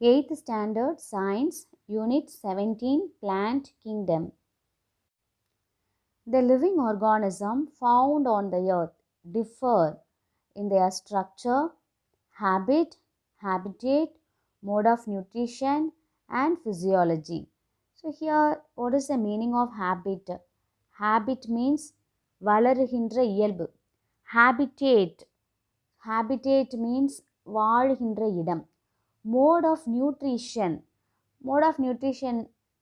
8th Standard Science, Unit 17, Plant Kingdom. The living organisms found on the earth differ in their structure, habit, habitat, mode of nutrition, and physiology. So here, what is the meaning of habit? Habit means வளருகின்ற இயல்பு. Habitat means வாழ்கின்ற இடம். Mode of nutrition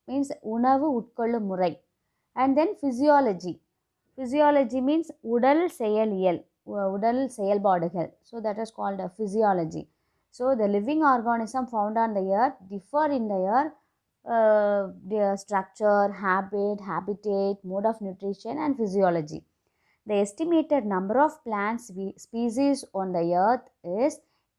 means உணவு உட்கொள்ளும் முறை. And then physiology means உடல் செயலியல், உடல் செயல்பாடுகள். So that is called a physiology. So the living organism found on the earth differ in their structure, habit, habitat, mode of nutrition, and physiology. The estimated number of plant species on the earth is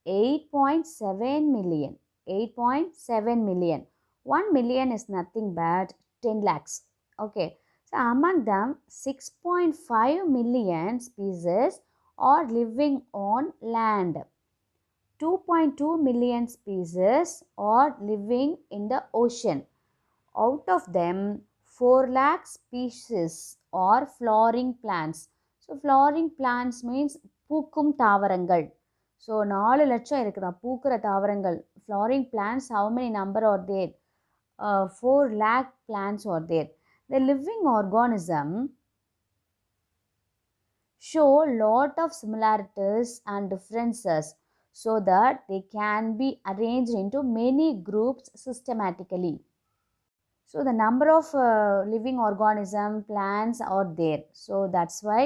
8.7 million. 8.7 million. 1 million is nothing but 10 lakhs. Okay. So among them, 6.5 million species are living on land. 2.2 million species are living in the ocean. Out of them, 4 lakh species are flowering plants. So flowering plants means பூக்கும் தாவரங்கள். So 4 லட்சம் இருக்குதா பூக்கிற தாவரங்கள். Flowering plants, how many number are there? 4 lakh plants are there. The living organism show lot of similarities and differences so that they can be arranged into many groups systematically. So the number of living organism plants are there. So that's why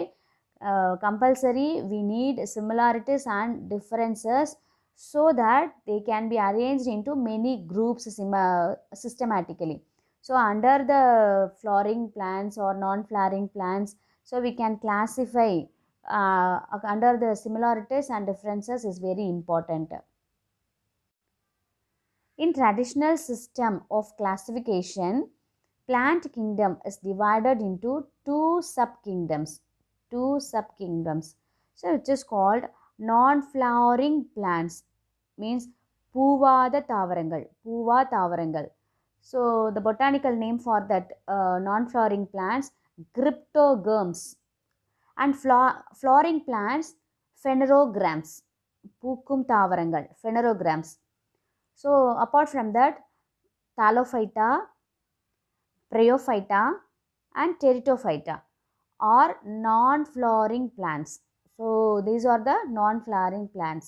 compulsory we need similarities and differences so that they can be arranged into many groups systematically. So under the flowering plants or non-flowering plants, so we can classify under the similarities and differences is very important. In traditional system of classification, plant kingdom is divided into two subkingdoms. So it is called non-flowering plants, means பூவாத தாவரங்கள். So the botanical name for that non-flowering plants, cryptogamms, and flowering plants, phanerogams. பூக்கும் தாவரங்கள், phanerogams. So apart from that, Thallophyta, Bryophyta, and Pteridophyta are non-flowering plants. So these are the non-flowering plants.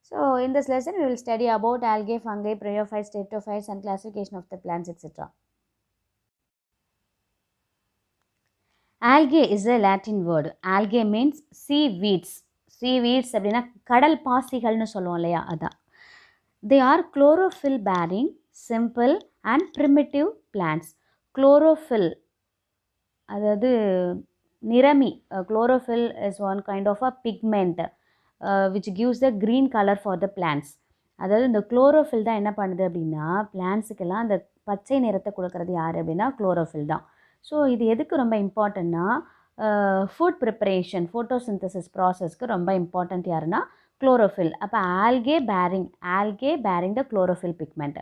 So in this lesson we will study about algae, fungi, bryophytes, pteridophytes, and classification of the plants, etc. Algae is a Latin word. Algae means seaweeds. Seaweeds அப்படின்னா கடல் பாசிகள்னு சொல்லுவோம் இல்லையா, அதான். They are chlorophyll bearing, simple and primitive plants. Chlorophyll, அதாவது நிறமி. Chlorophyll is one kind of a pigment which gives the green color for the plants. அதாவது இந்த chlorophyll தான் என்ன பண்ணுது அப்படின்னா பிளான்ஸுக்கெல்லாம் அந்த பச்சை நிறத்தை கொடுக்கறது யார் அப்படின்னா chlorophyll தான். ஸோ இது எதுக்கு ரொம்ப இம்பார்ட்டன்னா, ஃபுட் ப்ரிப்பரேஷன், ஃபோட்டோசிந்தசிஸ் ப்ராசஸ்க்கு ரொம்ப இம்பார்ட்டண்ட் யாருன்னா chlorophyll. அப்போ algae bearing the chlorophyll pigment.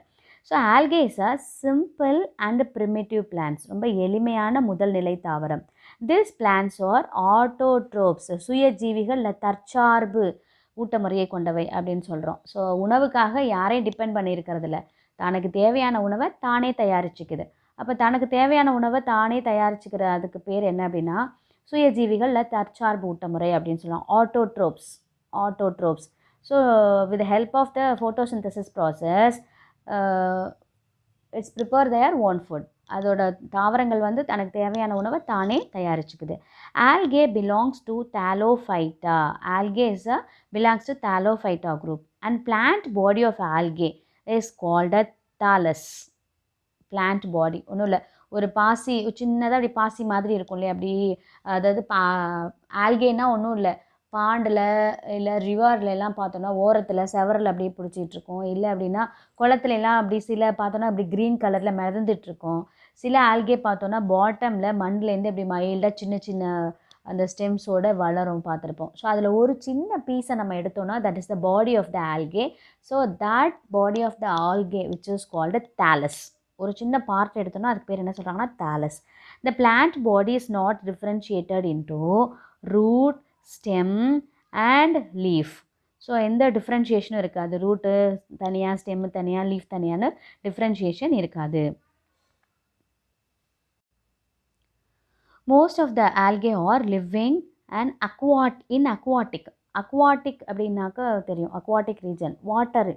So algae is a simple and primitive plants. ரொம்ப எளிமையான முதல் நிலை தாவரம். These plants are autotrophs, சுயஜீவிகள் இல்லை தற்சார்பு ஊட்டமுறையை கொண்டவை அப்படின்னு சொல்கிறோம். ஸோ உணவுக்காக யாரையும் டிபெண்ட் பண்ணியிருக்கிறது இல்லை, தனக்கு தேவையான உணவை தானே தயாரிச்சுக்குது. அப்போ தனக்கு தேவையான உணவை தானே தயாரிச்சுக்கிற அதுக்கு பேர் என்ன அப்படின்னா சுயஜீவிகள் இல்லை தற்சார்பு ஊட்டமுறை அப்படின்னு சொல்லலாம். autotrophs. So with the help of the photosynthesis process, it's prepare their own food. அதோட தாவரங்கள் வந்து தனக்கு தேவையான உணவை தானே தயாரிச்சுக்குது. Algae belongs to Thallophyta. belongs to Thallophyta group. And plant body of algae is called a thallus. Plant body ஒன்றும் இல்லை, ஒரு பாசி சின்னதாக அப்படி பாசி மாதிரி இருக்கும் இல்லையா, அப்படி அதாவது ஆல்கேனா ஒன்றும் இல்லை, பாண்டில் இல்லை ரிவர்லெலாம் பார்த்தோன்னா ஓரத்தில் செவரில் அப்படியே பிடிச்சிட்ருக்கோம், இல்லை அப்படின்னா குளத்துலலாம் அப்படி சில பார்த்தோன்னா அப்படி க்ரீன் கலரில் மிதந்துட்டுருக்கோம். சில ஆல்கே பார்த்தோன்னா பாட்டமில் மண்ணிலேருந்து அப்படி மைல்டாக சின்ன சின்ன அந்த ஸ்டெம்ஸோட வளரும் பார்த்துருப்போம். ஸோ அதில் ஒரு சின்ன பீஸை நம்ம எடுத்தோம்னா that is the body of the algae. So that body of the algae which is called thallus. ஒரு சின்ன பார்ட் எடுத்தோம்னா அதுக்கு பேர் என்ன சொல்கிறாங்கன்னா thallus. The plant body is not differentiated into root, stem and leaf. So எந்த டிஃப்ரென்ஷியேஷனும் இருக்காது. ரூட்டு தனியாக, ஸ்டெம்மு தனியாக, லீஃப் தனியான டிஃப்ரென்ஷியேஷன் இருக்காது. Most of the algae are living and aquatic. aquatic அப்படின்னாக்கா தெரியும், aquatic ரீஜன், வாட்டர்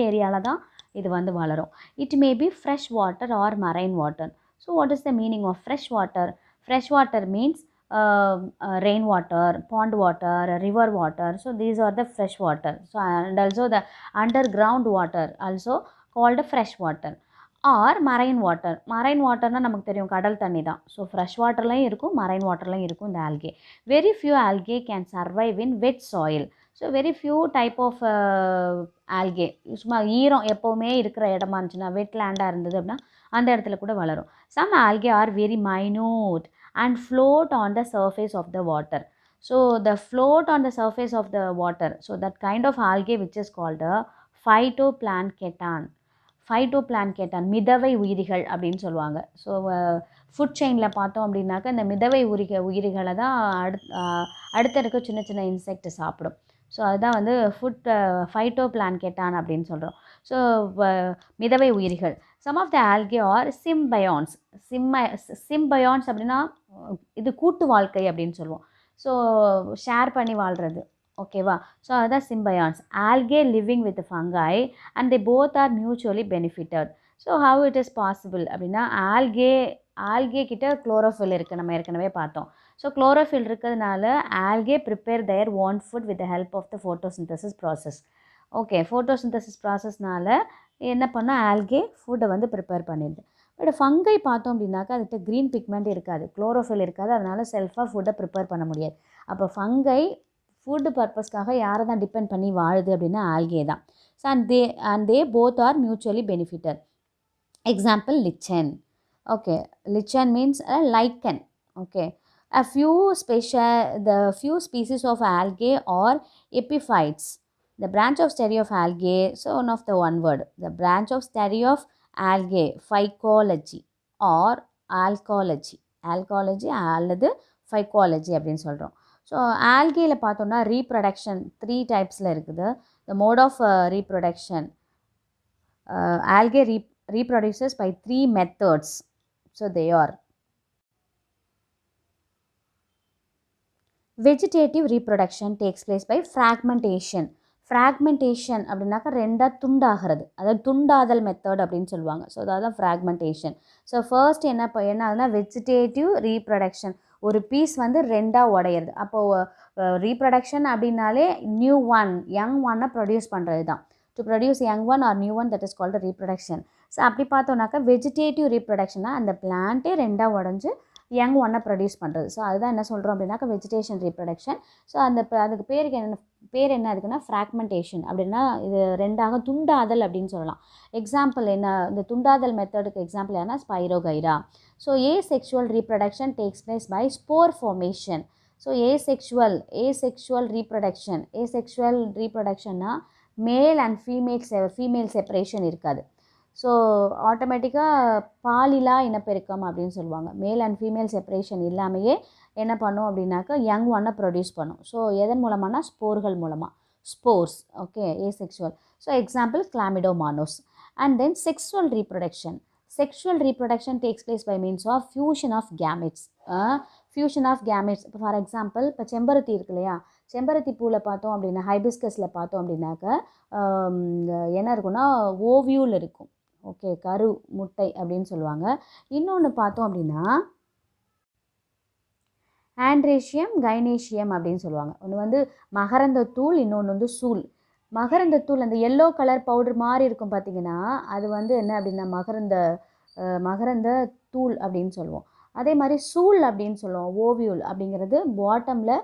ஏரியாவில் தான் இது வந்து வளரும். It may be fresh water or marine water. So what is the meaning of fresh water? Fresh water means rain water, pond water, river water. So these are the fresh water. So and also the underground water also called fresh water. Or marine water. மரைன் வாட்டர்னால் நமக்கு தெரியும் கடல் தண்ணி தான். So fresh வாட்டர்லையும் இருக்கும், marine வாட்டர்லையும் இருக்கும் இந்த algae. Very few algae can survive in wet soil. So very few type of algae சும்மா ஈரம் எப்போவுமே இருக்கிற இடமா இருந்துச்சுன்னா, வெட் லேண்டாக இருந்தது அப்படின்னா அந்த இடத்துல கூட வளரும். Some algae are very minute and float on the surface of the water. So the float on the surface of the water. So that kind of algae which is called a phytoplankton. phytoplankton மிதவை உயிரிகள் அப்படின்னு சொல்லுவாங்க. So food செயினில் பார்த்தோம் அப்படின்னாக்கா இந்த மிதவை உயிரிகளை தான் அடுத்த இருக்க சின்ன சின்ன இன்செக்ட் சாப்பிடும். ஸோ அதுதான் வந்து phytoplankton அப்படின்னு சொல்கிறோம். ஸோ மிதவை உயிரிகள். Some of the algae are symbionts. Symbionts அப்படின்னா இது கூட்டு வாழ்க்கை அப்படின்னு சொல்லுவோம். ஸோ ஷேர் பண்ணி வாழ்கிறது, ஓகேவா? ஸோ அதுதான் symbionts. Algae living with fungi and they both are mutually benefitted. So how it is possible அப்படின்னா ஆல்கே கிட்ட குளோரோஃபில் இருக்குது, நம்ம ஏற்கனவே பார்த்தோம். ஸோ குளோரோஃபில் இருக்கிறதுனால algae prepare their own food with the help of the photosynthesis process. Okay, photosynthesis ப்ராசஸ்னால என்ன பண்ணால் ஆல்கே ஃபுட்டை வந்து ப்ரிப்பேர் பண்ணிடுது. பட் ஃபங்கை பார்த்தோம் அப்படின்னாக்கா அதுகிட்ட க்ரீன் பிக்மெண்ட் இருக்காது, குளோரோஃபில் இருக்காது, அதனால் செல்ஃபாக ஃபுட்டை ப்ரிப்பேர் பண்ண முடியாது. அப்போ ஃபங்கை ஃபுட்டு பர்பஸ்க்காக யாரை தான் டிபெண்ட் பண்ணி வாழுது அப்படின்னா ஆல்கே தான். So and they both are mutually benefited. Example lichen. Okay, lichen means a lichen. Okay, the few species of algae are epiphytes. The branch of study of algae, so one of the one word, the branch of study of algae, phycology or alcology அல்லது phycology அப்படின்னு சொல்கிறோம். So ஆல்கேயில் பார்த்தோம்னா reproduction 3 டைப்ஸில் இருக்குது. The mode of reproduction, algae reproduces by 3 methods. So they are vegetative reproduction takes place by fragmentation. Fragmentation அப்படின்னாக்கா ரெண்டாக துண்டாகிறது, அதாவது துண்டாதல் method அப்படின்னு சொல்லுவாங்க. ஸோ அதாவது ஃப்ராக்மெண்டேஷன். ஸோ ஃபர்ஸ்ட் என்ன ஆகுதுன்னா வெஜிடேட்டிவ் ரீப்ரொடக்ஷன், ஒரு பீஸ் வந்து ரெண்டாக உடையிறது. அப்போது ரீப்ரொடக்ஷன் அப்படின்னாலே நியூ ஒன், யங் ஒன்னை ப்ரொடியூஸ் பண்ணுறது தான். To produce young one or new one, that is called reproduction. So அப்படி பார்த்தோன்னாக்கா வெஜிடேட்டிவ் ரீப்ரொடக்ஷன்னா அந்த பிளான்ட்டே ரெண்டாக உடஞ்சி யங் ஒன்னை ப்ரொடியூஸ் பண்ணுறது. ஸோ அதுதான் என்ன சொல்கிறோம் அப்படின்னாக்கா வெஜிடேஷன் ரீப்ரொடக்ஷன். ஸோ அதுக்கு பேர் என்ன இருக்குன்னா ஃப்ராக்மெண்டேஷன். அப்படின்னா இது ரெண்டாக துண்டாதல் அப்படின்னு சொல்லலாம். எக்ஸாம்பிள் என்ன, இந்த துண்டாதல் மெத்தடுக்கு எக்ஸாம்பிள் என்ன, spirogyra. So asexual reproduction takes place by spore formation. So asexual ரீப்ரொடக்ஷன்னா மேல் அண்ட் ஃபீமேல் செப்பரேஷன் இருக்காது. ஸோ ஆட்டோமேட்டிக்காக பாலிலா இனப்பெருக்கம் அப்படின்னு சொல்லுவாங்க. மேல் அண்ட் ஃபீமேல் செப்பரேஷன் இல்லாமையே என்ன பண்ணும் அப்படின்னாக்கா யங் ஒன்னை ப்ரொடியூஸ் பண்ணும். ஸோ எதன் மூலமானா ஸ்போர்கள் மூலமாக, spores. Okay, asexual. So example chlamydomonas. And then sexual reproduction takes place by means of fusion of gametes. இப்போ ஃபார் எக்ஸாம்பிள் இப்போ செம்பருத்தி இருக்கு இல்லையா, செம்பருத்தி பூவில் பார்த்தோம் அப்படின்னா, ஹைபிஸ்கஸில் பார்த்தோம் அப்படின்னாக்கா என்ன இருக்குன்னா ஓவியூல் இருக்கும். ஓகே, கரு முட்டை அப்படின்னு சொல்லுவாங்க. இன்னொன்று பார்த்தோம் அப்படின்னா ஆண்ட்ரேஷியம், கைனேஷியம் அப்படின்னு சொல்லுவாங்க. ஒன்று வந்து மகரந்த தூள், இன்னொன்று வந்து சூல். மகரந்த தூள் அந்த எல்லோ கலர் பவுடர் மாதிரி இருக்கும் பார்த்தீங்கன்னா, அது வந்து என்ன அப்படின்னா மகரந்த தூள் அப்படின்னு சொல்லுவோம். அதே மாதிரி சூல் அப்படின்னு சொல்லுவோம். ஓவியூல் அப்படிங்கிறது பாட்டமில்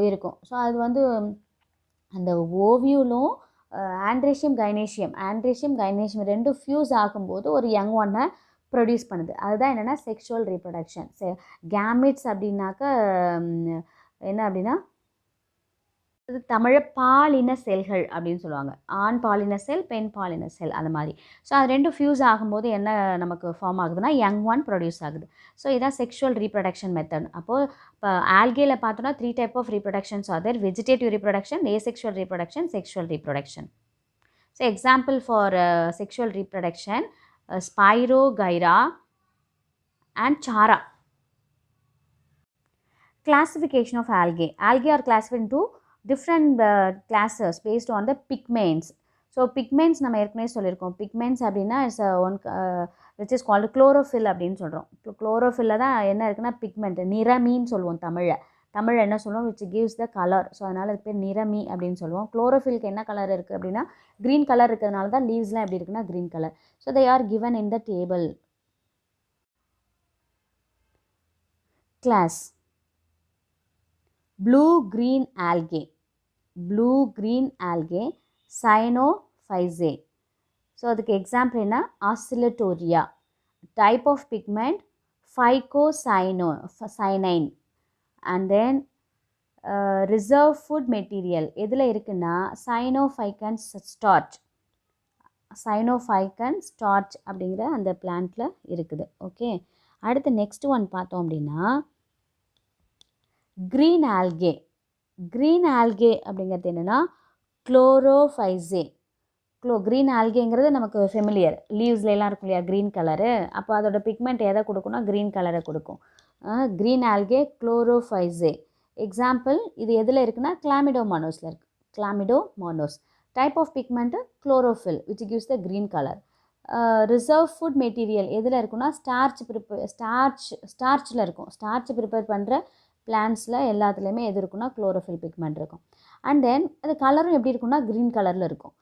இருக்கும். ஸோ அது வந்து அந்த ஓவியூலும் ஆண்ட்ரேஷியம் கைனேஷியம் ரெண்டும் ஃபியூஸ் ஆகும்போது ஒரு யங் ஒன்னை ப்ரொடியூஸ் பண்ணுது. அதுதான் என்னென்னா செக்ஷுவல் ரீப்ரொடக்ஷன். கேமிட்ஸ் அப்படின்னாக்கா என்ன அப்படின்னா இது தமிழில் பாலின செல்கள் அப்படின்னு சொல்லுவாங்க. ஆண் பாலின செல், பெண் பாலின செல் அந்த மாதிரி. ஸோ அது ரெண்டும் ஃபியூஸ் ஆகும்போது என்ன நமக்கு ஃபார்ம் ஆகுதுன்னா யங் ஒன் ப்ரொடியூஸ் ஆகுது. ஸோ இதான் செக்ஷுவல் ரீப்ரொடக்ஷன் மெத்தட். அப்போது இப்போ ஆல்கேல பார்த்தோன்னா 3 type of reproductions are there: vegetative reproduction, asexual reproduction, sexual reproduction. So example for sexual reproduction spirogyra and Chara. Classification of algae. Algae are classified into different classes based on the pigments. So pigments நம்ம ஏற்கனவே சொல்லியிருக்கோம். pigments அப்படின்னா is one which is called chlorophyll அப்படின்னு சொல்கிறோம். குளோரோஃபில்ல தான் என்ன இருக்குன்னா pigment, நிறமின்னு சொல்லுவோம் தமிழில் என்ன சொல்லுவோம், which gives the colour. So அதனால் அதுக்கு பேர் நிறமி அப்படின்னு சொல்லுவோம். குளோரோஃபில்க்கு என்ன கலர் இருக்குது அப்படின்னா க்ரீன் கலர் இருக்கிறதுனால தான் லீவ்ஸ்லாம் எப்படி இருக்குன்னா green colour. So they R given in the table. Class: blue-green algae, blue-green algae, cyanophysae. So அதுக்கு எக்ஸாம்பிள் என்ன, oscillatoria. Type of pigment phycocyanine. And then reserve food material எதில் இருக்குன்னா cyanophycan starch. cyanophycan starch அப்படிங்கிற அந்த பிளான்ட்டில் இருக்குது. Okay, அடுத்து next one பார்த்தோம் அப்படின்னா க்ரீன் ஆல்கே. க்ரீன் ஆல்கே அப்படிங்கிறது என்னென்னா குளோரோஃபைசே. க்ரீன் ஆல்கேங்கிறது நமக்கு ஃபெமிலியர், லீவ்ஸ்லாம் இருக்கும் இல்லையா க்ரீன் கலரு. அப்போ அதோட பிக்மெண்ட் எதை கொடுக்கும்னா க்ரீன் கலரை கொடுக்கும். Green algae குளோரோஃபைசே. எக்ஸாம்பிள் இது எதில் இருக்குன்னா கிளாமிடோமோனோஸில் இருக்குது. Chlamydomonas. Type of pigment chlorophyll which gives the green colour. Reserve food material எதில் இருக்குன்னா ஸ்டார்ச்சில் இருக்கும். ஸ்டார்ச் ப்ரிப்பேர் பண்ணுற பிளான்ட்ஸில் எல்லாத்துலேயுமே எது இருக்குன்னா குளோரோஃபில் பிக்மெண்ட் இருக்கும். அண்ட் தென் அது கலரும் எப்படி இருக்குன்னா க்ரீன் கலரில் இருக்கும்.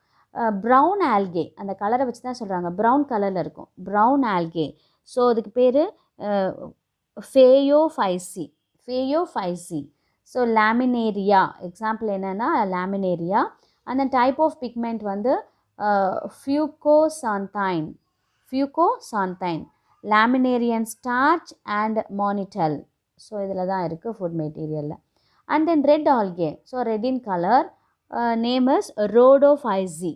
ப்ரௌன் ஆல்கே, அந்த கலரை வச்சு தான் சொல்கிறாங்க, ப்ரௌன் கலரில் இருக்கும் ப்ரௌன் ஆல்கே. ஸோ அதுக்கு பேர் ஃபேயோஃபைசி. ஸோ லேமினேரியா, எக்ஸாம்பிள் என்னென்னா லேமினேரியா. அந்த டைப் ஆஃப் பிக்மெண்ட் வந்து fucoxanthin, laminarian starch and monitel. So இதில் தான் இருக்குது ஃபுட் மெட்டீரியலில். And then red algae. So red in colour. Name is rhodophyceae.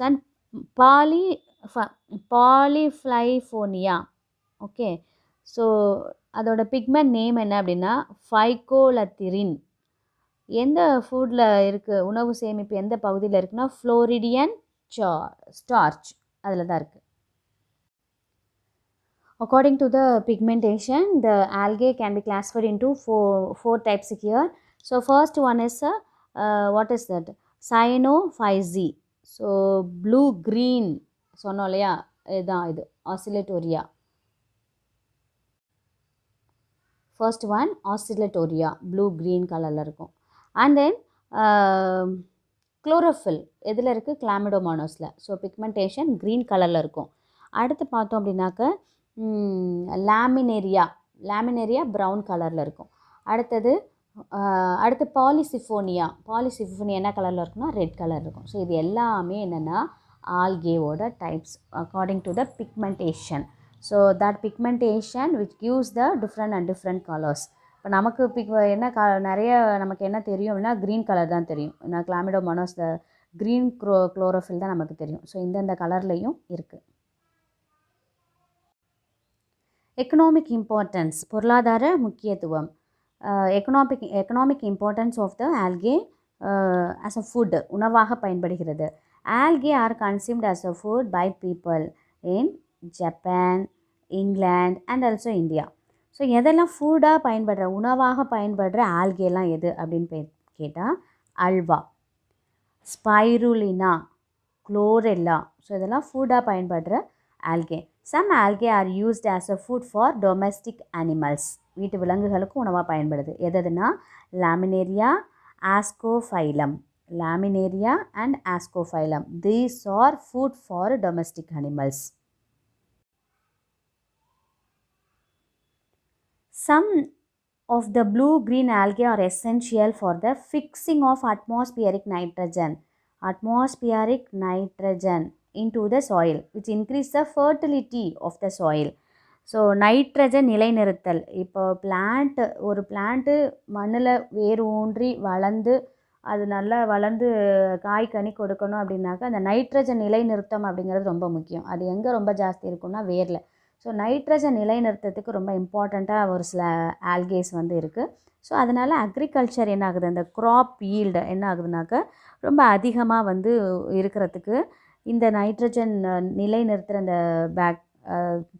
And polysiphonia. Okay, so அதோட பிக்மெண்ட் நேம் என்ன அப்படின்னா ஃபைகோலத்திரின். எந்த ஃபுட்டில் இருக்குது, உணவு சேமிப்பு எந்த பகுதியில் இருக்குன்னா ஃப்ளோரிடியன் ஸ்டார்ச் அதில் தான் இருக்குது. According to the pigmentation, the algae can be classified into four types here. So first one is what is that? Cyanophysae. So blue green சொன்னோம் இல்லையா, இதுதான் இது oscillatoria. First one oscillatoria, blue green கலரில் இருக்கும். And then chlorophyll எதில் இருக்குது கிளாமிடோமோனோஸில். So pigmentation green கலரில் இருக்கும். அடுத்து பார்த்தோம் அப்படின்னாக்க லேமினேரியா ப்ரௌன் கலரில் இருக்கும். அடுத்து பாலிசிஃபோனியா என்ன கலரில் இருக்குன்னா ரெட் கலர் இருக்கும். ஸோ இது எல்லாமே என்னென்னா ஆல்கேவோட types according to the pigmentation. So that pigmentation which gives the different colours. இப்போ நமக்கு நிறைய நமக்கு என்ன தெரியும் அப்படின்னா க்ரீன் கலர் தான் தெரியும். ஏன்னா கிளாமிடோமோனோஸ் த க்ரீன் குளோரோஃபில் தான் நமக்கு தெரியும். ஸோ இந்தந்த கலர்லேயும் இருக்குது. எக்கனாமிக் இம்பார்ட்டன்ஸ், பொருளாதார முக்கியத்துவம். Economic importance of the algae as a food, உணவாக பயன்படுகிறது. Algae are consumed as a food by people in Japan, England and also India. So எதெல்லாம் ஃபுட்டாக உணவாக பயன்படுற ஆல்கேலாம் எது அப்படின்னு கேட்டால் அல்வா, ஸ்பைருலினா, குளோரெல்லா. ஸோ இதெல்லாம் ஃபுட்டாக பயன்படுற algae. Some algae are used as a food for domestic animals. வீட்டு விலங்குகளுக்கும் உணவாக பயன்படுது. எதுனா laminaria, ascophyllum. Laminaria and ascophyllum, these are food for domestic animals. Some of the blue-green algae are essential for the fixing of atmospheric nitrogen. into the soil which increase the fertility of the soil. So nitrogen நிலைநிறுத்தல். இப்போ ஒரு plant மண்ணில் வேர் ஊன்றி வளர்ந்து அது நல்லா வளர்ந்து காய் கனி கொடுக்கணும் அப்படின்னாக்கா அந்த நைட்ரஜன் நிலைநிறுத்தம் அப்படிங்கிறது ரொம்ப முக்கியம். அது எங்கே ரொம்ப ஜாஸ்தி இருக்குன்னா வேரில். ஸோ நைட்ரஜன் நிலைநிறுத்தத்துக்கு ரொம்ப இம்பார்ட்டண்ட்டாக ஒரு சில ஆல்கேஸ் வந்து இருக்குது. ஸோ அதனால் அக்ரிகல்ச்சர் என்ன ஆகுது, அந்த க்ராப் ஈல்டு என்ன ஆகுதுனாக்கா ரொம்ப அதிகமாக வந்து இருக்கிறதுக்கு இந்த நைட்ரஜன் நிலைநிறுத்துகிற அந்த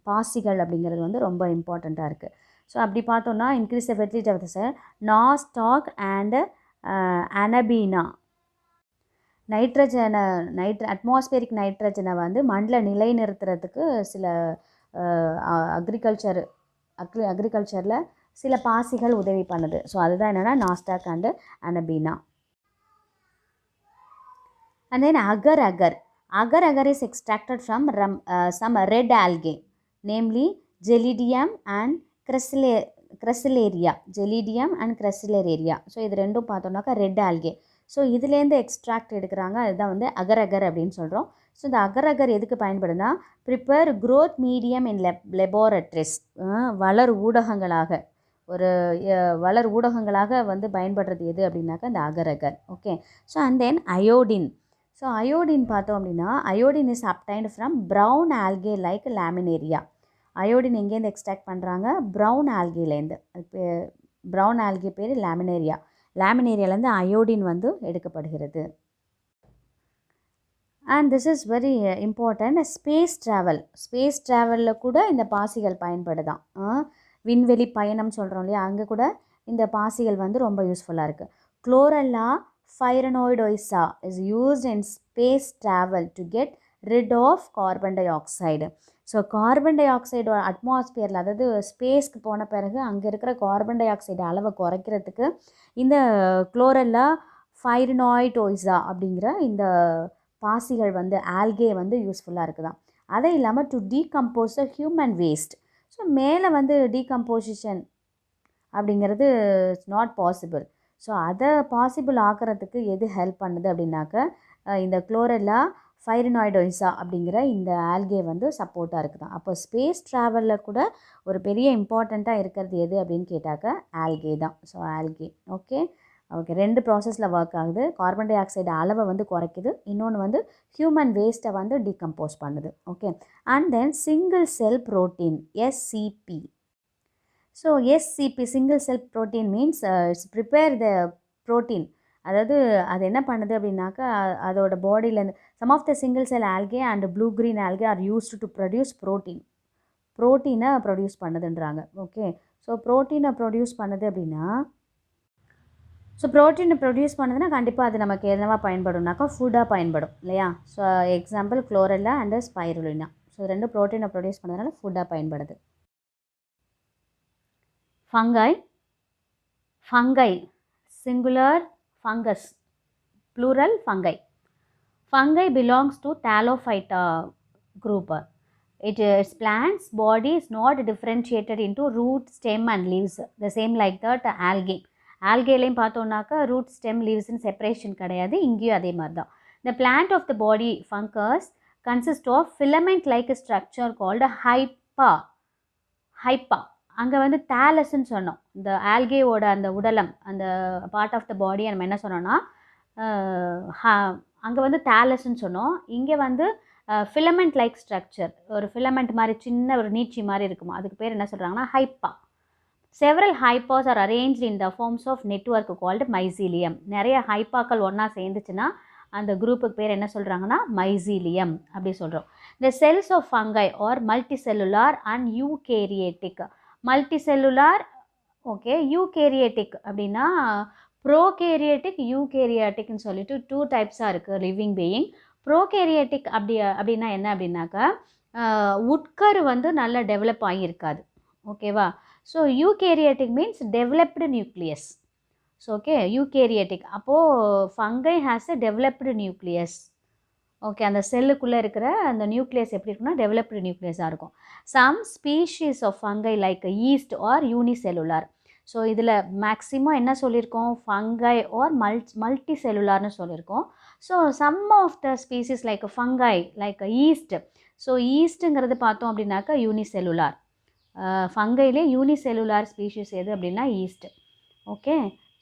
பாசிகள் அப்படிங்கிறது வந்து ரொம்ப இம்பார்ட்டண்ட்டாக இருக்குது. ஸோ அப்படி பார்த்தோன்னா increase the fertility of the soil. Nostoc and anabaena atmospheric நைட்ரஜனை வந்து மண்ணில் நிலைநிறுத்துறதுக்கு சில அக்ரிகல்ச்சரில் சில பாசிகள் உதவி பண்ணுது. ஸோ அதுதான் என்னென்னா Nasdaq and Anabaena. And then agar-agar. Agar-agar is extracted from some red algae, namely Gelidium and Crassularia. Gelidium and Crassularia. So இது ரெண்டும் பார்த்தோம்னாக்கா ரெட் ஆல்கே. ஸோ இதுலேருந்து எக்ஸ்ட்ராக்ட் எடுக்கிறாங்க. அதுதான் வந்து அகர்-அகர் அப்படின்னு சொல்கிறோம். ஸோ இந்த அகர்-அகர் எதுக்கு பயன்படுதுன்னா prepare growth medium in laboratories, வளர் ஊடகங்களாக வந்து பயன்படுறது எது அப்படின்னாக்கா இந்த agar agar. Okay. So and then iodine. So iodine பார்த்தோம் அப்படின்னா iodine is obtained from brown algae like laminaria. Iodine எங்கேருந்து எக்ஸ்ட்ராக்ட் பண்ணுறாங்க, ப்ரௌன் ஆல்கேலேருந்து. ப்ரௌன் ஆல்கே பேர் லேமினேரியா. லேமினேரியாலேருந்து அயோடின் வந்து எடுக்கப்படுகிறது. And this is very important. Space ட்ராவலில் கூட இந்த பாசிகள் பயன்படுதான். விண்வெளி பயணம் சொல்கிறோம் இல்லையா, அங்கே கூட இந்த பாசிகள் வந்து ரொம்ப யூஸ்ஃபுல்லாக இருக்குது. Chlorella pyrenoidosa is used in space travel to get rid of carbon dioxide. So carbon dioxide அட்மாஸ்பியரில், அதாவது ஸ்பேஸ்க்கு போன பிறகு அங்கே இருக்கிற கார்பன் டை ஆக்சைடு அளவை குறைக்கிறதுக்கு இந்த குளோரெல்லா பைரனாய்டோய்ஸா அப்படிங்கிற இந்த பாசிகள் வந்து ஆல்கே வந்து யூஸ்ஃபுல்லாக இருக்குதான். அதை இல்லாமல் to decompose the human waste. So மேலே வந்து டீகம்போசிஷன் அப்படிங்கிறது இட்ஸ் நாட் பாசிபிள். ஸோ அதை பாசிபிள் ஆக்கிறதுக்கு எது ஹெல்ப் பண்ணுது அப்படின்னாக்க இந்த குளோரெல்லா பைரனாய்டோய்ஸா அப்படிங்கிற இந்த ஆல்கே வந்து சப்போர்ட்டாக இருக்குதான். அப்போ ஸ்பேஸ் ட்ராவலில் கூட ஒரு பெரிய இம்பார்ட்டண்ட்டாக இருக்கிறது எது அப்படின்னு கேட்டாக்க ஆல்கே தான். So algae. ஓகே. ரெண்டு ப்ராசஸில் ஒர்க் ஆகுது. கார்பன் டை ஆக்சைடு அளவை வந்து குறைக்குது, இன்னொன்று வந்து ஹியூமன் வேஸ்ட்டை வந்து டீகம்போஸ் பண்ணுது. Okay. And then single cell protein, SCP. So SCP single cell protein means it's prepare the protein. அதாவது அது என்ன பண்ணுது அப்படின்னாக்கா அதோட பாடியிலேருந்து some of the single cell algae and blue green algae are used to produce ப்ரோட்டீனை produce பண்ணுதுன்றாங்க. Okay. So ப்ரோட்டீனை ப்ரொடியூஸ் பண்ணுது அப்படின்னா கண்டிப்பாக அது நமக்கு என்னவா பயன்படும்னாக்கா ஃபுட்டாக பயன்படும் இல்லையா. So example chlorella and spirulina. So ரெண்டு ப்ரோட்டீனை ப்ரொடியூஸ் பண்ணுறதுனால ஃபுட்டாக பயன்படுது. Fungi singular fungus, plural fungi. Fungi belongs to Thallophyta group. Its plant's body is not differentiated into root, stem and leaves. The same like that algae. Algae-லையும் பார்த்தோம்னாக்கா root, stem, leaves-ன்னு separation கிடையாது. இங்கேயும் அதே மாதிரி தான். The plant of the body fungus consists of filament-like structure called hypa. அங்கே வந்து தாலஸ்ன்னு சொன்னோம். இந்த ஆல்கேவோட அந்த உடலம், அந்த பார்ட் ஆஃப் த பாடியை நம்ம என்ன சொன்னோன்னா அங்கே வந்து தாலஸ்ன்னு சொன்னோம். இங்கே வந்து ஃபிலமெண்ட் லைக் ஸ்ட்ரக்சர், ஒரு ஃபிலமெண்ட் மாதிரி சின்ன ஒரு நீட்சி மாதிரி இருக்குமா, அதுக்கு பேர் என்ன சொல்கிறாங்கன்னா hypha. Several hyphae are arranged in the forms of network called mycelium. நிறைய ஹைப்பாக்கள் ஒன்றா சேர்ந்துச்சுன்னா அந்த குரூப்புக்கு பேர் என்ன சொல்கிறாங்கன்னா மைசீலியம் அப்படி சொல்கிறோம். The cells of fungi are multicellular and eukaryotic. Multicellular, okay. Eukaryotic அப்படின்னா ப்ரோகேரியேட்டிக், யூகேரியாட்டிக்னு சொல்லிட்டு 2 டைப்ஸாக இருக்குது லிவிங் பீயிங். ப்ரோகேரியேட்டிக் அப்படின்னா என்ன அப்படின்னாக்கா உட்கரு வந்து நல்லா டெவலப் ஆகியிருக்காது. ஓகேவா. So eukaryotic means developed nucleus. So okay, eukaryotic. அப்போது fungi has a developed nucleus. Okay, அந்த செல்லுக்குள்ளே இருக்கிற அந்த நியூக்ளியஸ் எப்படி இருக்குன்னா டெவலப்டு நியூக்ளியஸாக இருக்கும். Some species of fungi like yeast are unicellular. So இதில் மேக்ஸிமம் என்ன சொல்லியிருக்கோம், ஃபங்கை ஆர் மல்டி செல்லுலார்னு சொல்லியிருக்கோம். So some of the species like fungi like yeast. So ஈஸ்ட்டுங்கிறது பார்த்தோம் அப்படின்னாக்கா யூனிசெல்லுலார். ஃபங்கையிலே யூனிசெல்லுலார் ஸ்பீஷிஸ் எது அப்படின்னா yeast. Okay,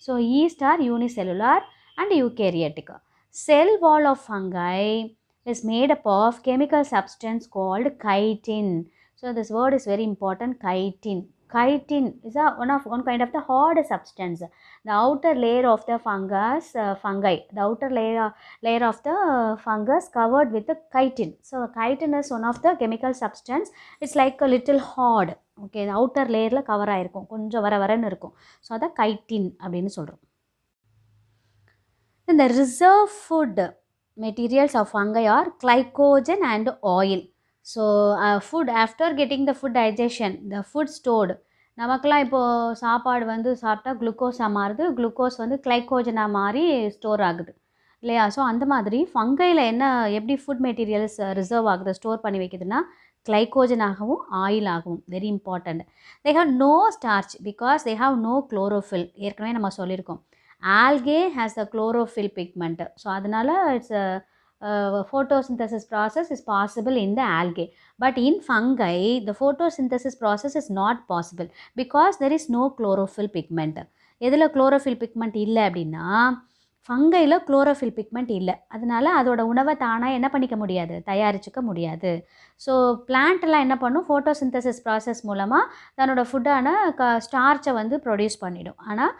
so yeast are unicellular and eukaryotic. Cell wall of fungi is made up of chemical substance called chitin. So this word is very important, chitin. Chitin is one kind of the hard substance. The outer layer of the fungi, the outer layer of the fungus covered with the chitin. So chitin is one of the chemical substance. It's like a little hard. Okay, the outer layer la cover ஆயிருக்கும், கொஞ்சம் வர வரன்னு இருக்கும். So அதை chitin அப்படின்னு சொல்கிறோம். Then the reserve food materials of fungi are glycogen and oil. So food, after getting the food digestion, the food stored, நமக்கெல்லாம் இப்போது சாப்பாடு வந்து சாப்பிட்டா குளுக்கோஸாக மாறுது, குளுக்கோஸ் வந்து கிளைக்கோஜனாக மாறி ஸ்டோர் ஆகுது இல்லையா? ஸோ அந்த மாதிரி ஃபங்கையில் என்ன எப்படி ஃபுட் மெட்டீரியல்ஸ் ரிசர்வ் ஆகுது, ஸ்டோர் பண்ணி வைக்குதுன்னா கிளைக்கோஜனாகவும் ஆயிலாகவும். Very important. They have no starch because they have no chlorophyll. ஏற்கனவே நம்ம சொல்லியிருக்கோம், algae has a chlorophyll pigment. So அதனால it's a photosynthesis process is possible in the algae. But in fungi, the photosynthesis process is not possible because there is no chlorophyll pigment. எதில் chlorophyll pigment இல்லை அப்படின்னா ஃபங்கையில் chlorophyll pigment இல்லை. அதனால அதோட உணவை தானாக என்ன பண்ணிக்க முடியாது, தயாரிச்சுக்க முடியாது. ஸோ பிளான்ட்லாம் என்ன பண்ணும், ஃபோட்டோசிந்தசிஸ் ப்ராசஸ் மூலமாக தன்னோட ஃபுட்டான ஸ்டார்ச்சை வந்து ப்ரொடியூஸ் பண்ணிடும். ஆனால்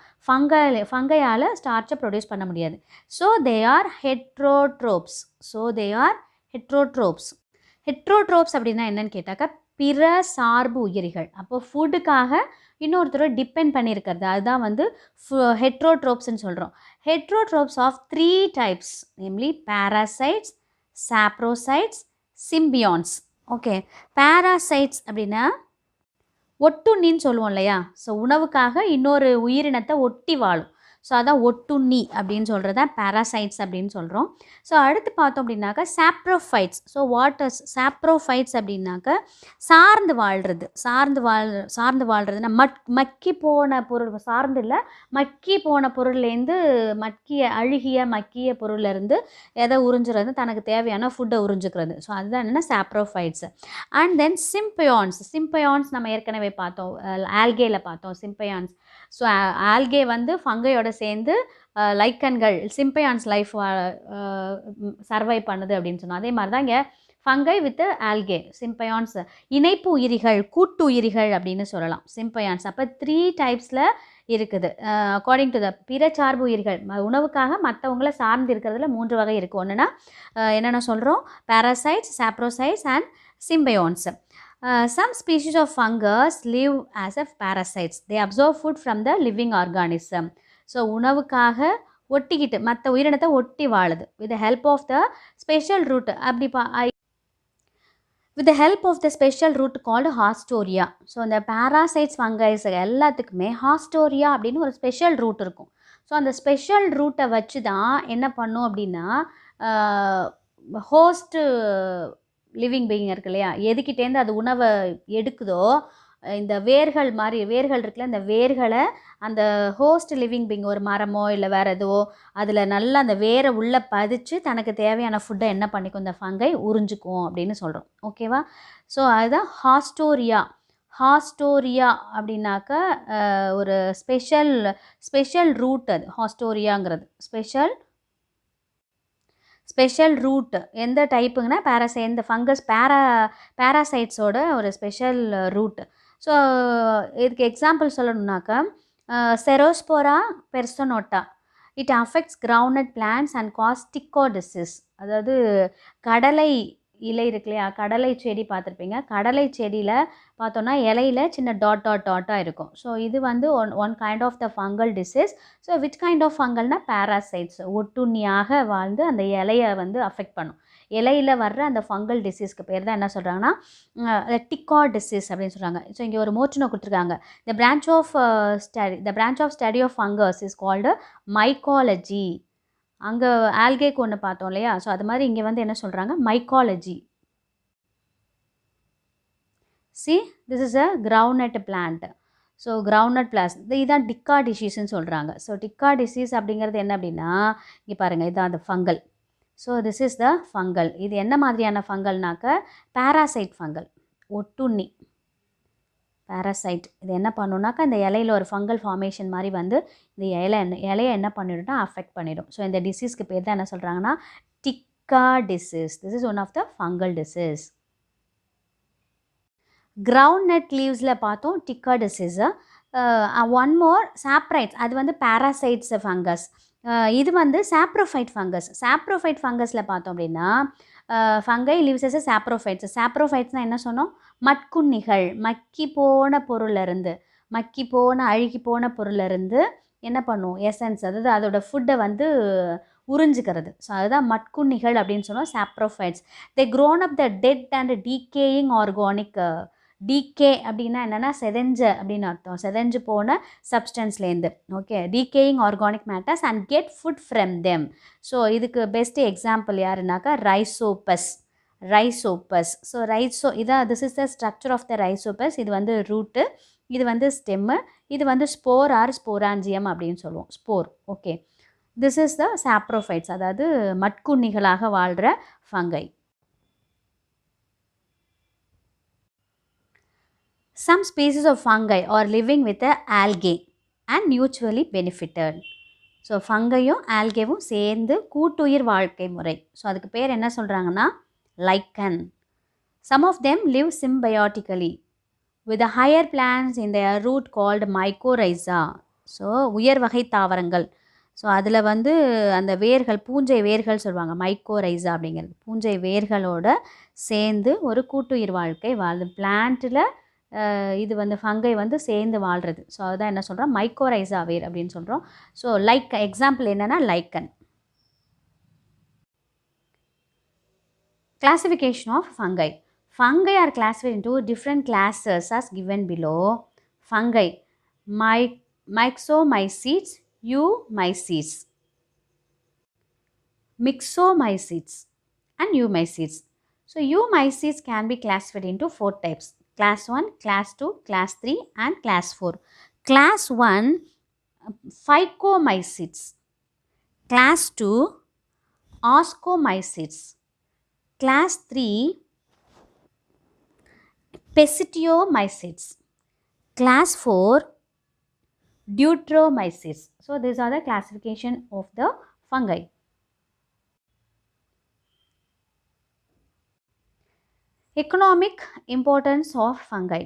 ஃபங்கையால் ஸ்டார்ச்சை ப்ரொடியூஸ் பண்ண முடியாது. So they R heterotrophs. Heterotrophs அப்படின்னா என்னன்னு கேட்டாக்கா பிற சார்பு உயிரிகள். அப்போது ஃபுட்டுக்காக இன்னொருத்தர் டிபெண்ட் பண்ணியிருக்கிறது, அதுதான் வந்து ஹெட்ரோட்ரோப்ஸ்ன்னு சொல்கிறோம். Heterotrophs of 3 types, namely parasites, saprocytes, symbionts. Okay, parasites அப்படின்னா ஒட்டுண்ணின்னு சொல்லுவோம் இல்லையா? ஸோ உணவுக்காக இன்னொரு உயிரினத்தை ஒட்டி வாழும். ஸோ அதான் ஒட்டுண்ணி அப்படின்னு சொல்கிறத parasites அப்படின்னு சொல்கிறோம். ஸோ அடுத்து பார்த்தோம் அப்படின்னாக்கா சாப்ரோஃபைட்ஸ். ஸோ சாப்ரோஃபைட்ஸ் அப்படின்னாக்கா சார்ந்து வாழ்கிறதுனா மக்கி போன பொருள், சார்ந்து இல்லை, மக்கி போன பொருள்லேருந்து மக்கிய பொருள்லேருந்து எதை உறிஞ்சுறது, தனக்கு தேவையான ஃபுட்டை உறிஞ்சுக்கிறது. ஸோ அதுதான் என்னென்னா சாப்ரோஃபைட்ஸ். அண்ட் தென் சிம்பயான்ஸ் நம்ம ஏற்கனவே பார்த்தோம், ஆல்கேயில் பார்த்தோம் சிம்பயான்ஸ். ஸோ ஆல்கே வந்து ஃபங்கையோட சேர்ந்து லைக்கன்கள் சிம்பயான்ஸ் லைஃப் சர்வை பண்ணுது அப்படின்னு சொன்னோம். அதே மாதிரி தான் இங்கே ஃபங்கை வித் ஆல்கே சிம்பயான்ஸ் இணைப்பு உயிரிகள், கூட்டு உயிரிகள் அப்படின்னு சொல்லலாம் சிம்பயான்ஸ். அப்போ 3 typesல இருக்குது. அக்கார்டிங் டு த பிற சார்பு உயிர்கள், உணவுக்காக மற்றவங்கள சார்ந்து இருக்கிறதுல 3 வகை இருக்குது. ஒன்றுனா என்னென்ன சொல்கிறோம், parasites, saprocytes and symbionts. Some species of fungus live as a parasites. They absorb food from the living organism. So உணவுக்காக ஒட்டிக்கிட்டு மற்ற உயிரினத்தை ஒட்டி வாழுது. with the help of the special root called Hastoria. So இந்த parasites fungus எல்லாத்துக்குமே Hastoria அப்படின்னு ஒரு ஸ்பெஷல் ரூட் இருக்கும். ஸோ அந்த ஸ்பெஷல் ரூட்டை வச்சு தான் என்ன பண்ணும் அப்படின்னா ஹோஸ்ட்டு லிவிங் பீயிங் இருக்கு இல்லையா, எதுக்கிட்டேருந்து அது உணவை எடுக்குதோ, இந்த வேர்கள் இருக்குல்ல, இந்த வேர்களை அந்த ஹோஸ்ட் லிவிங் பீயிங் ஒரு மரமோ இல்லை வேறு எதுவோ அதில் நல்லா அந்த வேரை உள்ளே பதிச்சு தனக்கு தேவையான ஃபுட்டை என்ன பண்ணிக்கும், இந்த ஃபங்கை உறிஞ்சிக்கும் அப்படின்னு சொல்கிறோம். ஓகேவா? ஸோ அதுதான் ஹாஸ்டோரியா அப்படின்னாக்கா ஒரு ஸ்பெஷல் ரூட். அது ஹாஸ்டோரியாங்கிறது ஸ்பெஷல் ரூட். எந்த டைப்புங்கன்னா இந்த ஃபங்கஸ் பேராசைட்ஸோட ஒரு ஸ்பெஷல் ரூட். ஸோ இதுக்கு எக்ஸாம்பிள் சொல்லணுன்னாக்கா Cercospora personata, it affects groundnut plants and causes tikka disease. அதாவது கடலை இலை இருக்கு இல்லையா, கடலை செடி பார்த்துருப்பீங்க. கடலை செடியில் பார்த்தோன்னா இலையில் சின்ன டாட்டாக இருக்கும். ஸோ இது வந்து one kind of the fungal disease. So which kind of ஃபங்கல்னால் பேராசைட்ஸ் ஒட்டுண்ணியாக வாழ்ந்து அந்த இலையை வந்து அஃபெக்ட் பண்ணும். இலையில் வர்ற அந்த ஃபங்கல் டிசீஸ்க்கு பேர் தான் என்ன சொல்கிறாங்கன்னா டிக்கா டிசீஸ் அப்படின்னு சொல்கிறாங்க. ஸோ இங்கே ஒரு மோட்னோ கொடுத்துருக்காங்க. The branch of study of fungus is called mycology. அங்கே ஆல்கேக்கு ஒன்று பார்த்தோம் இல்லையா, ஸோ அது மாதிரி இங்கே வந்து என்ன சொல்கிறாங்க, mycology. See, this is a groundnut plant. So groundnut plants இதான் டிக்கா டிசீஸ்ன்னு சொல்கிறாங்க. ஸோ டிக்கா டிசீஸ் அப்படிங்கிறது என்ன அப்படின்னா, இங்கே பாருங்கள், இதான் அந்த fungal. So this is the fungal. இது என்ன மாதிரியான ஃபங்கல்னாக்க பேராசைட் ஃபங்கல், ஒட்டுண்ணி பேராசைட். இது என்ன பண்ணுனாக்கா இந்த இலையில் ஒரு ஃபங்கல் ஃபார்மேஷன் மாதிரி வந்து இந்த இலையை என்ன பண்ணிடும்னா அஃபெக்ட் பண்ணிடும். ஸோ இந்த டிசீஸ்க்கு பேர் தான் என்ன சொல்கிறாங்கன்னா tikka disease. This is one of the fungal disease. Groundnut லீவ்ஸில் பார்த்தோம் tikka disease. One more saprophytes, அது வந்து பேராசைட்ஸ் ஃபங்கஸ். இது வந்து சாப்ரோஃபைட் ஃபங்கஸ். சாப்ரோஃபைட் ஃபங்கஸில் பார்த்தோம் அப்படின்னா ஃபங்கை லீவ்ஸ் எஸ் சாப்ரோஃபைட்ஸ். சாப்ரோஃபைட்ஸ்னால் என்ன சொன்னோம்? மட்குண்ணிகள், மக்கி போன பொருளிலிருந்து, மக்கி போன அழுகி போன பொருளிலிருந்து என்ன பண்ணும்? எசன்ஸ், அதாவது அதோட ஃபுட்டை வந்து உறிஞ்சிக்கிறது. ஸோ அதுதான் மட்குண்ணிகள் அப்படின்னு சொன்னோம், saprophytes. They grown up the dead and decaying organic. Decay அப்படின்னா என்னென்னா செதஞ்ச அப்படின்னு அர்த்தம், செதஞ்சு போன சப்ஸ்டன்ஸ்லேருந்து. Okay, decaying organic matters and get food from them. So இதுக்கு பெஸ்ட்டு எக்ஸாம்பிள் யாருனாக்கா ரைசோபஸ். ஸோ இதான் this is the structure of the Rhizopus. இது வந்து ரூட்டு, இது வந்து ஸ்டெம்மு, இது வந்து ஸ்போர் ஆர் ஸ்போராஞ்சியம் அப்படின்னு சொல்லுவோம், spore. Okay, this is the saprophytes, அதாவது மட்குண்ணிகளாக வாழ்கிற fungi. Some species of fungi are living with the algae and mutually benefited. So ஃபங்கையும் ஆல்கேவும் சேர்ந்து கூட்டுயிர் வாழ்க்கை முறை. ஸோ அதுக்கு பேர் என்ன சொல்கிறாங்கன்னா lichen. Some of them live symbiotically with the higher plants in their root called mycorrhiza. So உயர் வகை தாவரங்கள். ஸோ அதில் வந்து அந்த வேர்கள், பூஞ்சை வேர்கள் சொல்லுவாங்க, மைக்கோரைசா அப்படிங்கிறது. பூஞ்சை வேர்களோட சேர்ந்து ஒரு கூட்டுயிர் வாழ்க்கை வாழ்ந்து பிளான்ட்டில் இது வந்து ஃபங்கை வந்து சேர்ந்து வாழ்கிறது. ஸோ அதுதான் என்ன சொல்கிறோம்? மைக்கோரைசா வேர் அப்படின்னு சொல்கிறோம். ஸோ லைக் எக்ஸாம்பிள் என்னென்னா lichen. Classification of fungi. Fungi are classified into different classes as given below. Fungi, myxomycetes, eumycetes, myxomycetes and eumycetes. So eumycetes can be classified into 4 types: class 1, class 2, class 3 and class 4. Class 1 phycomycetes, class 2 ascomycetes, class 3 pesidiomycetes, class 4 deuteromycetes. So these are the classification of the fungi. Economic importance of fungi.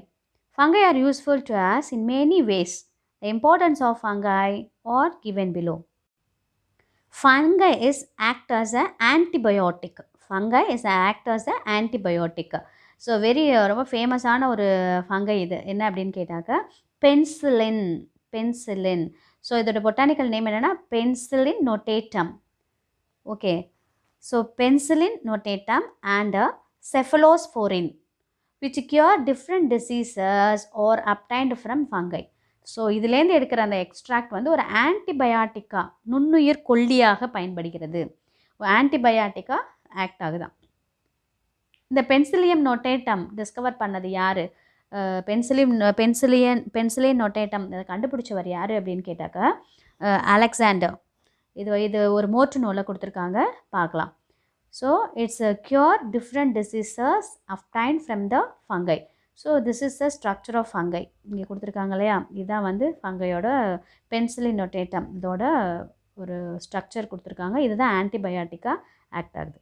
Fungi are useful to us in many ways. The importance of fungi are given below. Fungi is act as an antibiotic. Fungi is act as an antibiotic. So ரொம்ப ஃபேமஸான ஒரு fungi இது. என்ன அப்படின்னு கேட்டாக்க penicillin. So இதோட botanical name என்னென்னா penicillin நோட்டேட்டம். Okay, so penicillin நோட்டேட்டம் and cephalosporin which cure different diseases or obtained from fungi. So இதுலேருந்து எடுக்கிற அந்த எக்ஸ்ட்ராக்ட் வந்து ஒரு ஆன்டிபயாட்டிக்காக, நுண்ணுயிர் கொல்லியாக பயன்படுகிறது. ஆன்டிபயாட்டிக்காக ஆக்ட் ஆகுதான். இந்த பென்சிலியம் நோட்டேட்டம் டிஸ்கவர் பண்ணது யார்? பென்சிலின் நோட்டேட்டம் அதை கண்டுபிடிச்சவர் யார் அப்படின்னு கேட்டாக்க அலெக்சாண்டர். இது ஒரு மோற்று நூலில் கொடுத்துருக்காங்க, பார்க்கலாம். So it's cure different diseases obtained from the fungi. So this is the structure of fungi. இங்கே கொடுத்துருக்காங்க இல்லையா, இதுதான் வந்து ஃபங்கையோட பென்சிலின் நோட்டேட்டம், இதோட ஒரு ஸ்ட்ரக்சர் கொடுத்துருக்காங்க. இதுதான் ஆன்டிபயாட்டிக்காக ஆக்ட் ஆகுது.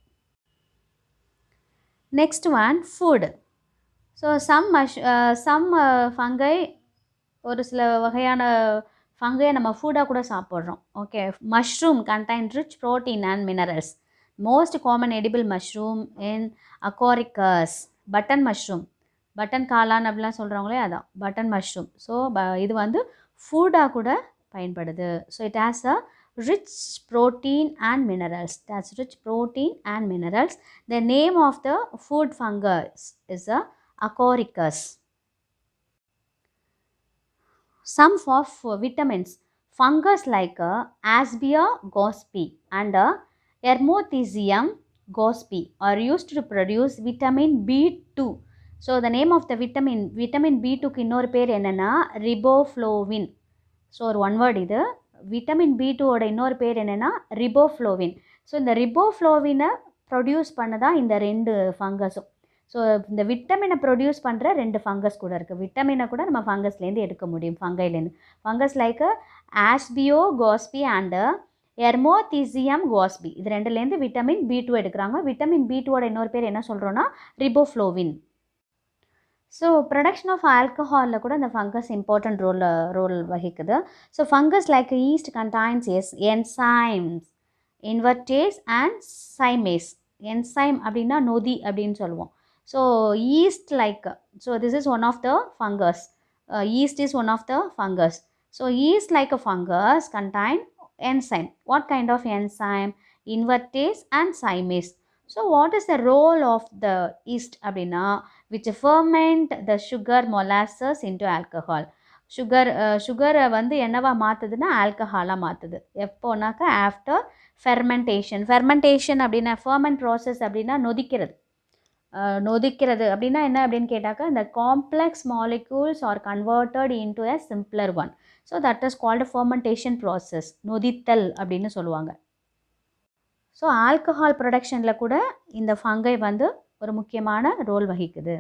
Next one food. So some fungi, ஒரு சில வகையான ஃபங்கையை நம்ம ஃபுட்டாக கூட சாப்பிட்றோம். Okay, mushroom contain rich protein and minerals. Most common edible mushroom in Acoricus. Button mushroom, button காளான் அப்படிலாம் சொல்கிறவங்களே அதான் பட்டன் மஷ்ரூம். ஸோ இது வந்து ஃபுட்டாக கூட பயன்படுது. So it has a rich protein and minerals. That's rich protein and minerals. The name of the food fungus is a Acoricus. Some of vitamins. Fungus like Asbia gospi and Ermothecium gospi are used to produce vitamin B2. So the name of the vitamin B2க்கு இன்னொரு பேர் என்னென்னா riboflavin. So ஒரு one word இது. Vitamin B2ஓட இன்னொரு பேர் என்னென்னா ரிபோஃப்ளோவின். ஸோ இந்த ரிபோஃப்ளோவினை ப்ரொடியூஸ் பண்ண தான் இந்த 2 ஃபங்கஸும். ஸோ இந்த விட்டமினை ப்ரொடியூஸ் பண்ணுற 2 ஃபங்கஸ் கூட இருக்குது. விட்டமினை கூட நம்ம ஃபங்கஸ்லேருந்து எடுக்க முடியும், ஃபங்கைலேருந்து. Fungus like Ashbya gossypii and Eremothecium gossypii, இது 2லேருந்து விட்டமின் B2 எடுக்கிறாங்க. விட்டமின் B2ஓட இன்னொரு பேர் என்ன சொல்கிறோன்னா ரிபோஃப்ளோவின். ஸோ ப்ரொடக்ஷன் ஆஃப் ஆல்கஹாலில் கூட இந்த ஃபங்கஸ் இம்பார்ட்டன்ட் ரோல் வகிக்குது. So fungus like yeast contains enzymes, invertase and zymase. Enzyme அப்படின்னா நொதி அப்படின்னு சொல்லுவோம். So yeast like, so this is one of the fungus. Yeast is one of the fungus. So yeast like a fungus contain enzyme. What kind of enzyme? Invertase and cymase. So what is the role of the yeast அப்படின்னா which ferment the sugar molasses into alcohol. சுகரை வந்து என்னவா மாற்றுதுன்னா ஆல்கஹாலாக மாற்றுது. எப்போனாக்கா after fermentation. Fermentation அப்படின்னா ferment process அப்படின்னா நொதிக்கிறது. நொதிக்கிறது அப்படின்னா என்ன அப்படின்னு கேட்டாக்கா, இந்த complex molecules are converted into a simpler one. So that is called fermentation process, நொதித்தல் அப்படின்னு சொல்லுவாங்க. ஸோ ஆல்கஹால் ப்ரொடக்ஷனில் கூட இந்த ஃபங்கை வந்து ஒரு முக்கியமான ரோல் வகிக்குது.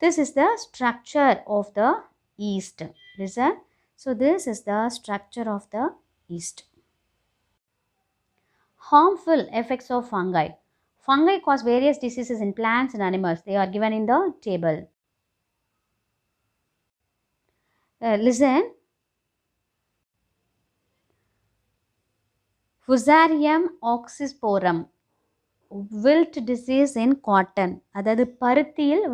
This is the structure of the yeast. Listen. So this is the structure of the yeast. Harmful effects of fungi. Fungi cause various diseases in plants and animals. They are given in the table. Listen. Fusarium oxysporum. Wilt disease in cotton. அதாவது பருத்தியில்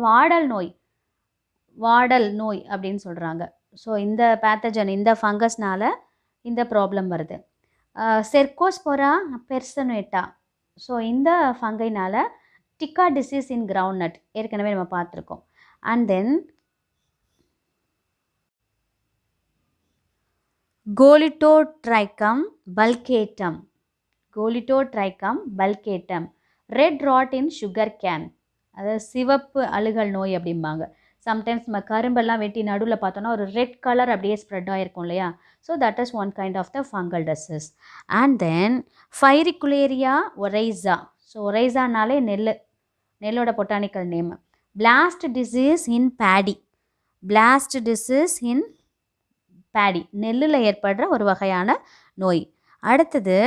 வாடல் நோய் அப்படின்னு சொல்கிறாங்க. So இந்த pathogen, இந்த ஃபங்கஸ்னால் இந்த problem வருது. Cercospora personata. So இந்த ஃபங்கைனால் டிக்கா டிசீஸ் இன் கிரவுண்ட்நட் ஏற்கனவே நம்ம பார்த்துருக்கோம். And then Colletotrichum falcatum. Colletotrichum falcatum. Red rot in sugar cane, அதாவது சிவப்பு அழுகல் நோய் அப்படிம்பாங்க. சம்டைம்ஸ் நம்ம கரும்பெல்லாம் வெட்டி நடுவில் பார்த்தோன்னா ஒரு ரெட் கலர் அப்படியே ஸ்ப்ரெட் ஆகிருக்கும் இல்லையா. So that is one kind of the fungal disease. And then Piricularia oryzae. So ஒரைசானாலே நெல்லோட botanical name. Blast disease in paddy. Blast disease in paddy, நெல்லில் ஏற்படுற ஒரு வகையான நோய். அடுத்தது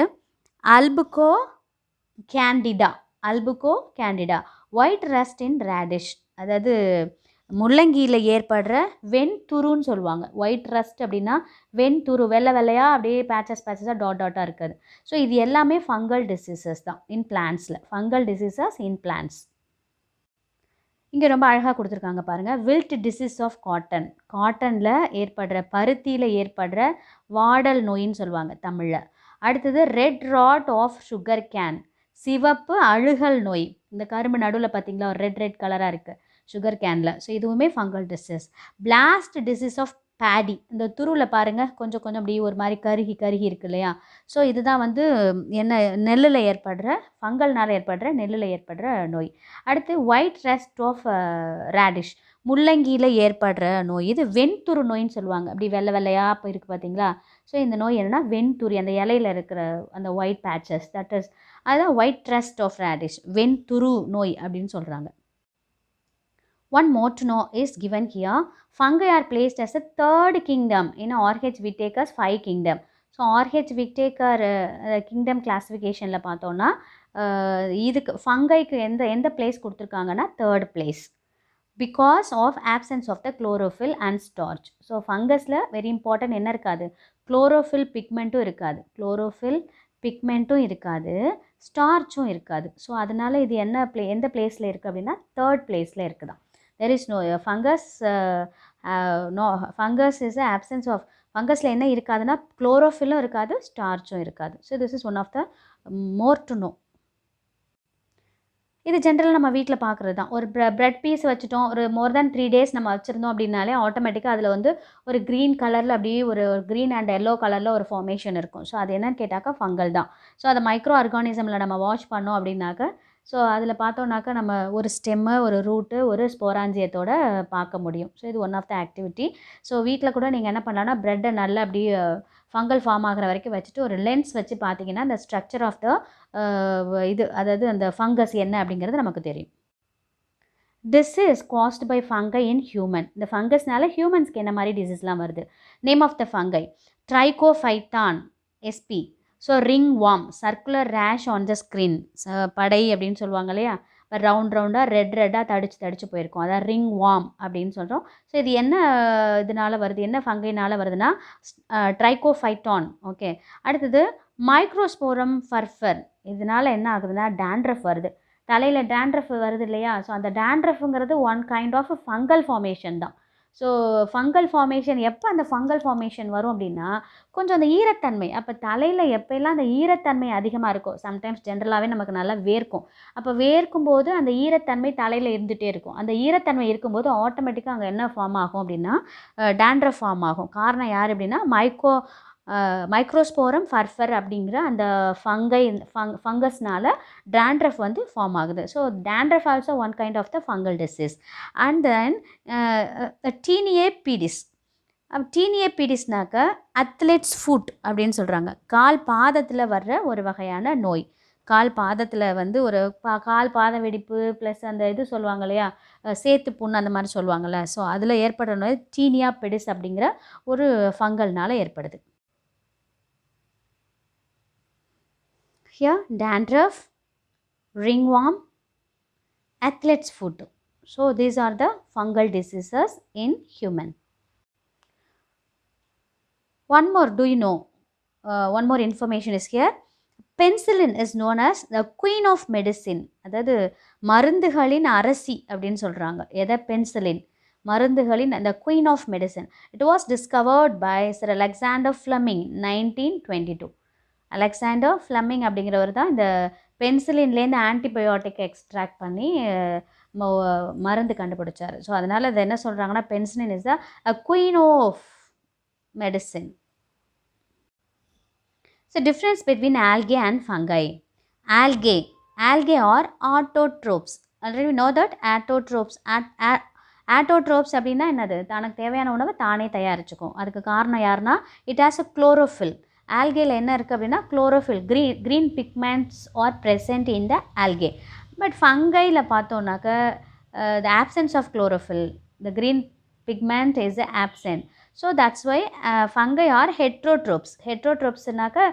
Albugo candida. White rust in radish, அதாவது முள்ளங்கியில் ஏற்படுற வெண்துருன்னு சொல்லுவாங்க. ஒயிட் ரஸ்ட் அப்படின்னா வெண்துரு, வெள்ளையாக அப்படியே பேச்சஸாக டாட்டாக இருக்குது. ஸோ இது எல்லாமே ஃபங்கல் டிசீசஸ் தான் இன் பிளான்ஸில். Fungal diseases in plants. இங்கே ரொம்ப அழகாக கொடுத்துருக்காங்க பாருங்கள். Wilt disease of cotton. காட்டனில் ஏற்படுற, பருத்தியில் ஏற்படுற வாடல் நோயின்னு சொல்லுவாங்க தமிழில். அடுத்தது red rot of sugar cane, சிவப்பு அழுகல் நோய். இந்த கரும்பு நடுவில் பார்த்திங்களா ஒரு ரெட் கலராக இருக்குது சுகர் கேனில். ஸோ இதுவுமே fungal disease. Blast disease of paddy, இந்த துருவில் பாருங்கள் கொஞ்சம் அப்படி ஒரு மாதிரி கருகி இருக்கு இல்லையா. ஸோ இதுதான் வந்து என்ன, நெல்லில் ஏற்படுற, ஃபங்கல்னால் ஏற்படுற, நெல்லில் ஏற்படுற நோய். அடுத்து ஒயிட் ரஸ்ட் ஆஃப் ரேடிஷ், முள்ளங்கியில் ஏற்படுற நோய். இது வெண்துரு நோயின்னு சொல்லுவாங்க. அப்படி வெள்ளையாக இப்போ இருக்குது பார்த்தீங்களா. ஸோ இந்த நோய் என்னென்னா வெண்துரு, அந்த இலையில் இருக்கிற அந்த ஒயிட் பேச்சஸ், தட் இஸ் அதுதான் ஒயிட் ரஸ்ட் ஆஃப் ரேடிஷ், வெண்துரு நோய் அப்படின்னு சொல்கிறாங்க. One more to know is given here. Fungi are placed as a third kingdom in R.H. Whittaker's 5 kingdom. So R.H. Whittaker kingdom classificationல பார்த்தோன்னா இதுக்கு ஃபங்கைக்கு எந்த பிளேஸ் கொடுத்துருக்காங்கன்னா third place. Because of absence of the chlorophyll and starch. So ஃபங்கஸில் very important என்ன இருக்காது, chlorophyll பிக்மெண்ட்டும் இருக்காது, ஸ்டார்ச்சும் இருக்காது. ஸோ அதனால் இது எந்த பிளேஸில் இருக்குது அப்படின்னா தேர்ட் பிளேஸில் இருக்குதான். There is no fungus. Fungus is the absence of. ஃபங்கஸில் என்ன இருக்காதுன்னா குளோரோஃபில்லும் இருக்காது, ஸ்டார்ச்சும் இருக்காது. So this is one of the more to know. இது ஜென்ரலாக நம்ம வீட்டில் பார்க்குறது தான். ஒரு ப்ரெட் பீஸ் வச்சுட்டோம், ஒரு மோர் தேன் 3 days நம்ம வச்சுருந்தோம் அப்படின்னாலே ஆட்டோமேட்டிக்காக அதில் வந்து ஒரு க்ரீன் கலரில் அப்படியே ஒரு க்ரீன் அண்ட் எல்லோ கலரில் ஒரு ஃபார்மேஷன் இருக்கும். ஸோ அது என்னன்னு கேட்டாக்கா ஃபங்கல் தான். ஸோ அதை மைக்ரோ ஆர்கானிசமில் நம்ம வாஷ் பண்ணோம் அப்படின்னாக்க ஸோ அதில் பார்த்தோன்னாக்கா நம்ம ஒரு ஸ்டெம்மு, ஒரு ரூட்டு, ஒரு ஸ்போராஞ்சியத்தோட பார்க்க முடியும். ஸோ இது one of the activity. So வீட்டில் கூட நீங்கள் என்ன பண்ணலாம்னா ப்ரெட்டை நல்லா அப்படியே ஃபங்கல் ஃபார்ம் ஆகிற வரைக்கும் வச்சுட்டு ஒரு லென்ஸ் வச்சு பார்த்தீங்கன்னா அந்த ஸ்ட்ரக்சர் ஆஃப் த அதாவது அந்த ஃபங்கஸ் என்ன அப்படிங்கிறது நமக்கு தெரியும். This is caused by fungi in human. இந்த ஃபங்கஸ்னால ஹியூமன்ஸ்க்கு என்ன மாதிரி டிசீஸ்லாம் வருது? Name of the fungi Trichophyton S P. So ringworm, circular rash on the screen, படை அப்படின்னு சொல்லுவாங்க இல்லையா, ரவுண்டாக ரெட்டாக தடிச்சு போயிருக்கும், அதான் ரிங் வார்ம் அப்படின்னு சொல்கிறோம். ஸோ இது என்ன இதனால் வருது, என்ன ஃபங்கைனால் வருதுன்னா ட்ரைகோஃபைட்டான். ஓகே, அடுத்தது மைக்ரோஸ்போரம் ஃபர்ஃபர். இதனால் என்ன ஆகுதுன்னா டேண்ட்ரஃப் வருது, தலையில் டேண்ட்ரஃப் வருது இல்லையா. ஸோ அந்த டேண்ட்ரஃப்ங்கிறது one kind of fungal formation தான். ஸோ ஃபங்கல் ஃபார்மேஷன் எப்போ அந்த ஃபங்கல் ஃபார்மேஷன் வரும் அப்படின்னா கொஞ்சம் அந்த ஈரத்தன்மை, அப்போ தலையில் எப்போல்லாம் அந்த ஈரத்தன்மை அதிகமாக இருக்கும், சம்டைம்ஸ் ஜென்ரலாகவே நமக்கு நல்லா வேர்க்கும், அப்போ வேர்க்கும்போது அந்த ஈரத்தன்மை தலையில் இருந்துகிட்டே இருக்கும். அந்த ஈரத்தன்மை இருக்கும்போது ஆட்டோமேட்டிக்காக அங்கே என்ன ஃபார்ம் ஆகும் அப்படின்னா டேண்ட்ரஃப் ஃபார்ம் ஆகும். காரணம் யார் அப்படின்னா மைக்ரோஸ்போரம் ஃபர்ஃபர் அப்படிங்கிற அந்த ஃபங்கஸ்னால டேண்ட்ரஃப் வந்து ஃபார்ம் ஆகுது. So dandruff also one kind of the fungal disease. And then tinea pedis. டீனியேபீடிஸ்னாக்க அத்லெட்ஸ் ஃபுட் அப்படின்னு சொல்கிறாங்க. கால் பாதத்தில் வர்ற ஒரு வகையான நோய். கால் பாதத்தில் வந்து ஒரு கால் பாத வெடிப்பு ப்ளஸ் அந்த இது சொல்லுவாங்க இல்லையா, சேத்து புண்ணு அந்த மாதிரி சொல்லுவாங்கள்ல. ஸோ அதில் ஏற்படுற நோய் டீனியேபீடிஸ் அப்படிங்கிற ஒரு ஃபங்கல்னால் ஏற்படுது. Here dandruff, ringworm, athlete's foot. So these are the fungal diseases in human. One more, do you know? One more information is here. Penicillin is known as the queen of medicine. அதாவது மருந்துகளின் அரசி அப்படின்னு சொல்கிறாங்க. எதை? Penicillin. மருந்துகளின் the queen of medicine. It was discovered by Sir Alexander Fleming 1922. Alexander Fleming அப்படிங்கிறவர் தான் இந்த பென்சிலின்லேருந்து antibiotic extract பண்ணி மருந்து கண்டுபிடிச்சார். ஸோ அதனால் அது என்ன சொல்கிறாங்கன்னா penicillin is the queen of medicine. So difference between algae and fungi. Algae are autotrophs. Already know that autotrophs. Autotrophs அப்படின்னா என்னது? தனக்கு தேவையான உணவை தானே தயாரிச்சுக்கும். அதுக்கு காரணம் யாருன்னா இட் ஹாஸ் அ குளோரோஃபில். ஆல்கேல என்ன இருக்குது அப்படின்னா chlorophyll, green pigments are present in the algae. But ஃபங்கையில் பார்த்தோன்னாக்க the absence of chlorophyll, the green pigment is absent. So that's why fungi are heterotrophs. ஹெட்ரோட்ரோப்ஸ்னாக்க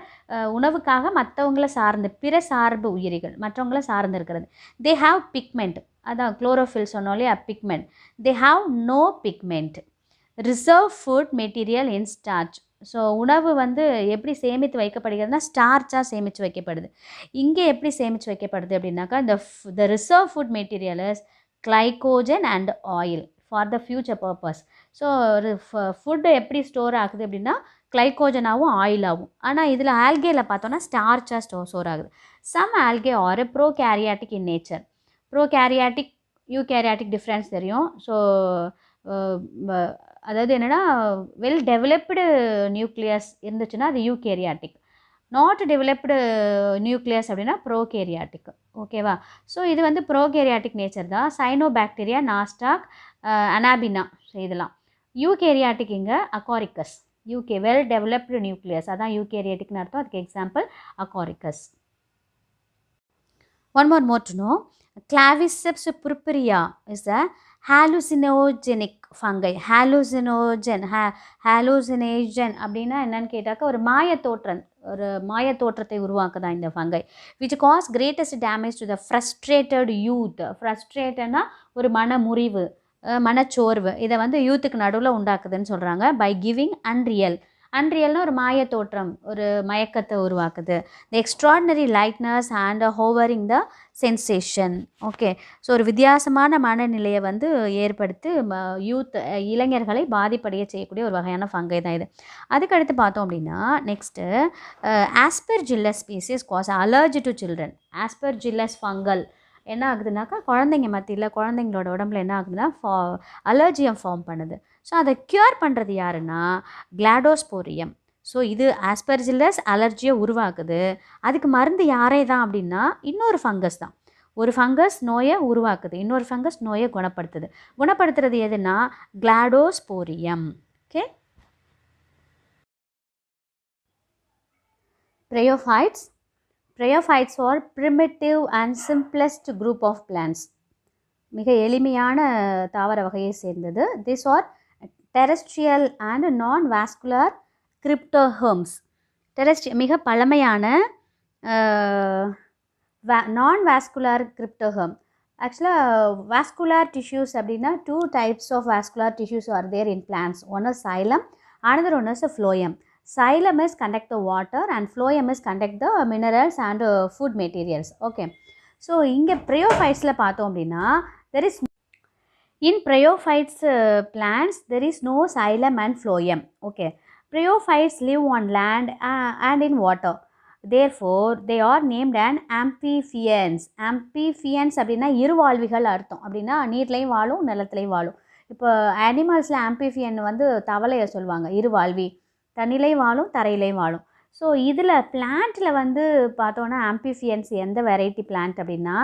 உணவுக்காக மற்றவங்கள சார்ந்து, பிற சார்பு உயிரிகள் மற்றவங்கள சார்ந்து இருக்கிறது. தே ஹாவ் பிக்மெண்ட், அதான் குளோரோஃபில் சொன்னோம் இல்லையா, pigment. They have no pigment. Reserve food material in starch. So உணவு வந்து எப்படி சேமித்து வைக்கப்படுகிறதுனா ஸ்டார்ச்சாக சேமித்து வைக்கப்படுது. இங்கே எப்படி சேமித்து வைக்கப்படுது அப்படின்னாக்கா the reserve food material is glycogen and oil for the future purpose. So food எப்படி ஸ்டோர் ஆகுது அப்படின்னா கிளைக்கோஜனாகவும் ஆயிலாகவும். ஆனால் இதில் ஆல்கேயில் பார்த்தோன்னா ஸ்டார்ச்சாக ஸ்டோர் ஆகுது. Some algae are prokaryotic in nature. Prokaryotic eukaryotic difference தெரியும். ஸோ அதாவது என்னென்னா வெல் டெவலப்டு நியூக்ளியஸ் இருந்துச்சுன்னா அது யூகேரியாட்டிக், நாட் டெவலப்டு நியூக்ளியஸ் அப்படின்னா ப்ரோகேரியாட்டிக். ஓகேவா? ஸோ இது வந்து ப்ரோகேரியாட்டிக் நேச்சர் தான். சைனோபாக்டீரியா, நாஸ்டாக், அனாபினா, ஸோ இதெல்லாம். யூகேரியாட்டிக் இங்கே அகாரிக்கஸ். வெல் டெவலப்டு நியூக்ளியஸ், அதான் யூகேரியாட்டிக்னு அர்த்தம். அதுக்கு example agaricus. One more to know. Claviceps purpurea is a hallucinogenic fungi. Hallucinogen அப்படின்னா என்னன்னு கேட்டாக்க ஒரு மாயத்தோற்றத்தை உருவாக்குதான் இந்த fungi. which cause greatest damage to the frustrated youth. ஃப்ரஸ்ட்ரேட்டட்னா ஒரு மனமுறிவு, மனச்சோர்வு, இதை வந்து யூத்துக்கு நடுவில் உண்டாக்குதுன்னு சொல்கிறாங்க. பை கிவிங் அன்ரியல்னா ஒரு மாயத்தோற்றம், ஒரு மயக்கத்தை உருவாக்குது. த extraordinary lightness and hovering the sensation. Okay, so ஒரு வித்தியாசமான மனநிலையை வந்து ஏற்படுத்தி இளைஞர்களை பாதிப்படைய செய்யக்கூடிய ஒரு வகையான ஃபங்கை தான் இது. அதுக்கடுத்து பார்த்தோம் அப்படின்னா next Aspergillus species causes allergy to children. Aspergillus fungal என்ன ஆகுதுனாக்கா குழந்தைங்க மத்தியில், குழந்தைங்களோட உடம்புல என்ன ஆகுதுன்னா அலர்ஜியம் ஃபார்ம் பண்ணுது. ஸோ அதை க்யூர் பண்ணுறது யாருன்னா கிளாடோஸ்போரியம். ஸோ இது ஆஸ்பெர்ஜில்லஸ் அலர்ஜியை உருவாக்குது. அதுக்கு மருந்து யாரே தான் அப்படின்னா இன்னொரு ஃபங்கஸ் தான். ஒரு ஃபங்கஸ் நோயை உருவாக்குது, இன்னொரு ஃபங்கஸ் நோயை குணப்படுத்துது. குணப்படுத்துறது எதுனா Cladosporium. Okay. Bryophytes. Bryophytes are primitive and simplest group of plants. மிக எளிமையான தாவர வகையை சேர்ந்தது. These are terrestrial and non-vascular cryptoherms. மிக பழமையான நான்-வாஸ்குலர் கிரிப்டோஹெர்ம். ஆக்சுவலாக வாஸ்குலர் டிஷ்யூஸ் அப்படின்னா 2 types of vascular tissues are there in plants. One is xylem, another one is a phloem. Xylem is conduct the water and phloem is conduct the minerals and food materials. Okay. So இங்கே ப்ரையோஃபைட்ஸில் பார்த்தோம் அப்படின்னா there is in bryophytes plants there is no xylem and phloem. Okay. Bryophytes live on land and in water. Therefore they are named an amphibians. Amphibians அப்படின்னா இருவாழ்விகள் அர்த்தம். அப்படின்னா நீர்லையும் வாழும் நிலத்துலையும் வாழும். இப்போ அனிமல்ஸில் ஆம்பிஃபியன் வந்து தவளையை சொல்லுவாங்க, இருவாழ்வி. தண்ணிலையும் வாழும் தரையிலையும் வாழும். ஸோ இதில் பிளான்ட்டில் வந்து பார்த்தோன்னா ஆம்பிஃபியன்ஸ் எந்த வெரைட்டி பிளான்ட் அப்படின்னா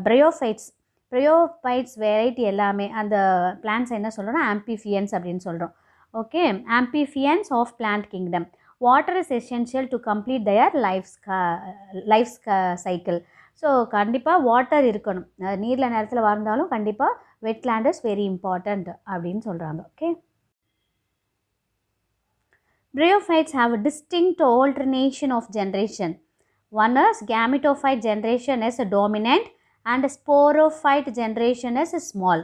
ப்ரையோஃபைட்ஸ் வெரைட்டி எல்லாமே அந்த பிளான்ட்ஸ் என்ன சொல்கிறோன்னா ஆம்பிஃபியன்ஸ் அப்படின்னு சொல்கிறோம். Okay. Amphibians of plant kingdom. Water is essential to complete their life cycle. So கண்டிப்பாக வாட்டர் இருக்கணும். நீரில் நேரத்தில் வாழ்ந்தாலும் கண்டிப்பாக வெட்லேண்ட் இஸ் வெரி இம்பார்ட்டண்ட் அப்படின்னு சொல்கிறாங்க. Okay. Bryophytes have a distinct alternation of generation. One is gametophyte generation is dominant and sporophyte generation is small.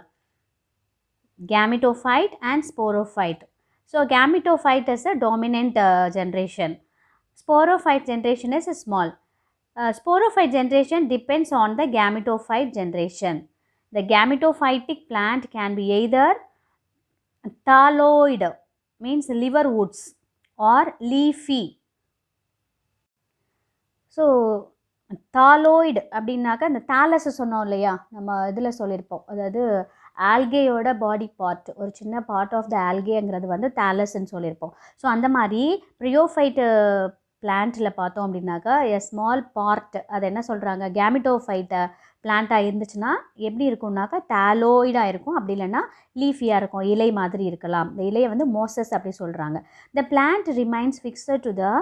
Gametophyte and sporophyte. So gametophyte is a dominant generation. Sporophyte generation is small. Sporophyte generation depends on the gametophyte generation. The gametophytic plant can be either thalloid, means liverwoods, or leafy. So thalloid அப்படின்னாக்கா இந்த thallus சொன்னோம் இல்லையா, நம்ம இதில் சொல்லியிருப்போம். அதாவது ஆல்கேயோட body part, ஒரு சின்ன பார்ட் ஆஃப் த ஆல்கேங்கிறது வந்து தாலஸ்ன்னு சொல்லியிருப்போம். ஸோ அந்த மாதிரி ப்ரியோஃபைட்டு பிளான்ட்டில் பார்த்தோம் அப்படின்னாக்கா எ ஸ்மால் பார்ட், அது என்ன சொல்கிறாங்க, கேமிட்டோஃபைட்டை பிளான்ட்டாக இருந்துச்சுன்னா எப்படி இருக்கும்னாக்கா தாலோய்டாக இருக்கும், அப்படி இல்லைன்னா லீஃபியாக இருக்கும், இலை மாதிரி இருக்கலாம். இந்த இலையை வந்து மோசஸ் அப்படி சொல்கிறாங்க. The plant remains fixed to the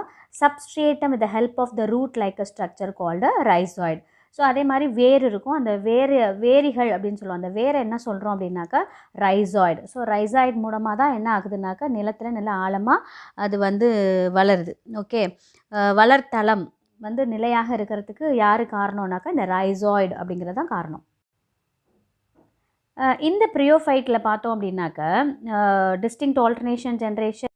substratum with the help of the root like a structure called rhizoid. So அதே மாதிரி வேர் இருக்கும், அந்த வேரிகள் அப்படின்னு சொல்லுவோம். அந்த வேரை என்ன சொல்கிறோம் அப்படின்னாக்கா ரைசாய்டு. ஸோ ரைசாய்டு மூலமாக தான் என்ன ஆகுதுனாக்கா நிலத்தில் நல்ல ஆழமாக அது வந்து வளருது. ஓகே. வளர்த்தளம் வந்து நிலையாக இருக்கிறதுக்கு யார் காரணம்னாக்கா இந்த ரைசாய்டு அப்படிங்கிறது தான் காரணம். இந்த ப்ரியோஃபைட்டில் பார்த்தோம் அப்படின்னாக்கா distinct alternation generation.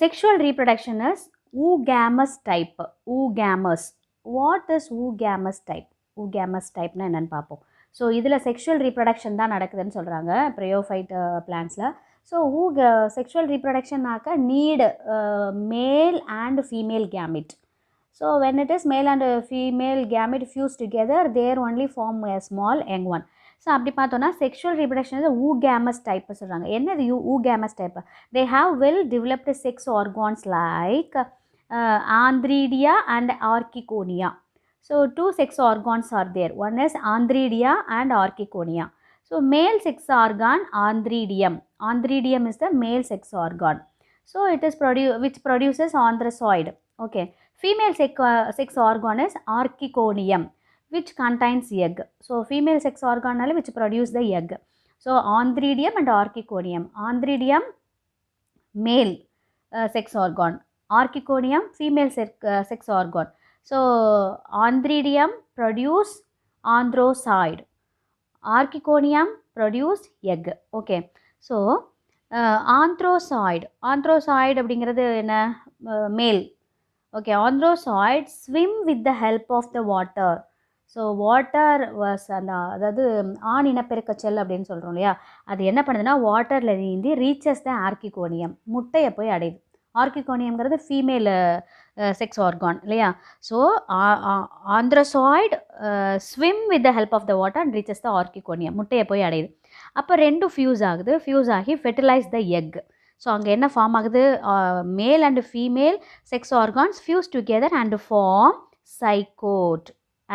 Sexual reproduction is oogamous type. oogamous. What is oogamous type? oogamous டைப்னா என்னென்னு பார்ப்போம். ஸோ இதில் செக்ஷுவல் ரீப்ரொடக்ஷன் தான் நடக்குதுன்னு சொல்கிறாங்க ப்ரியோஃபைட் பிளான்ட்ஸில். ஸோ செக்ஷுவல் ரீப்ரொடக்ஷன்னாக்கா need male and female gamete. So when it is male and female gamete fuse together, they only form a small young one. So அப்படி பார்த்தோன்னா செக்ஷுவல் ரீப்ரடக்ஷன் வந்து oogamous type சொல்கிறாங்க. என்னது oogamous type? They have well developed sex organs like andridia and archiconia. So 2 sex organs are there. One is andridia and archiconia. So male sex organ andridium. Andridium is the male sex organ. So it is which produces androzoid. Okay. Female sex organ is archiconium, which contains egg. So female sex organ which produce the egg. So andridium and archiconium. Andridium male sex organ, archiconium female sex organ. So andridium produce androzoid, archiconium produce egg. Okay. So androzoid அப்படிங்கிறது என்ன? male. Okay. Androzoid swim with the help of the water. So water was அந்த அதாவது ஆண் இனப்பெருக்க செல் அப்படின்னு சொல்கிறோம் இல்லையா, அது என்ன பண்ணுதுன்னா வாட்டரில் நீந்தி ரீச்சஸ் த ஆர்கிகோனியம், முட்டையை போய் அடையுது. ஆர்கிகோனியம்ங்கிறது ஃபீமேல் செக்ஸ் ஆர்கான் இல்லையா. So antherozoid swim with the help of the water and reaches the archegonium, முட்டையை போய் அடையுது. அப்போ ரெண்டும் ஃபியூஸ் ஆகுது, ஃபியூஸ் ஆகி ஃபெர்டிலைஸ் த எக். ஸோ அங்கே என்ன ஃபார்ம் ஆகுது? Male and female sex organs fuse together and form zygote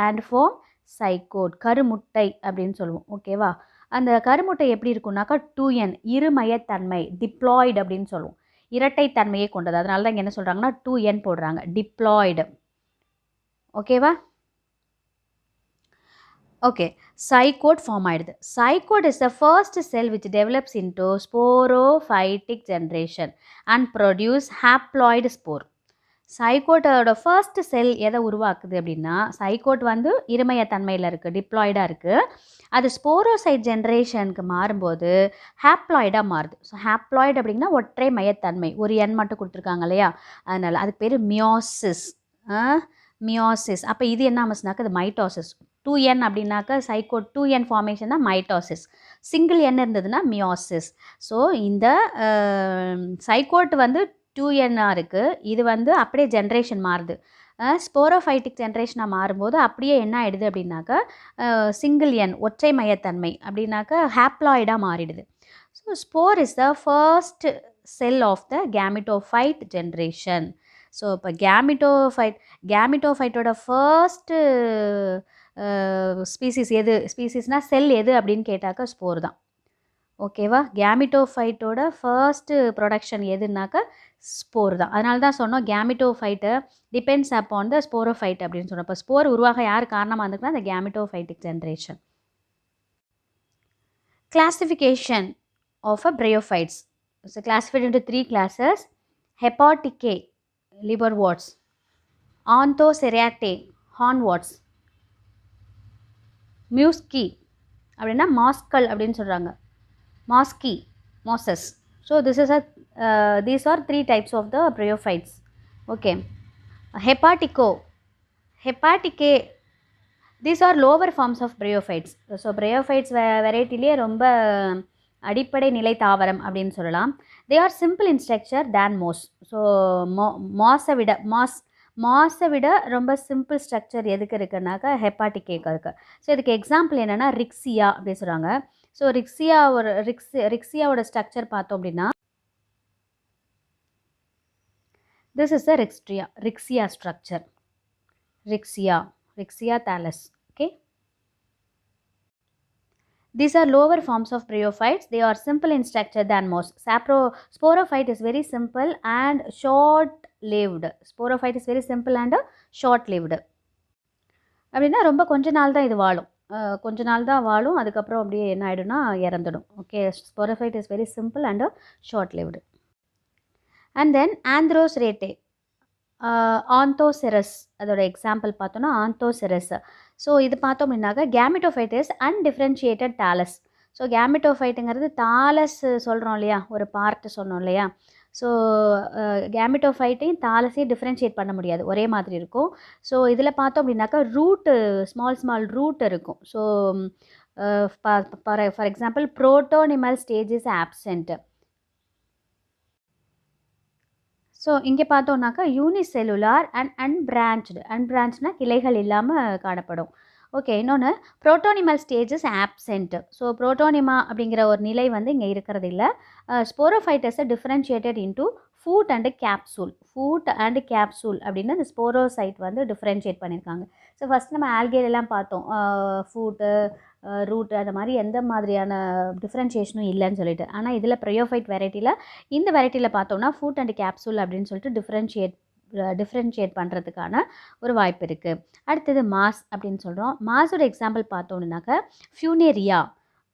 and form zygote, கருமுட்டை அப்படின்னு சொல்லுவோம். ஓகேவா? அந்த கருமுட்டை எப்படி இருக்கும்னாக்கா 2n, இருமயத்தன்மை, டிப்ளாய்டு அப்படின்னு சொல்லுவோம். இரட்டைத்தன்மையை கொண்டது. அதனால தான் இங்கே என்ன சொல்கிறாங்கன்னா 2n போடுறாங்க, டிப்ளாய்டு. ஓகேவா? ஓகே, சைகோட் ஃபார்ம் ஆகிடுது. Zygote is the first cell which develops into sporophytic generation and produce haploid spore. சைகோட்டோட ஃபர்ஸ்ட் செல் எதை உருவாக்குது அப்படின்னா, சைகோட் வந்து இருமயத்தன்மையில் இருக்குது, டிப்ளாய்டாக இருக்குது. அது ஸ்போரோசைட் ஜென்ரேஷனுக்கு மாறும்போது ஹாப்ளாய்டாக மாறுது. ஸோ ஹாப்ளாய்டு அப்படின்னா ஒற்றை மையத்தன்மை, ஒரு எண் மட்டும் கொடுத்துருக்காங்க இல்லையா, அதனால் அதுக்கு பேர் மியோசிஸ். மியோசிஸ். அப்போ இது என்ன ஆச்சுனாக்கா அது மைட்டோசிஸ். 2n அப்படின்னாக்கா சைகோட் 2n ஃபார்மேஷன் தான் மைட்டோசிஸ். சிங்கிள் எண் இருந்ததுன்னா மியோசிஸ். ஸோ இந்த சைகோட் வந்து 2n-ஆக இருக்குது. இது வந்து அப்படியே ஜென்ரேஷன் மாறுது. ஸ்போரோஃபைட்டிக் ஜென்ரேஷனாக மாறும்போது அப்படியே என்ன ஆகிடுது அப்படின்னாக்கா சிங்கிள் எண், ஒற்றை மையத்தன்மை அப்படின்னாக்கா ஹாப்ளாய்டாக மாறிடுது. So spore is the first cell of the gametophyte generation. So இப்போ கேமிட்டோஃபைட்டோட ஃபர்ஸ்ட்டு ஸ்பீசிஸ் எது, ஸ்பீசிஸ்னால் செல் எது அப்படின்னு கேட்டாக்கா ஸ்போர் தான். ஓகேவா? கேமிட்டோஃபைட்டோட ஃபர்ஸ்ட்டு ப்ரொடக்ஷன் எதுனாக்கா ஸ்போர் தான். அதனால தான் சொன்னோம் gametophyte depends upon the sporophyte அப்படின்னு சொன்னோம். இப்போ ஸ்போர் உருவாக யார் காரணமாக இருந்துக்குன்னா அந்த gametophytic generation. Classification of a bryophytes. So classified into 3 classes: Hepaticae, liverworts; Ornthoceriatae, hornworts; Musci அப்படின்னா மாஸ்கல் அப்படின்னு சொல்கிறாங்க, Mosci, mosses. So these are 3 types of the bryophytes. Okay. Hepaticae, these are lower forms of bryophytes. So bryophytes வெரைட்டிலே ரொம்ப அடிப்படை நிலை தாவரம் அப்படின்னு சொல்லலாம். They are simple in structure than moss. So மாஸை விட ரொம்ப சிம்பிள் ஸ்ட்ரக்சர் எதுக்கு இருக்குன்னாக்கா ஹெப்பாட்டிகேக்கு இருக்குது. ஸோ இதுக்கு எக்ஸாம்பிள் என்னென்னா ரிக்ஸியா அப்படின்னு சொல்கிறாங்க. ஸோ ரிக்ஸியாவோட ஸ்ட்ரக்சர் பார்த்தோம் அப்படின்னா this is the Rixia structure. Rixia thallus. Okay. These are lower forms of bryophytes. They are simple in structure than most. Sporophyte is very simple and short-lived. Sporophyte is very simple and short-lived. அப்படின்னா ரொம்ப கொஞ்ச நாள் தான் இது வாழும், கொஞ்ச நாள் தான் வாழும், அதுக்கப்புறம் அப்படியே என்ன ஆகிடும்னா இறந்துடும். Okay, sporophyte is very simple and short lived. And then Anthocerotae, Anthoceros, அதோட எக்ஸாம்பிள் பார்த்தோன்னா ஆந்தோசெரஸ். ஸோ இது பார்த்தோம் அப்படின்னாக்கா கேமிட்டோஃபைட் அன்டிஃப்ரென்ஷியேட்டட் தாலஸ். ஸோ கேமிட்டோஃபைட்டுங்கிறது தாலஸ் சொல்கிறோம் இல்லையா, ஒரு பார்ட்டு சொன்னோம் இல்லையா. ஸோ கேமிட்டோஃபைட்டையும் தாலஸையும் டிஃப்ரென்ஷியேட் பண்ண முடியாது, ஒரே மாதிரி இருக்கும். ஸோ இதில் பார்த்தோம் அப்படின்னாக்கா ரூட்டு, ஸ்மால் ரூட் இருக்கும். So for example protonemal stage is absent. So இங்கே பார்த்தோன்னாக்கா யூனிசெல்லுலார் அண்ட் அன்பிரான்ச்னா கிளைகள் இல்லாமல் காணப்படும். ஓகே, இன்னொன்று protonemal stages absent. So protonema அப்படிங்கிற ஒரு நிலை வந்து இங்கே இருக்கிறது இல்லை. ஸ்போரோஃபைட்டஸை differentiated into foot and capsule அப்படின்னு அந்த ஸ்போரோசைட் வந்து டிஃப்ரென்ஷியேட் பண்ணியிருக்காங்க. ஸோ ஃபஸ்ட் நம்ம ஆல்கேலாம் பார்த்தோம், ஃபூட்டு, ரூட், அந்த மாதிரி எந்த மாதிரியான டிஃப்ரென்ஷியேஷனும் இல்லைன்னு சொல்லிட்டு. ஆனால் இதில் ப்ரையோஃபைட் வெரைட்டியில், இந்த வெரைட்டியில் பார்த்தோம்னா ஃபூட் அண்ட் கேப்சூல் அப்படின்னு சொல்லிட்டு டிஃப்ரென்ஷியேட் பண்ணுறதுக்கான ஒரு வாய்ப்பு இருக்குது. அடுத்தது மாஸ் அப்படின்னு சொல்கிறோம். மாஸோட எக்ஸாம்பிள் பார்த்தோம்னாக்கா Funaria,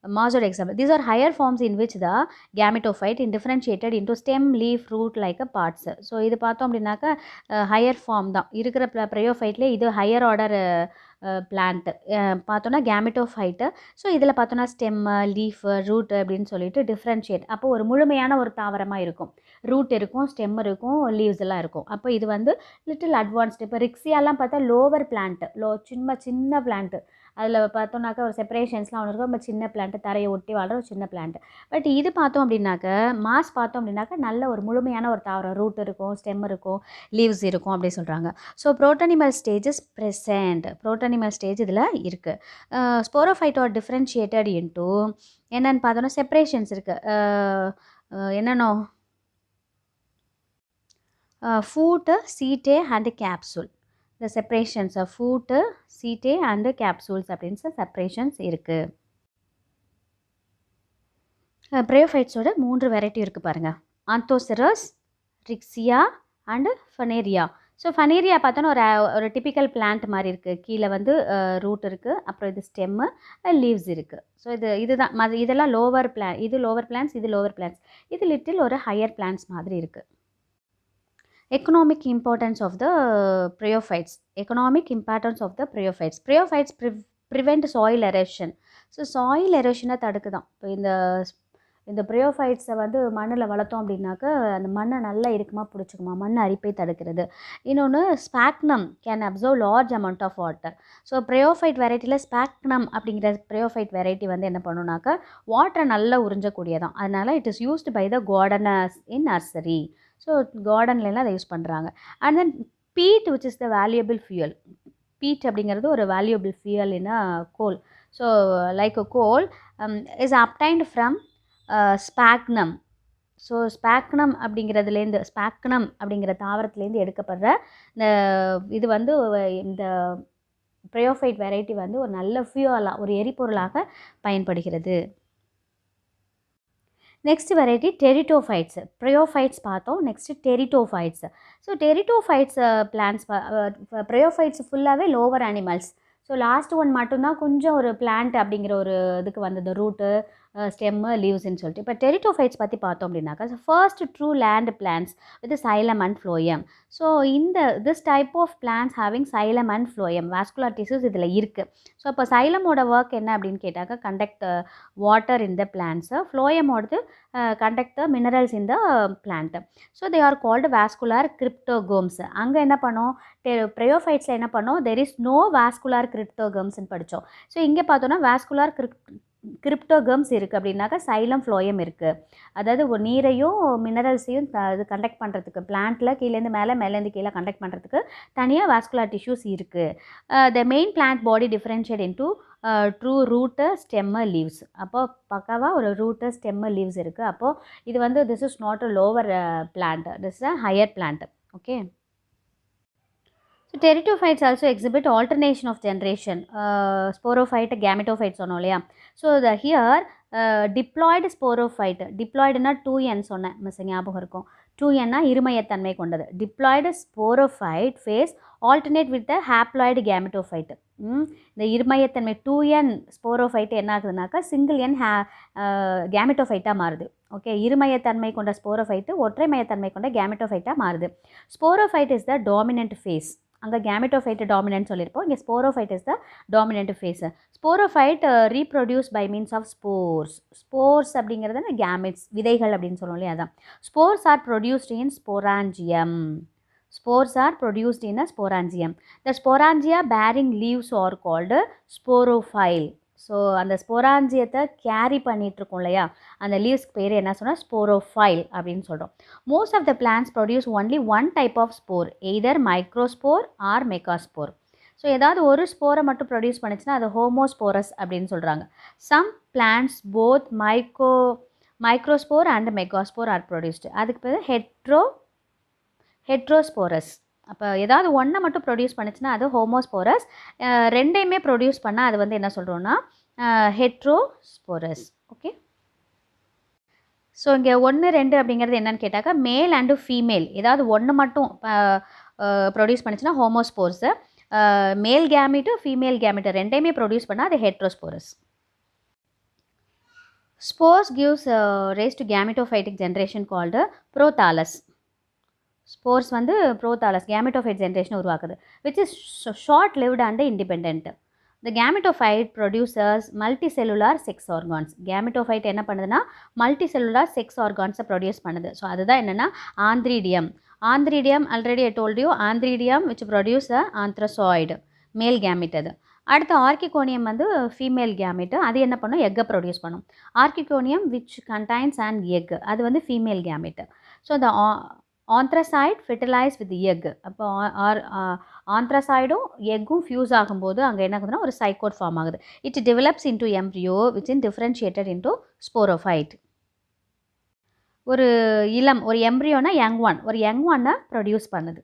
மாஸோட example. These are higher forms in which the gametophyte is differentiated into stem, leaf, root like a parts. So இது பார்த்தோம் அப்படின்னாக்கா ஹையர் ஃபார்ம் தான் இருக்கிற ப்ரையோஃபைட்லேயே இது ஹையர் ஆர்டர் பிளான்ட்டு பார்த்தோன்னா கேமிட்டோஃபைட்டு. ஸோ இதில் பார்த்தோன்னா ஸ்டெம்மு, லீஃபு, ரூட்டு அப்படின்னு சொல்லிட்டு டிஃப்ரென்ஷியேட். அப்போ ஒரு முழுமையான ஒரு தாவரமாக இருக்கும், ரூட் இருக்கும், ஸ்டெம் இருக்கும், லீவ்ஸ் எல்லாம் இருக்கும். அப்போ இது வந்து லிட்டில் அட்வான்ஸ்டு. இப்போ ரிக்ஸியாலாம் பார்த்தா லோவர் பிளான்ட்டு, சின்ன பிளான்ட்டு, அதில் பார்த்தோம்னாக்கா ஒரு செப்பரேஷன்ஸ்லாம் ஒன்று இருக்கும், ரொம்ப சின்ன பிளான்ட்டு, தரையை ஒட்டி வாழ்கிற ஒரு சின்ன பிளான்ட்டு. பட் இது பார்த்தோம் அப்படின்னாக்க மாஸ் பார்த்தோம் அப்படின்னாக்கா நல்ல ஒரு முழுமையான ஒரு தாவரம், ரூட் இருக்கும், ஸ்டெம் இருக்கும், லீவ்ஸ் இருக்கும் அப்படி சொல்கிறாங்க. ஸோ புரோட்டோனிமல் ஸ்டேஜஸ் ப்ரெசென்ட், புரோட்டோனிமல் ஸ்டேஜ் இதில் இருக்குது. ஸ்போரோஃபைட்டோ டிஃப்ரென்ஷியேட்டட் இன்டூ என்னென்னு பார்த்தோன்னா செப்பரேஷன்ஸ் இருக்குது. என்னென்னோ ஃபூட்டு, சீட்டே அண்டு கேப்சூல். இந்த செப்பரேஷன்ஸ் ஃபூட்டு, சீட்டே அண்டு கேப்சூல்ஸ் அப்படின்னு செப்பரேஷன்ஸ் இருக்குது. ப்ரையோஃபைட்ஸோட 3 வெரைட்டி இருக்குது பாருங்கள். ஆந்தோசரஸ், ரிக்ஸியா அண்டு ஃபனேரியா. ஸோ ஃபனேரியா பார்த்தோன்னா ஒரு டிப்பிக்கல் பிளான்ட் மாதிரி இருக்குது. கீழே வந்து ரூட் இருக்குது, அப்புறம் இது ஸ்டெம்மு, லீவ்ஸ் இருக்குது. ஸோ இதுதான் இதெல்லாம் லோவர் பிளான், இது லோவர் பிளான்ஸ், இது லோவர் பிளான்ஸ், இது லிட்டில் ஒரு ஹையர் பிளான்ஸ் மாதிரி இருக்குது. Economic importance of the bryophytes. Economic importance of the bryophytes. Bryophytes prevent soil erosion. So soil எரோஷனை தடுக்குதான். இப்போ இந்த ப்ரையோஃபைட்ஸை வந்து மண்ணில் வளர்த்தோம் அப்படின்னாக்க அந்த மண்ணை நல்லா இறுக்கமாக பிடிச்சிக்குமா, மண் அரிப்பை தடுக்கிறது. இன்னொன்று Sphagnum can observe large amount of water. So bryophyte variety Sphagnum அப்படிங்கிற ப்ரையோஃபைட் வெரைட்டி வந்து என்ன பண்ணுனாக்க வாட்டரை நல்லா உறிஞ்சக்கூடியதான். அதனால் it is used by the gardeners in nursery. So கார்டன்லாம் அதை யூஸ் பண்ணுறாங்க. And then peat which is the valuable fuel. Peat அப்படிங்கிறது ஒரு valuable fuel in coal. So like a coal is obtained from Sphagnum. So Sphagnum அப்படிங்கிறதுலேருந்து, Sphagnum அப்படிங்கிற தாவரத்துலேருந்து எடுக்கப்படுற இந்த இது வந்து இந்த ப்ரையோஃபைட் வெரைட்டி வந்து ஒரு நல்ல ஃபியூயலாக, ஒரு எரிபொருளாக பயன்படுகிறது. Next variety pteridophytes. ப்ரையோஃபைட்ஸ் பார்த்தோம். Next pteridophytes. So pteridophytes plants bryophytes ஃபுல்லாகவே lower animals. So last one மட்டும்தான் கொஞ்சம் ஒரு பிளான்ட் அப்படிங்கிற ஒரு இதுக்கு வந்தது, ரூட்டு, ஸ்டெம்மு, லீவ்ஸ்ன்னு சொல்லிட்டு. இப்போ டெரிட்டோஃபைட்ஸ் பற்றி பார்த்தோம் அப்படின்னாக்கா first true land plants with xylem and phloem. So this type of plants having xylem and phloem, vascular tissues இதில் இருக்குது. ஸோ இப்போ சைலமோட ஒர்க் என்ன அப்படின்னு கேட்டாக்கா conduct water in the plants, ஃப்ளோயமோடது conduct the minerals in the plant. So they are called vascular cryptogams. அங்கே என்ன பண்ணோம், ப்ரையோஃபைட்ஸில் என்ன பண்ணோம், தெர் இஸ் நோ வாஸ்குலர் கிரிப்டோகம்ஸ்ன்னு படித்தோம். ஸோ இங்கே பார்த்தோன்னா வாஸ்குலர் கிரிப்டோகம்ஸ் இருக்குது அப்படின்னாக்கா சைலம் ஃப்ளோயம் இருக்குது. அதாவது ஒரு நீரையும் மினரல்ஸையும் இது கண்டக்ட் பண்ணுறதுக்கு, பிளான்ட்டில் கீழேருந்து மேலே, மேலேருந்து கீழே கண்டக்ட் பண்ணுறதுக்கு தனியாக வாஸ்குலர் டிஷ்யூஸ் இருக்குது. The main plant body differentiate into true root, stem, leaves. அப்போது பக்காவாக ஒரு ரூட்டு, ஸ்டெம்மு, லீவ்ஸ் இருக்குது. அப்போது இது வந்து this is not a lower plant, this is a higher plant. Okay. So teratophytes also exhibit alternation of generation. Sporophyte, gametophyte சொன்னோம் இல்லையா. So here diploid sporophyte, diploidனா 2n சொன்னேன், மிஸ் ஞாபகம் இருக்கும். 2nனா இருமயத்தன்மை கொண்டது. Diploid sporophyte phase alternate with the haploid gametophyte. இந்த இருமயத்தன்மை 2n sporophyte என்ன ஆகுதுனாக்கா single என் கேமெட்டோஃபைட்டாக மாறுது. Okay, இருமயத்தன்மை கொண்ட ஸ்போரோஃபைட்டு ஒற்றை மையத்தன்மை கொண்ட கேமெட்டோஃபைட்டாக மாறுது. Sporophyte is the dominant phase. அங்கே கேமெட்டோஃபைட்டு டாமினன்ட் சொல்லியிருப்போம், இங்கே sporophyte is the dominant phase. Sporophyte reproduce by means of spores. Spores அப்படிங்கிறது அந்த கேமெட்ஸ், விதைகள் அப்படின்னு சொல்லுவோம் இல்லையா, அதான். Spores are produced in sporangium. Spores are produced in a sporangium. The sporangia bearing leaves are called sporophyll. So அந்த ஸ்போராஞ்சியத்தை carry பண்ணிகிட்ருக்கோம் இல்லையா, அந்த லீவ்ஸ்க்கு பேர் என்ன சொன்னால் ஸ்போரோஃபைல் அப்படின்னு சொல்கிறோம். Most of the plants produce only one type of spore, either microspore or megaspore. So ஏதாவது ஒரு ஸ்போரை மட்டும் ப்ரொடியூஸ் பண்ணிச்சுன்னா அது ஹோமோஸ்போரஸ் அப்படின்னு சொல்கிறாங்க. Some plants both microspore and megaspore are produced. அதுக்கு பேர் ஹெட்ரோஸ்போரஸ். அப்போ ஏதாவது ஒன்றை மட்டும் ப்ரொடியூஸ் பண்ணிச்சுன்னா அது ஹோமோஸ்போரஸ். ரெண்டையுமே ப்ரொடியூஸ் பண்ணால் அது வந்து என்ன சொல்கிறோன்னா ஹெட்ரோஸ்போரஸ். ஓகே. ஸோ இங்கே 1, 2 அப்படிங்கிறது என்னன்னு கேட்டாக்கா மேல் அண்டு ஃபீமேல் ஏதாவது ஒன்று மட்டும் ப்ரொடியூஸ் பண்ணிச்சுன்னா ஹோமோஸ்போர்ஸு. மேல் கேமிட்டு ஃபீமேல் கேமிட்டு ரெண்டையுமே ப்ரொடியூஸ் பண்ணால் அது heterosporous. Spores gives rise to gametophytic generation called prothallus. Spores வந்து ப்ரோதாலஸ் கேமெட்டோஃபைட் ஜென்ரேஷன் உருவாக்குது, which is short lived and independent. The gametophyte producers multicellular sex organs. Gametophyte என்ன பண்ணுதுன்னா மல்டி செல்லுலார் செக்ஸ் ஆர்கான்ஸை produce பண்ணுது. So அதுதான் என்னென்னா antheridium. Antheridium already I told you, antheridium which produce a antherozoid, male gamete. அது அடுத்து archegonium வந்து female கேமிட்டு, அது என்ன பண்ணும் எக்கை ப்ரொடியூஸ் பண்ணும். Archegonium which contains and egg, அது வந்து female gamete. So the antherozoid fertilise with egg. அப்போ ஆந்த்ரசைடும் எக்கும் ஃபியூஸ் ஆகும்போது அங்கே என்ன ஆகுதுன்னா ஒரு சைக்கோட் ஃபார்ம் ஆகுது. It develops into embryo which in differentiated into sporophyte. ஒரு எம்ப்ரியோனா யங் ஒன்னை ப்ரொடியூஸ் பண்ணுது.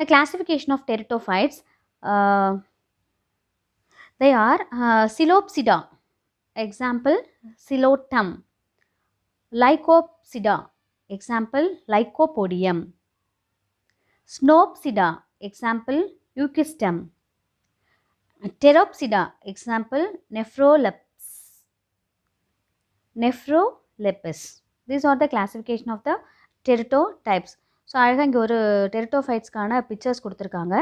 The classification of pteridophytes, uh, they are Psilopsida, example Psilotum, Lycopsida, example Lycopodium, Snopsida, example Eucystem, Pteropsida, example Nephrolepis. These are the classification of the pteridotypes. So அழகாக இங்கே ஒரு டெரிட்டோஃபைட்ஸ்க்கான pictures கொடுத்துருக்காங்க.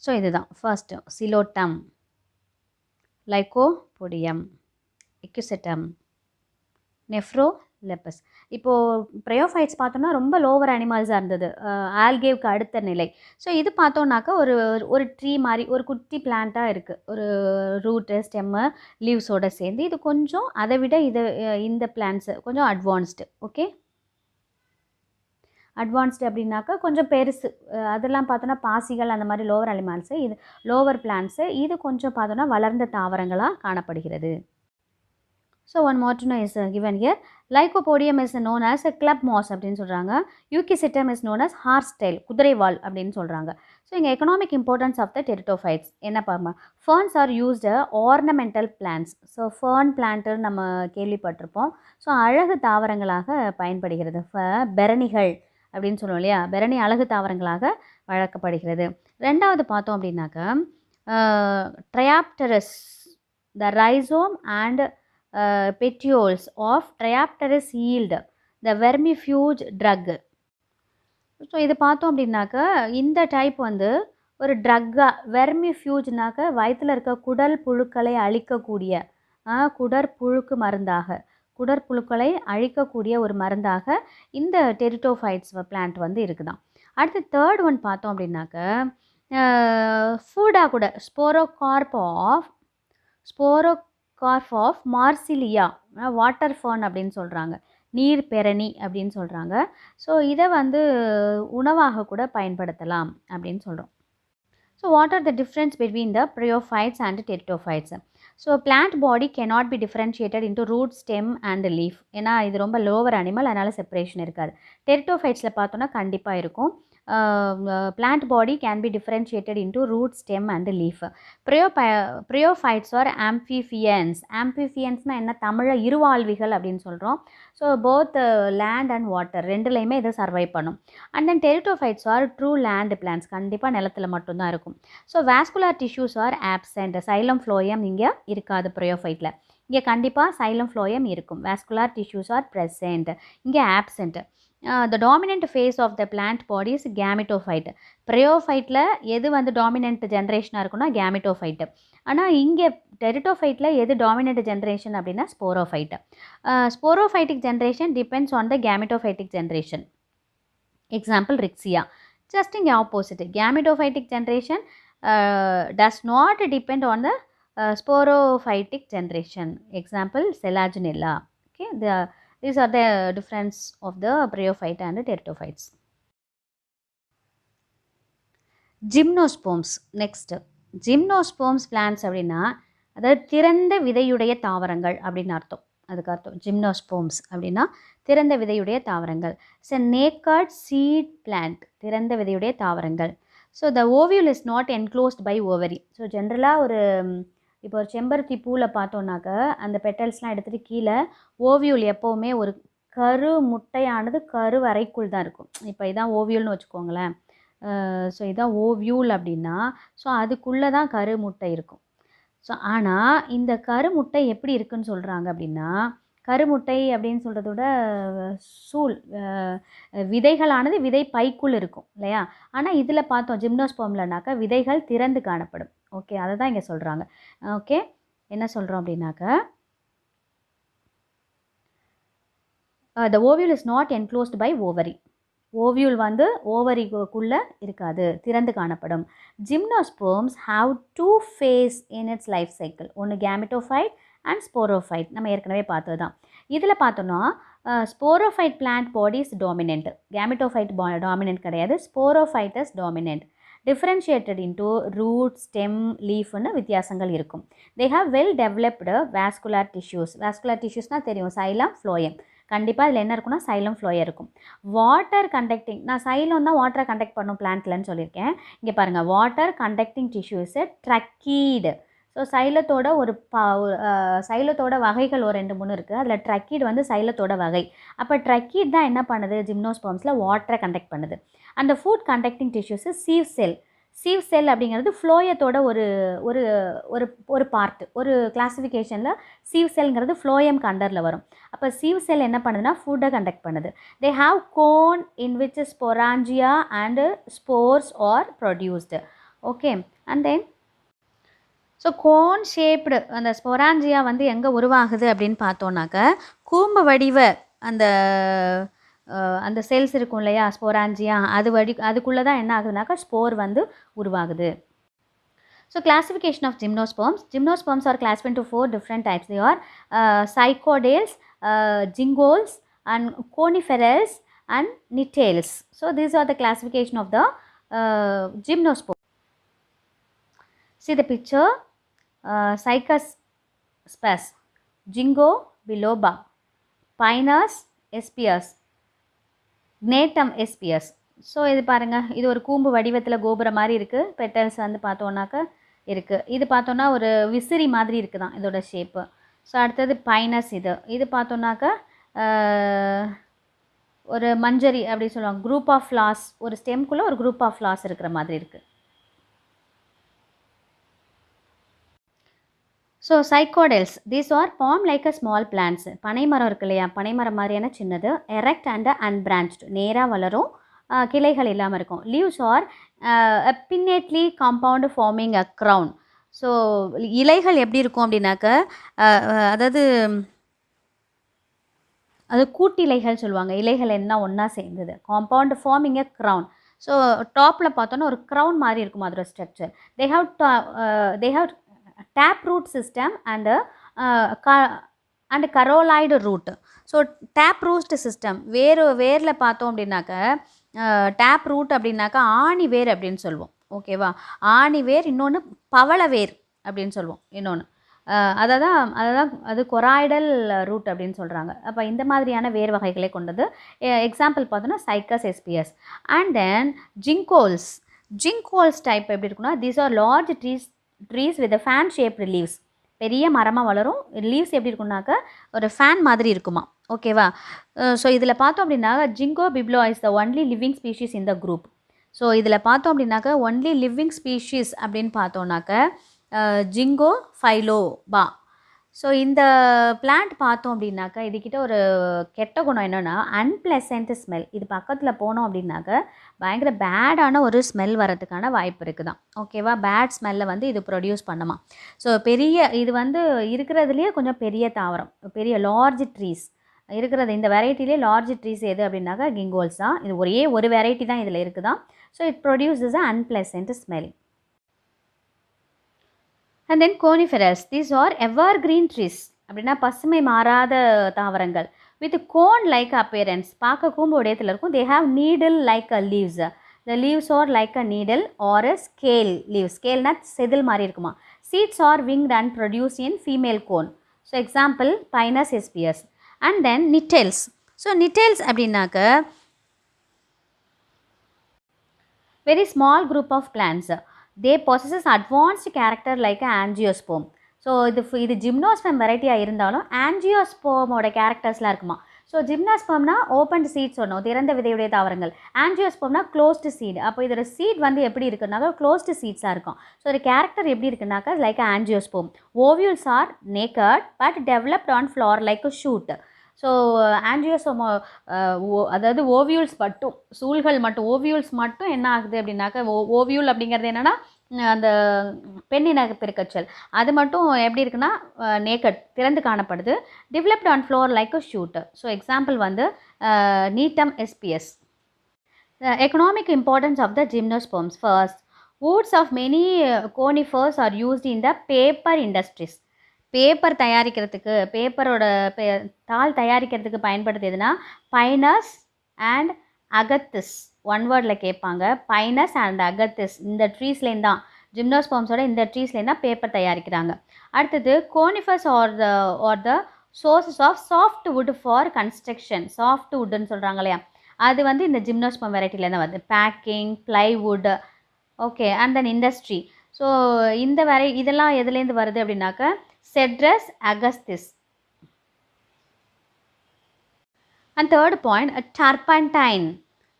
So இதுதான் first சிலோட்டம், lycopodium, எக்யூசெட்டம், நெஃப்ரோலெப்பஸ். இப்போது bryophytes பார்த்தோன்னா ரொம்ப lower அனிமல்ஸாக இருந்தது, ஆல்கேவுக்கு அடுத்த நிலை. ஸோ இது பார்த்தோன்னாக்கா ஒரு ட்ரீ மாதிரி ஒரு குட்டி பிளான்ட்டாக இருக்குது, ஒரு ரூட்டு ஸ்டெம்மு லீவ்ஸோடு சேர்ந்து. இது கொஞ்சம் அதை விட இந்த பிளான்ட்ஸு கொஞ்சம் அட்வான்ஸ்டு. ஓகே, அட்வான்ஸ்டு அப்படின்னாக்கா கொஞ்சம் பெருசு. அதெல்லாம் பார்த்தோன்னா பாசிகள் அந்த மாதிரி லோவர் அனிமல்ஸு, இது லோவர் பிளான்ட்ஸு. இது கொஞ்சம் பார்த்தோன்னா வளர்ந்த தாவரங்களாக காணப்படுகிறது. So one more to know is given here. Lycopodium is known as a club moss அப்படின்னு சொல்கிறாங்க. Eucystem is known as horse tail, குதிரைவால் அப்படின்னு சொல்கிறாங்க. ஸோ இங்கே எக்கனாமிக் இம்பார்ட்டன்ஸ் ஆஃப் த டெரிட்டோஃபைட்ஸ் என்ன பாருங்க. Ferns R used ornamental plants. So ஃபர்ன் plant நம்ம கேள்விப்பட்டிருப்போம். So அழகு தாவரங்களாக பயன்படுகிறது. பெரணிகள் அப்படின்னு சொல்லுவோம் இல்லையா, பெரணி அழகு தாவரங்களாக வளர்க்கப்படுகிறது. ரெண்டாவது பார்த்தோம் அப்படின்னாக்கா Triapteris, the rhizome and petioles of Triapteris yield the vermifuge drug. So இது பார்த்தோம் அப்படின்னாக்கா இந்த டைப் வந்து ஒரு ட்ரக்காக, வெர்மிஃப்யூஜ்னாக்க வயிற்றில் இருக்க குடல் புழுக்களை அழிக்கக்கூடிய குடற்புழுக்கு மருந்தாக, குடற்புழுக்களை அழிக்கக்கூடிய ஒரு மருந்தாக இந்த டெரிட்டோஃபைட்ஸ் பிளான்ட் வந்து இருக்குதான். அடுத்து தேர்ட் ஒன் பார்த்தோம் அப்படின்னாக்க ஃபுட்டாக கூட ஸ்போரோகார்ப் ஆஃப் மார்சிலியா, வாட்டர் ஃபர்ன் அப்படின்னு சொல்கிறாங்க, நீர் பெரணி அப்படின்னு சொல்கிறாங்க. ஸோ இதை வந்து உணவாக கூட பயன்படுத்தலாம் அப்படின்னு சொல்கிறோம். So what are the difference between the bryophytes and pteridophytes? So plant body cannot be differentiated into root, stem and leaf. ஏன்னா இது ரொம்ப லோவர் அனிமல், அதனால் செப்பரேஷன் இருக்காது. டெரிட்டோஃபைட்ஸில் பார்த்தோன்னா கண்டிப்பாக இருக்கும். plant body can be differentiated into root, stem and leaf. Bryophytes are amphibians. Amphibiansனா என்ன, தமிழில் இருவாழ்விகள் அப்படின்னு சொல்கிறோம். So both land and water ரெண்டுலேயுமே இதை சர்வை பண்ணும். And then pteridophytes are true land plants, கண்டிப்பாக நிலத்தில் மட்டும்தான் இருக்கும். So vascular tissues are absent. Xylem phloem இங்கே இருக்காது ப்ரையோஃபைட்டில். இங்கே கண்டிப்பாக சைலம் ஃப்ளோயம் இருக்கும். வாஸ்குலர் டிஷ்யூஸ் ஆர் ப்ரெசென்ட், இங்கே absent. The dominant phase of the plant body is gametophyte. ப்ரையோஃபைட்டில் எது வந்து டாமினன்ட் ஜென்ரேஷனாக இருக்குன்னா கேமிட்டோஃபைட். ஆனால் இங்கே டெரிட்டோஃபைட்டில் எது டாமினன்ட் ஜென்ரேஷன் அப்படின்னா sporophyte. Sporophytic generation depends on the gametophytic generation. Example Riccia. Just இங்கே opposite, gametophytic generation does not depend on the sporophytic generation. Example Selaginella. Okay, these are the difference of the bryophyte and the pteridophytes. Gymnosperms. Next, gymnosperms plants அப்படின்னா அதாவது திறந்த விதையுடைய தாவரங்கள் அப்படின்னு அர்த்தம். அதுக்கு அர்த்தம் ஜிம்னோஸ்போம்ஸ் அப்படின்னா திறந்த விதையுடைய தாவரங்கள். It's a naked seed plant, திறந்த விதையுடைய தாவரங்கள். So the ovule is not enclosed by ovary. So ஜென்ரலாக இப்போ ஒரு செம்பருத்தி பூவில் பார்த்தோன்னாக்க அந்த பெட்டல்ஸ்லாம் எடுத்துகிட்டு கீழே ஓவியூல் எப்போவுமே ஒரு கரு முட்டையானது கரு வரைக்குள் தான் இருக்கும். இப்போ இதான் ஓவியூல்னு வச்சுக்கோங்களேன். ஸோ இதான் ஓவியூல் அப்படின்னா ஸோ அதுக்குள்ளே தான் கரு முட்டை இருக்கும். ஸோ ஆனால் இந்த கருமுட்டை எப்படி இருக்குன்னு சொல்கிறாங்க அப்படின்னா, கருமுட்டை அப்படின்னு சொல்கிறத விட விதைகளானது விதை பைக்குள் இருக்கும் இல்லையா. ஆனால் இதில் பார்த்தோம் ஜிம்னோஸ்போம்லனாக்கா விதைகள் திறந்து காணப்படும். ஓகே, அதை தான் இங்கே சொல்கிறாங்க. ஓகே, என்ன சொல்கிறோம் அப்படின்னாக்கா the ovule is not enclosed by ovary. Ovule வந்து ஓவரிக்குள்ளே இருக்காது, திறந்து காணப்படும். Gymnosperms have two phase in its life cycle. ஒன்று கேமிட்டோஃபைட் அண்ட் ஸ்போரோஃபைட், நம்ம ஏற்கனவே பார்த்தது தான். இதில் பார்த்தோன்னா sporophyte plant body is dominant, gametophyte dominant கிடையாது, sporophyte is dominant. Differentiated into root, stem, லீஃப்னு வித்தியாசங்கள் இருக்கும். They have well developed vascular tissues. வாஸ்குலர் டிஷ்யூஸ்னால் தெரியும், சைலம், ஃப்ளோயம். கண்டிப்பாக இதில் என்ன இருக்குன்னா சைலம் ஃப்ளோயம் இருக்கும். வாட்டர் கண்டக்டிங், நான் சைலம் தான் வாட்டரை கண்டக்ட் பண்ணும் பிளான்ட்லன்னு சொல்லியிருக்கேன். இங்கே பாருங்கள், water conducting tissue is tracheid. So சைலத்தோட சைலத்தோட வகைகள் ஒரு 2-3 இருக்குது. அதில் ட்ரக்கீடு வந்து சைலத்தோட வகை. அப்போ ட்ரக்கீட் தான் என்ன பண்ணுது, ஜிம்னோஸ்பர்ம்ஸில் வாட்டரை கண்டக்ட் பண்ணுது. அந்த ஃபுட் கண்டக்டிங் டிஷ்யூஸ் சீவ் செல். சீவ் செல் அப்படிங்கிறது ஃப்ளோயத்தோட ஒரு ஒரு ஒரு ஒரு பார்ட். ஒரு கிளாஸிஃபிகேஷனில் சீவ் செல்ங்கிறது ஃப்ளோயம் கண்டரில் வரும். அப்போ சீவ் செல் என்ன பண்ணுதுன்னா ஃபுட்டை கண்டக்ட் பண்ணுது. They have cone in which sporangia and spores are produced. Okay, and then so cone shaped அந்த ஸ்பொராஞ்சியா வந்து எங்கே உருவாகுது அப்படின்னு பார்த்தோன்னாக்க, கூம்பு வடிவ அந்த அந்த செல்ஸ் இருக்கும் இல்லையா ஸ்பொராஞ்சியா, அதுக்குள்ளே தான் என்ன ஆகுதுனாக்கா ஸ்போர் வந்து உருவாகுது. So classification of gymnosperms. Gymnosperms are classified into 4 different types. They are psychodales, gingols, and coniferals and nitales. So these are the classification of the gymnosperms. See the picture. Cycaspas, Jingo biloba, Pinus espius, Gnatum espius. So இது பாருங்கள், இது ஒரு கூம்பு வடிவத்தில் கோபுரம் மாதிரி இருக்குது. Petals வந்து பார்த்தோன்னாக்க இருக்குது. இது பார்த்தோன்னா ஒரு விசிறி மாதிரி இருக்குது தான் இதோட ஷேப்பு. ஸோ அடுத்தது பைனஸ். இது பார்த்தோன்னாக்க ஒரு மஞ்சரி அப்படி சொல்லுவாங்க. குரூப் ஆஃப் ஃப்ளார்ஸ், ஒரு ஸ்டெம்குள்ளே ஒரு குரூப் ஆஃப் ஃப்ளார்ஸ் இருக்கிற மாதிரி இருக்குது. So Cycadales, these are form like a small plants. பனைமரம் இருக்கு இல்லையா, பனைமரம் மாதிரியான சின்னது. எரெக்ட் அண்ட் அன்பிரான்ச்டு, நேராக வளரும், கிளைகள் இல்லாமல் இருக்கும். Leaves are pinnately compound forming a crown. So இலைகள் எப்படி இருக்கும் அப்படின்னாக்க, அதாவது அது கூட்டிலைகள் சொல்லுவாங்க. இலைகள் என்ன ஒன்றா சேர்ந்தது, compound forming a crown. So டாப்பில் பார்த்தோன்னா ஒரு க்ரௌன் மாதிரி இருக்கும் அதோட structure. They have tap root system and caroloid root. So tap root system வேரில் பார்த்தோம் அப்படின்னாக்க, டேப் ரூட் அப்படின்னாக்கா ஆணி வேர் அப்படின்னு சொல்லுவோம். ஓகேவா, ஆணி வேர், இன்னொன்று பவள வேர் அப்படின்னு சொல்லுவோம். இன்னொன்று அது கொராய்டல் ரூட் அப்படின்னு சொல்கிறாங்க. அப்போ இந்த மாதிரியான வேர் வகைகளை கொண்டது. எக்ஸாம்பிள் பார்த்தோன்னா cycas SPS. And then ginkgos type எப்படி இருக்குன்னா, these are large trees with fan shaped leaves. பெரிய மரமாக வளரும். லீவ்ஸ் எப்படி இருக்குன்னாக்க ஒரு ஃபேன் மாதிரி இருக்குமா. ஓகேவா. ஸோ இதில் பார்த்தோம் அப்படின்னாக்க Ginkgo biloba is the only living species in the group. So இதில் பார்த்தோம் அப்படின்னாக்க ஒன்லி லிவிங் ஸ்பீஷீஸ் அப்படின்னு பார்த்தோன்னாக்க ஜிங்கோ ஃபைலோபா. ஸோ இந்த பிளான்ட் பார்த்தோம் அப்படின்னாக்கா இதுக்கிட்ட ஒரு கெட்ட குணம் என்னென்னா அன்பிளசன்ட் ஸ்மெல். இது பக்கத்தில் போனோம் அப்படின்னாக்க பயங்கர பேடான ஒரு ஸ்மெல் வரதுக்கான வாய்ப்பு இருக்குது தான். ஓகேவா, பேட் ஸ்மெல்லை வந்து இது ப்ரொடியூஸ் பண்ணுமா. ஸோ இது வந்து இருக்கிறதுலேயே கொஞ்சம் பெரிய தாவரம், பெரிய லார்ஜ் ட்ரீஸ் இருக்கிறது. இந்த வெரைட்டிலே லார்ஜ் ட்ரீஸ் எது அப்படின்னாக்கா கிங்கோல்ஸ் தான். இது ஒரு வெரைட்டி தான் இதில் இருக்குதான். So it produces a unpleasant smell. And then coniferous, these are evergreen trees. அப்படின்னா பசுமை மாறாத தாவரங்கள். வித் கோன் லைக் அப்பியரன்ஸ், பார்க்க கூம்பு உடையத்தில் இருக்கும். They have needle like a leaves. The leaves are like a needle or a scale leaves. ஸ்கேல்னா செதில் மாதிரி இருக்குமா. Seeds are winged and produce in female cone. So example pinus SPS. And then gnetales. So gnetales அப்படின்னாக்க very small group of plants. They possesses advanced character like an angiosperm. So இது gymnosperm வெரைட்டியாக இருந்தாலும் ஆன்ஜியோஸ்போமோட கேரக்டர்ஸ்லாம் இருக்குமா. So ஜிம்னாஸ்பெர்ம்னா open seat சொன்னோம், திறந்த விதையுடைய தாவரங்கள். ஆன்ஜியோஸ்பெர்ம்னா closed seat. அப்போ இதோட சீட் வந்து எப்படி இருக்குன்னாக்கா க்ளோஸ்டு சீட்ஸாக இருக்கும். ஸோ ஒரு கேரக்டர் எப்படி இருக்குன்னாக்கா like angiosperm. Ovules are naked but developed on flower like a shoot. So angiosperm அதாவது ஓவியூல்ஸ் மட்டும், சூல்கள் மட்டும், ஓவியூல்ஸ் மட்டும் என்ன ஆகுது அப்படின்னாக்கா, ஓவியூல் அப்படிங்கிறது என்னென்னா அந்த பெண்ணின பெருக்கச்சல், அது மட்டும் எப்படி இருக்குன்னா நேக்கட், திறந்து காணப்படுது. Developed on flower like a shoot. So example வந்து gnetum SPS. Economic importance of the gymnosperms. First, woods of many conifers are used in the paper industries. Paper தயாரிக்கிறதுக்கு, பேப்பரோட தாள் தயாரிக்கிறதுக்கு பயன்படுத்தியதுன்னா பைனஸ் அண்ட் அகத்திஸ். ஒன் வேர்டில் கேட்பாங்க. Pinus and அகத்திஸ் இந்த ட்ரீஸ்லேருந்து தான், ஜிம்னோஸ்பெர்ம்ஸோட இந்த ட்ரீஸ்லேருந்து தான் பேப்பர் தயாரிக்கிறாங்க. அடுத்தது conifers are the sources of soft wood for construction. Soft வுட்னு சொல்கிறாங்க இல்லையா, அது வந்து இந்த ஜிம்னோஸ்பம் வெரைட்டிலேருந்து வருது. Packing, plywood, okay, and then industry. So இந்த இதெல்லாம் எதுலேருந்து வருது அப்படின்னாக்க Cedrus Agathis. And third point, a turpentine,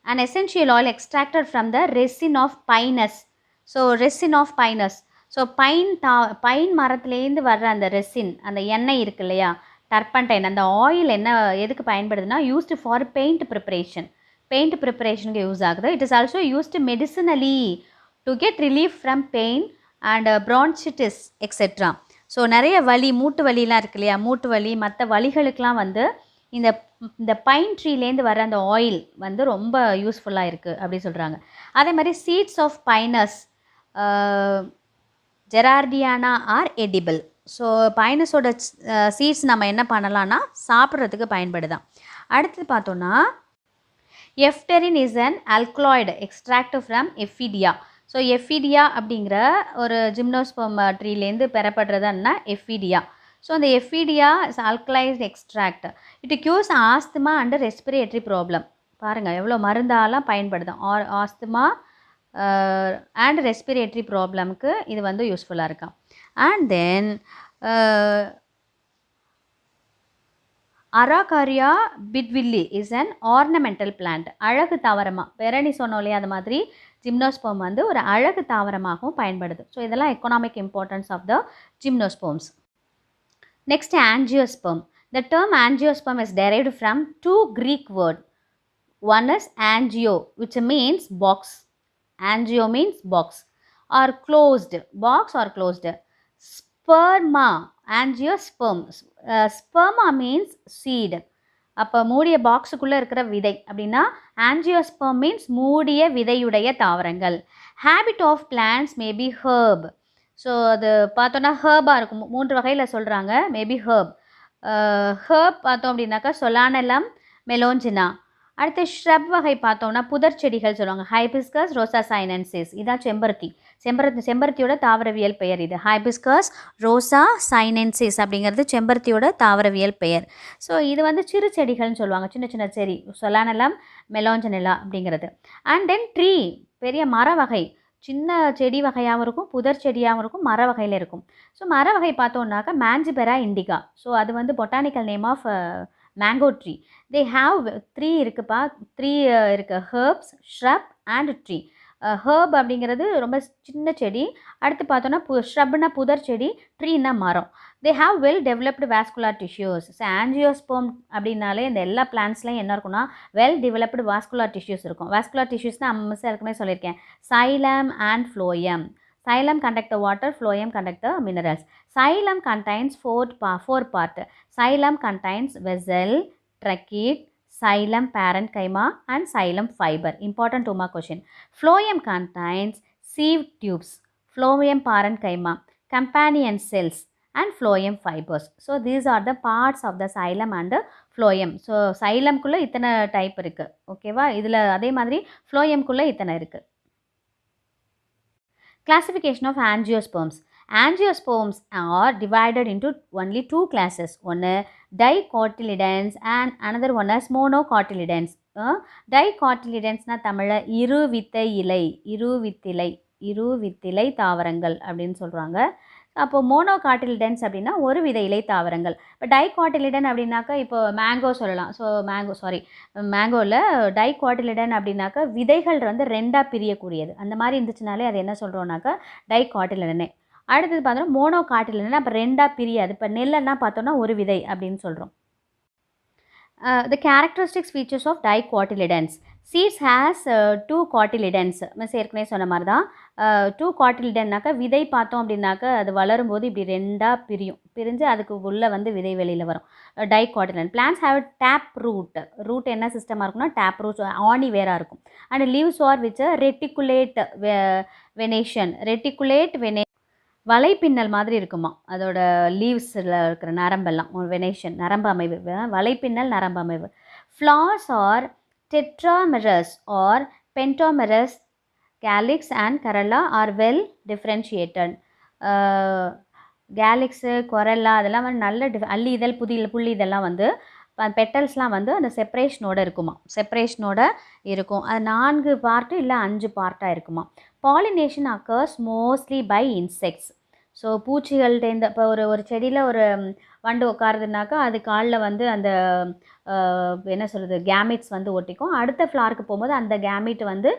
an essential oil extracted from the resin of pinus. So resin of pinus. So pine மரத்துலேருந்து வர்ற அந்த ரெசின், அந்த எண்ணெய் இருக்கு இல்லையா, டர்பன்டைன், அந்த ஆயில் என்ன எதுக்கு பயன்படுதுன்னா used for paint preparation. Paint ப்ரிப்பரேஷனுக்கு யூஸ் ஆகுது. It is also used medicinally to get relief from pain and bronchitis etcetera. So நிறைய வலி, மூட்டு வலிலாம் இருக்கு இல்லையா, மூட்டு வலி மற்ற வலிகளுக்கெலாம் வந்து இந்த பைன் ட்ரீலேருந்து வர அந்த ஆயில் வந்து ரொம்ப யூஸ்ஃபுல்லாக இருக்குது அப்படி சொல்கிறாங்க. அதே மாதிரி seeds of Pinus gerardiana are edible. So பைனஸோட சீட்ஸ் நம்ம என்ன பண்ணலான்னா சாப்பிட்றதுக்கு பயன்படுதான். அடுத்தது பார்த்தோன்னா ephedrine is an alkaloid extract from Ephedra. So Ephedra அப்படிங்கிற ஒரு ஜிம்னோஸ்பம் ட்ரீலேருந்து பெறப்படுறதுன்னா எஃபிடியா. ஸோ அந்த Ephedra is alkaloid extract. It cures asthma and respiratory problem. பாருங்கள் எவ்வளோ மருந்தாலாம் பயன்படுதும். ஆஸ்துமா அண்ட் ரெஸ்பிரேட்டரி ப்ராப்ளம்க்கு இது வந்து யூஸ்ஃபுல்லாக இருக்கும். And then Araucaria bidwillii is an ornamental plant. அழகு தாவரமாக, பெரணி சொன்னோம் இல்லையா, அது மாதிரி ஜிம்னோஸ்போம் வந்து ஒரு அழகு தாவரமாகவும் பயன்படுது. ஸோ இதெல்லாம் economic importance of the gymnosperms. Next, angiosperm. The term angiosperm is derived from two Greek words. One is angio, which means box. Angio means box or closed. Box or closed. Sperma, angiosperm. Sperma means seed. அப்போ மூடிய பாக்ஸுக்குள்ளே இருக்கிற விதை அப்படின்னா angiosperm means மூடிய விதையுடைய தாவரங்கள். Habit of plants maybe herb. So அது பார்த்தோன்னா ஹர்பாக இருக்கும். 3 வகையில் சொல்கிறாங்க. மேபி ஹர்ப். ஹர்ப் பார்த்தோம் அப்படின்னாக்கா சொலானலம், மெலோஞ்சினா. அடுத்து ஷ்ரப் வகை பார்த்தோம்னா புதர் செடிகள் சொல்லுவாங்க. ஹைபிஸ்கஸ், ரோசா சைனன்சிஸ். இதான் செம்பருத்தியோட தாவரவியல் பெயர் இது. ஹைபிஸ்கஸ், ரோசா சைனன்சிஸ் அப்படிங்கிறது செம்பருத்தியோட தாவரவியல் பெயர். ஸோ இது வந்து சிறு செடிகள்னு சொல்லுவாங்க. சின்ன சின்ன செடி, சொலானலம், மெலோஞ்சனிலா அப்படிங்கிறது. அண்ட் தென் ட்ரீ, பெரிய மர வகை. சின்ன செடி வகையாகவும் இருக்கும், புதர் செடியாகவும் இருக்கும், மர வகையில் இருக்கும். ஸோ மர வகை பார்த்தோன்னாக்கா மேஞ்சிபெரா இண்டிகா. ஸோ அது வந்து botanical name of mango tree. They have 3 இருக்குப்பா. 3 இருக்குது. Herbs, shrub and tree. Herb அப்படிங்கிறது ரொம்ப சின்ன செடி. அடுத்து பார்த்தோன்னா ஷ்ரப்னா புதர் செடி, ட்ரீனா மரம். தே have well developed vascular tissues. So angiosperm அப்படின்னாலே இந்த எல்லா பிளான்ட்ஸ்லையும் என்ன இருக்குன்னா வெல் டெவலப்டு வாஸ்குலார் டிஷ்யூஸ் இருக்கும். வாஸ்குலார் டிஷ்யூஸ்னால் அம்மா இருக்குமே சொல்லியிருக்கேன். Xylem and phloem. Xylem conduct the water, phloem conduct the minerals. Xylem contains 4 parts. Xylem contains vessel, trachea, xylem parenchyma and xylem fiber. Important 2 mark question. Phloem contains sieve tubes, phloem parenchyma, companion cells and phloem fibers. So these are the parts of the xylem and the phloem. So xylem குள்ள இத்தனை type இருக்குது. ஓகேவா? இதில் அதே மாதிரி phloem குள்ள இத்தனை இருக்குது. Classification of angiosperms. Angiosperms are divided into only 2 classes. One dicotyledons and another one is monocotyledons. Dicotyledons na தமிழ்ல இருவித்திலை தாவரங்கள் அப்படின்னு சொல்கிறாங்க. அப்போ மோனோகாட்டிலிடன்ஸ் அப்படின்னா ஒரு வித இலை தாவரங்கள். இப்போ டைகாட்டிலிடன் அப்படின்னாக்கா இப்போ மேங்கோ சொல்லலாம். ஸோ மேங்கோவில் டைகாட்டிலிடன் அப்படின்னாக்கா விதைகள் வந்து 2ஆக பிரியக்கூடியது. அந்த மாதிரி இருந்துச்சுனாலே அது என்ன சொல்கிறோன்னாக்கா டைகாட்டிலிடனே. அடுத்தது பார்த்தோன்னா மோனோகாட்டிலிடன் அப்போ 2ஆக பிரியாது. இப்போ நெல்லைன்னா பார்த்தோன்னா ஒரு விதை அப்படின்னு சொல்கிறோம். The characteristic features of dicotyledons. Seeds has 2 cotyledons. ஏற்கனவே சொன்ன மாதிரி தான் 2 cotyledonனாக்கா விதை பார்த்தோம் அப்படின்னாக்கா அது வளரும்போது இப்படி 2ஆக பிரிஞ்சு அதுக்கு உள்ளே வந்து விதை வெளியில் வரும். dicotyledon. Plants have tap root. Root என்ன சிஸ்டமாக இருக்குன்னா டேப் ரூட், ஆணி வேறாக இருக்கும். And leaves are with a reticulate venation. Reticulate venation வலைப்பின்னல் மாதிரி இருக்குமா அதோட லீவ்ஸில் இருக்கிற நரம்பெல்லாம். வெனேஷன் நரம்பு அமைவு, வலைப்பின்னல் நரம்பு அமைவு. Flowers are tetramerous or pentamerous. Calyx and corolla are well differentiated. Calyx, corolla அதெல்லாம் வந்து நல்ல அல்லி இதழ், புள்ளி இதெல்லாம் வந்து பெட்டல்ஸ்லாம் வந்து அந்த செப்பரேஷனோட இருக்குமா. செப்பரேஷனோட இருக்கும். அது 4 பார்ட்டு இல்ல 5 பார்ட்டா இருக்குமா. Pollination occurs mostly by insects. So பூச்சிகள்டேருந்து இப்போ ஒரு செடியில் ஒரு வண்டு உட்காருதுனாக்கா அது காலில் வந்து அந்த என்ன சொல்கிறது கேமிட்ஸ் வந்து ஒட்டிக்கும். அடுத்த ஃப்ளாருக்கு போகும்போது அந்த கேமிட் வந்து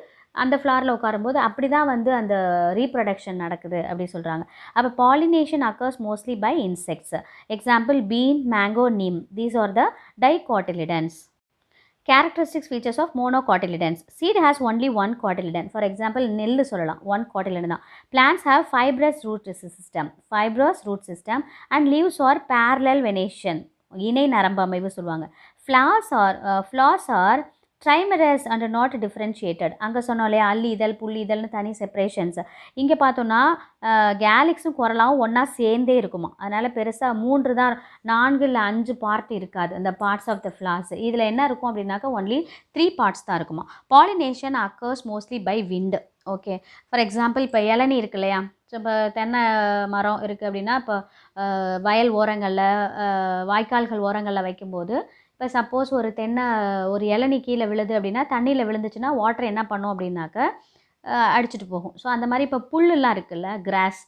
அந்த ஃப்ளாரில் உட்காரும்போது அப்படி தான் வந்து அந்த ரீப்ரொடக்ஷன் நடக்குது அப்படி சொல்கிறாங்க. அப்போ pollination occurs mostly by insects. Example bean, mango, neem. These are the dicotyledons. Characteristic features of monocotyledons. Seed has only one cotyledon. For example, நெல்லு சொல்லலாம், one cotyledon தான். Plants have fibrous root system and leaves are parallel venation. இணை நரம்பு அமைவு சொல்லுவாங்க. Flowers are trimerous and not differentiated. அங்கே சொன்னோம் இல்லையா அல்லி இதழ், புள்ளி இதழ்னு தனி செப்பரேஷன்ஸ். இங்கே பார்த்தோன்னா கேலிக்ஸும் கொரலாவும் ஒன்றா சேர்ந்தே இருக்குமா. அதனால் பெருசாக 3 தான், 4 இல்லை 5 பார்ட் இருக்காது அந்த பார்ட்ஸ் ஆஃப் த ஃப்ளார்ஸ். இதில் என்ன இருக்கும் அப்படின்னாக்கா ஒன்லி 3 பார்ட்ஸ் தான் இருக்குமா. Pollination occurs mostly by wind. Okay, for example இப்போ இளநீ இருக்கு இல்லையா. ஸோ இப்போ தென்னை மரம் இருக்குது அப்படின்னா இப்போ வயல் ஓரங்களில், வாய்க்கால்கள் ஓரங்களில் வைக்கும்போது இப்போ சப்போஸ் ஒரு இளநீ கீழே விழுது அப்படின்னா தண்ணியில் விழுந்துச்சுன்னா வாட்டர் என்ன பண்ணும் அப்படின்னாக்க அடிச்சுட்டு போகும். ஸோ அந்த மாதிரி இப்போ புல்லுலாம் இருக்குல்ல, கிராஸ்.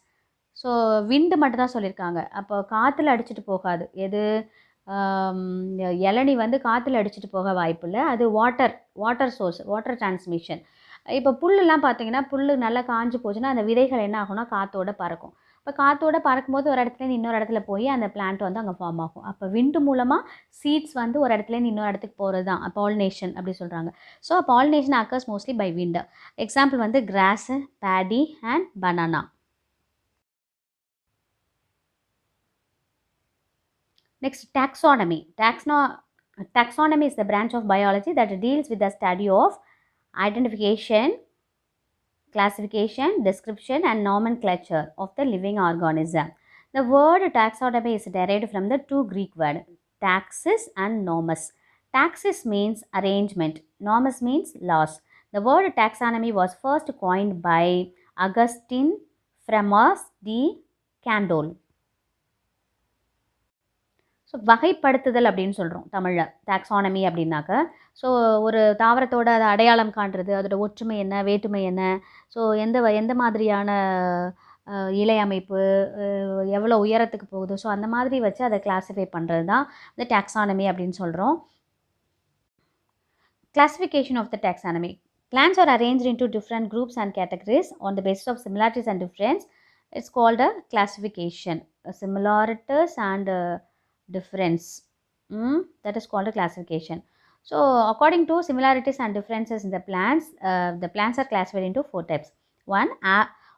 ஸோ விண்டு மட்டும் தான் சொல்லியிருக்காங்க. அப்போ காற்றுல அடிச்சுட்டு போகாது. எது இளநீ வந்து காற்றுல அடிச்சுட்டு போக வாய்ப்பு இல்லை. அது வாட்டர் சோர்ஸ், வாட்டர் டிரான்ஸ்மிஷன். இப்போ புல்லுலாம் பார்த்தீங்கன்னா புல் நல்லா காஞ்சு போச்சுன்னா அந்த விதைகள் என்ன ஆகும்னா காற்றோட பறக்கும். இப்போ காற்றோட பறக்கும்போது ஒரு இடத்துலேருந்து இன்னொரு இடத்துல போய் அந்த பிளான்ட் வந்து அங்கே ஃபார்ம் ஆகும். அப்போ விண்டு மூலமாக சீட்ஸ் வந்து ஒரு இடத்துலேருந்து இன்னொரு இடத்துக்கு போகிறது தான் பாலினேஷன் அப்படி சொல்கிறாங்க. So pollination occurs mostly by wind. Example வந்து grass, paddy and banana. Next, taxonomy. Taxonomy is the branch of biology that deals with the study of identification, classification, description and nomenclature of the living organism. The word taxonomy is derived from the 2 Greek words, taxis and nomus. Taxis means arrangement, nomus means laws. The word taxonomy was first coined by Augustine Framus de Candolle. So வகைப்படுத்துதல் அப்படின்னு சொல்கிறோம் தமிழில் taxonomy அப்படின்னாக்க. So ஒரு தாவரத்தோட அதை அடையாளம் காண்றது, அதோட ஒற்றுமை என்ன, வேற்றுமை என்ன, ஸோ எந்த மாதிரியான இலை அமைப்பு, எவ்வளோ உயரத்துக்கு போகுது, ஸோ அந்த மாதிரி வச்சு அதை கிளாஸிஃபை பண்ணுறது தான் இந்த டாக்ஸானமி அப்படின்னு சொல்கிறோம். Classification of the taxonomy. Plants are arranged into different groups and categories on the basis of similarities and difference. It's called a classification. Similarities and difference, that is called a classification. So according to similarities and differences in the plants are classified into 4 types. 1,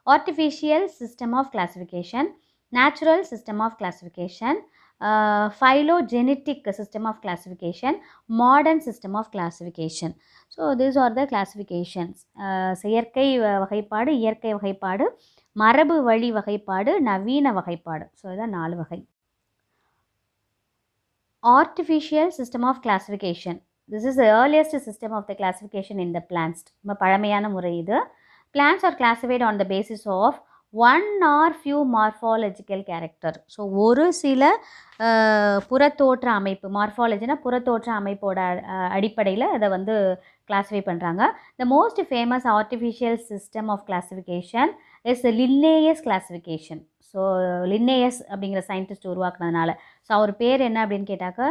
artificial system of classification, natural system of classification, phylogenetic system of classification, modern system of classification. So these are the classifications. செயற்கை வகைப்பாடு, இயற்கை வகைப்பாடு, மரபு வழி வகைப்பாடு, நவீன வகைப்பாடு. So இதான் 4 வகை. Artificial system of classification. This is the earliest system of the classification in the plants. ரொம்ப பழமையான முறை இது. Plants are classified on the basis of one or few morphological character. So ஒரு சில புறத்தோற்ற அமைப்பு, மார்ஃபாலஜினா புறத்தோற்ற அமைப்போட அடிப்படையில் அதை வந்து கிளாஸிஃபை பண்ணுறாங்க. The most famous artificial system of classification is the Linnaeus classification. So Linnaeus அப்படிங்கிற சயின்டிஸ்ட் உருவாக்குனதுனால. ஸோ அவர் பேர் என்ன அப்படின்னு கேட்டாக்க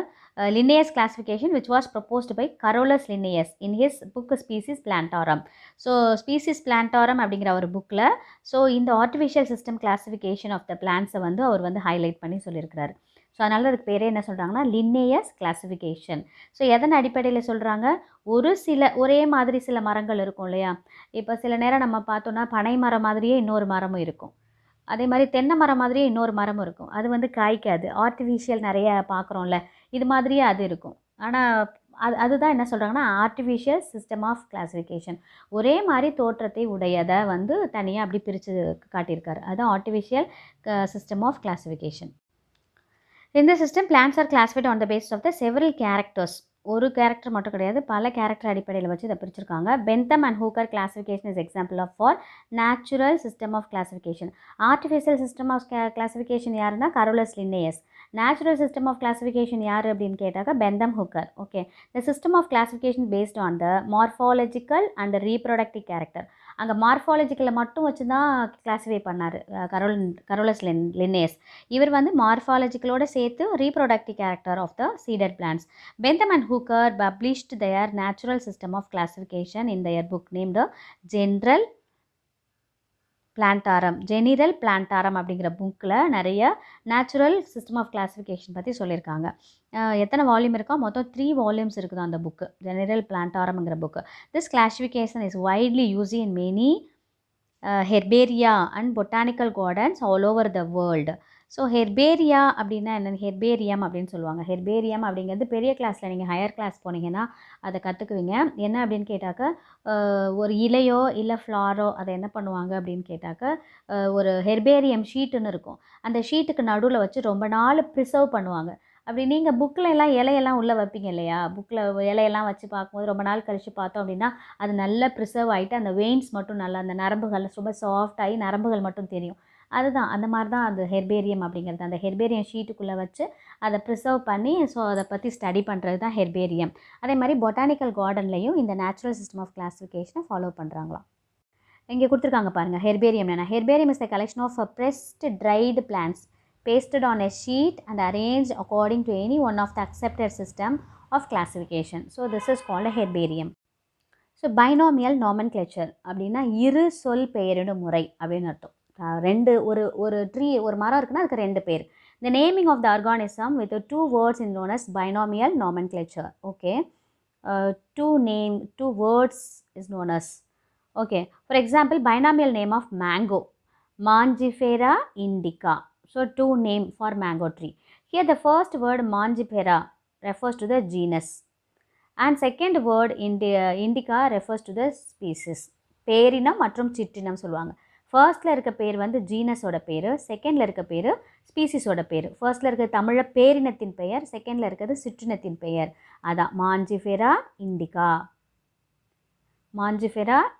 Linnaeus classification which was proposed by Carolus Linnaeus in his book Species Plantarum. So Species Plantarum அப்படிங்கிற ஒரு புக்கில் ஸோ இந்த artificial system classification of the பிளான்ஸை வந்து அவர் வந்து ஹைலைட் பண்ணி சொல்லியிருக்கிறாரு. ஸோ அதனால அதுக்கு பேரே என்ன சொல்கிறாங்கன்னா லின்னேயஸ் கிளாஸிஃபிகேஷன். ஸோ எதன் அடிப்படையில் சொல்கிறாங்க, ஒரே மாதிரி சில மரங்கள் இருக்கும் இல்லையா. இப்போ சில நேரம் நம்ம பார்த்தோன்னா பனை மரம் மாதிரியே இன்னொரு மரமும் இருக்கும், அதே மாதிரி தென்னை மரம் மாதிரியே இன்னொரு மரமும் இருக்கும். அது வந்து காய்க்காது, ஆர்டிஃபிஷியல் நிறைய பார்க்குறோம்ல, இது மாதிரியே அது இருக்கும். ஆனால் அதுதான் என்ன சொல்கிறாங்கன்னா ஆர்டிஃபிஷியல் சிஸ்டம் ஆஃப் கிளாஸிஃபிகேஷன். ஒரே மாதிரி தோற்றத்தை உடையதை வந்து தனியாக அப்படி பிரித்து காட்டியிருக்காரு. அதுதான் artificial system of classification. In the system, plants are classified on the basis of the several characters ஒரு கேரக்டர் மட்டும் கிடையாது, பல கேரக்டர் அடிப்படையில் வச்சு இதை பிரிச்சிருக்காங்க. Bentham and Hooker classification is example of for natural system of classification. Artificial system of classification யாருன்னா Carolus Linnaeus. Natural system of classification யார் அப்படின்னு கேட்டாக்கா Bentham Hooker. Okay, the system of classification based on the morphological and reproductive character. அங்கே மார்ஃபாலஜிக்கலை மட்டும் வச்சு தான் classify பண்ணார் கரோலஸ் லின்னேயஸ். இவர் வந்து மார்ஃபாலஜிக்கலோடு சேர்த்து reproductive character of the seeded plants. Bentham and Hooker published their natural system of classification in their book named General Plantarum அப்படிங்கிற புக்கில் நிறைய நேச்சுரல் சிஸ்டம் ஆஃப் கிளாஸிஃபிகேஷன் பற்றி சொல்லியிருக்காங்க. எத்தனை வால்யூம் இருக்கா? மொத்தம் 3 வால்யூம்ஸ் இருக்குது அந்த புக்கு, ஜெனரல் பிளான்டாரம்ங்கிற book. This classification is widely use in many herbaria and botanical gardens all over the world. So herbaria அப்படின்னா என்னென்னு, ஹெர்பேரியம் அப்படின்னு சொல்லுவாங்க. ஹெர்பேரியம் அப்படிங்கிறது பெரிய கிளாஸில் நீங்கள் ஹையர் கிளாஸ் போனீங்கன்னா அதை கற்றுக்குவீங்க. என்ன அப்படின்னு கேட்டாக்க, ஒரு இலையோ இல்லை ஃப்ளாரோ அதை என்ன பண்ணுவாங்க அப்படின்னு கேட்டாக்க, ஒரு ஹெர்பேரியம் ஷீட்டுன்னு இருக்கும். அந்த ஷீட்டுக்கு நடுவில் வச்சு ரொம்ப நாள் ப்ரிசர்வ் பண்ணுவாங்க. அப்படி நீங்கள் புக்கில் எல்லாம் இலையெல்லாம் உள்ளே வைப்பீங்க இல்லையா, புக்கில் இலையெல்லாம் வச்சு பார்க்கும்போது ரொம்ப நாள் கழித்து பார்த்தோம் அப்படின்னா அது நல்லா ப்ரிசர்வ் ஆகிட்டு அந்த வெயின்ஸ் மட்டும் நல்லா, அந்த நரம்புகள் ரொம்ப சாஃப்டாகி நரம்புகள் மட்டும் தெரியும். அதுதான் அந்த மாதிரி தான் அது ஹெர்பேரியம் அப்படிங்கிறது. அந்த ஹெர்பேரியம் ஷீட்டுக்குள்ளே வச்சு அதை ப்ரிசர்வ் பண்ணி ஸோ அதை பற்றி ஸ்டடி பண்ணுறது தான் ஹெர்பேரியம். அதே மாதிரி பொட்டானிக்கல் கார்டன்லையும் இந்த நேச்சுரல் சிஸ்டம் ஆஃப் கிளாஸிஃபிகேஷனை ஃபாலோ பண்ணுறாங்களாம். இங்கே கொடுத்துருக்காங்க பாருங்கள், ஹெர்பேரியம் என்ன. Herbarium is the collection of pressed dried plants pasted on a sheet and arranged according to any one of the accepted system of classification. So this is called a herbarium. So binomial nomenclature அப்படின்னா இரு சொல் பெயரிடும் முறை அப்படின்னு அர்த்தம். ஒரு tree, ஒரு மரம் இருக்குன்னா அதுக்கு 2 பேர். The naming of the organism with the 2 words is known as binomial nomenclature. Okay, two words is known as. Okay, for example, binomial name of mango, Mangifera indica. So 2 name for mango tree. Here the first word Mangifera refers to the genus and second word indica refers to the species. பேரினம் மற்றும் சிற்றினம் சொல்லுவாங்க. ஃபர்ஸ்ட்டில் இருக்க பேர் வந்து ஜீனஸோட பேர், செகண்டில் இருக்க பேர் ஸ்பீசிஸோட பேர். ஃபர்ஸ்ட்டில் இருக்க தமிழில் பேரினத்தின் பெயர், செகண்டில் இருக்கிறது சிற்றினத்தின் பெயர். அதான் மாஞ்சிஃபெரா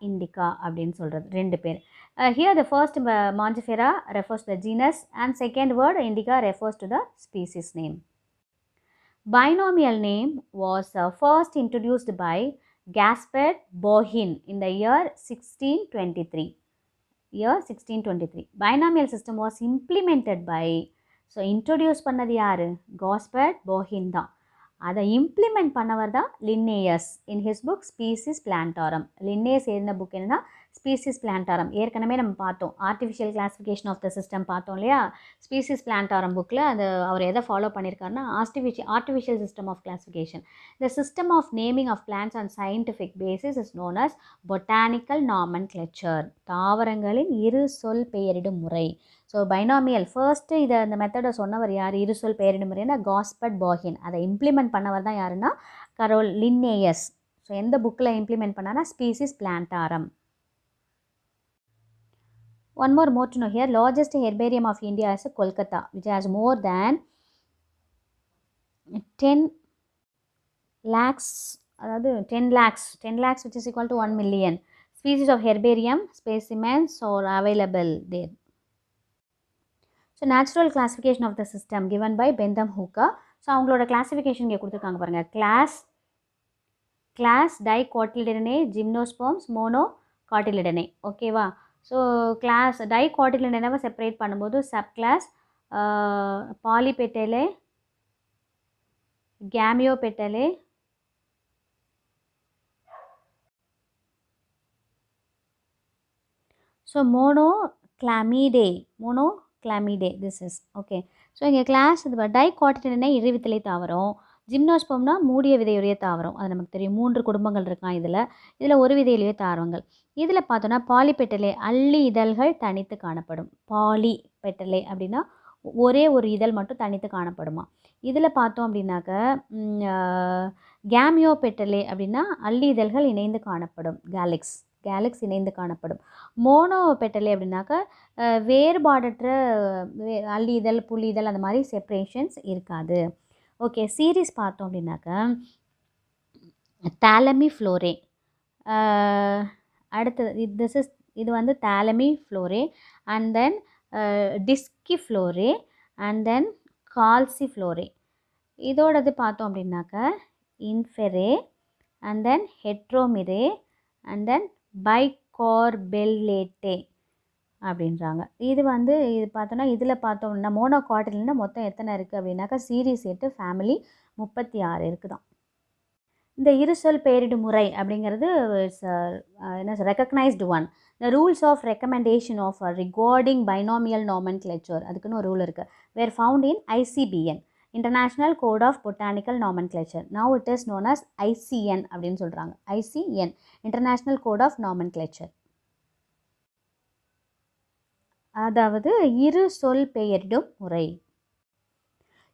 இண்டிகா அப்படின்னு சொல்கிறது 2 பேர். Here the first Mangifera refers to the genus and second word indica refers to the species name. Binomial name was first introduced by Gaspard Bohin in the year 1623. Binomial system was implemented by, so introduce பண்ணது யாரு? Gaspard Bohin தான். அதை implement பண்ணவர் தான் Linnaeus in his book Species Plantarum. Linnaeus எழுதின book என்னன்னா Species Plantarum. ஏற்கனவே நம்ம பார்த்தோம், artificial classification of the system பார்த்தோம் இல்லையா. ஸ்பீசிஸ் பிளான்டாரம் புக்கில் அது அவர் எதை ஃபாலோ பண்ணியிருக்காருன்னா artificial system of classification. The system of naming of plants on scientific basis is known as botanical nomenclature. தாவரங்களின் இரு சொல் பெயரிடும் முறை. ஸோ பைனாமியல் ஃபர்ஸ்ட்டு இந்த மெத்தடை சொன்னவர் யார்? இருசொல் பெயரிடும் முறைன்னா காஸ்பர்ட் பாஹின். அதை இம்ப்ளிமெண்ட் பண்ணவர் தான் யாருன்னா கரோல் லின்னேயஸ். ஸோ எந்த புக்கில் இம்ப்ளிமெண்ட் பண்ணார்னா species plantarum. One more to know here, largest herbarium of India is Kolkata, which has more than 10 lakhs, அதாவது 10 lakhs which is equal to 1 million species of herbarium specimens are available there. So natural classification of the system given by Bentham Hooker. So அவங்களோட classification இங்கே கொடுத்துருக்காங்க பாருங்கள். Class Dicotyledonae, gymnosperms, Monocotyledonae. ஓகேவா? So class டைகாட்டிலிடனேவை separate பண்ணும்போது sub class Polypetalae, Gamopetalae, so Monochlamydeae this is okay. So இங்கே class இது Dicotyledonae இருவித்தலை தாவரம், ஜிம்னோஸ்போம்னா மூடிய விதையுடைய தாவரம், அது நமக்கு தெரியும். 3 குடும்பங்கள் இருக்கான் இதில் ஒரு விதையுடைய தாவரங்கள். இதில் பார்த்தோன்னா பாலிபெட்டலே அள்ளி இதழ்கள் தனித்து காணப்படும். பாலிபெட்டலே அப்படின்னா ஒரே ஒரு இதழ் மட்டும் தனித்து காணப்படுமா. இதில் பார்த்தோம் அப்படின்னாக்க கேமியோபெட்டலே அப்படின்னா அள்ளி இதழ்கள் இணைந்து காணப்படும். கேலிக்ஸ் இணைந்து காணப்படும். மோனோபெட்டலே அப்படின்னாக்க வேறுபாடற்ற அள்ளி இதழ், புள்ளி இதழ் அந்த மாதிரி செப்பரேஷன்ஸ் இருக்காது. ஓகே, சீரீஸ் பார்த்தோம் அப்படின்னாக்க தாலமிஃப்ளோரே. அடுத்தது இது வந்து தாலமிஃப்ளோரே அண்ட் தென் டிஸ்கிஃப்ளோரே அண்ட் தென் கால்சிஃப்ளோரே. இதோடது பார்த்தோம் அப்படின்னாக்க இன்ஃபெரே அண்ட் தென் ஹெட்ரோமிரே அண்ட் தென் பைகார்பெல்லேட்டே அப்படின்றாங்க. இது பார்த்தோன்னா இதில் பார்த்தோம்னா மோனோகாட்டில்னா மொத்தம் எத்தனை இருக்குது அப்படின்னாக்கா சீரீஸ் 8, ஃபேமிலி 36 இருக்குதான். இந்த இருசொல் பெயரிடு முறை அப்படிங்கிறது என்ன recognised one. The rules of recommendation of regarding binomial nomenclature அதுக்குன்னு ஒரு ரூல் இருக்குது. Where found in ICBN, international code of botanical nomenclature. Now it is known as ICN அப்படின்னு சொல்கிறாங்க. ICN, international code of nomenclature. அதாவது இரு சொல் பெயரிடும் முறை.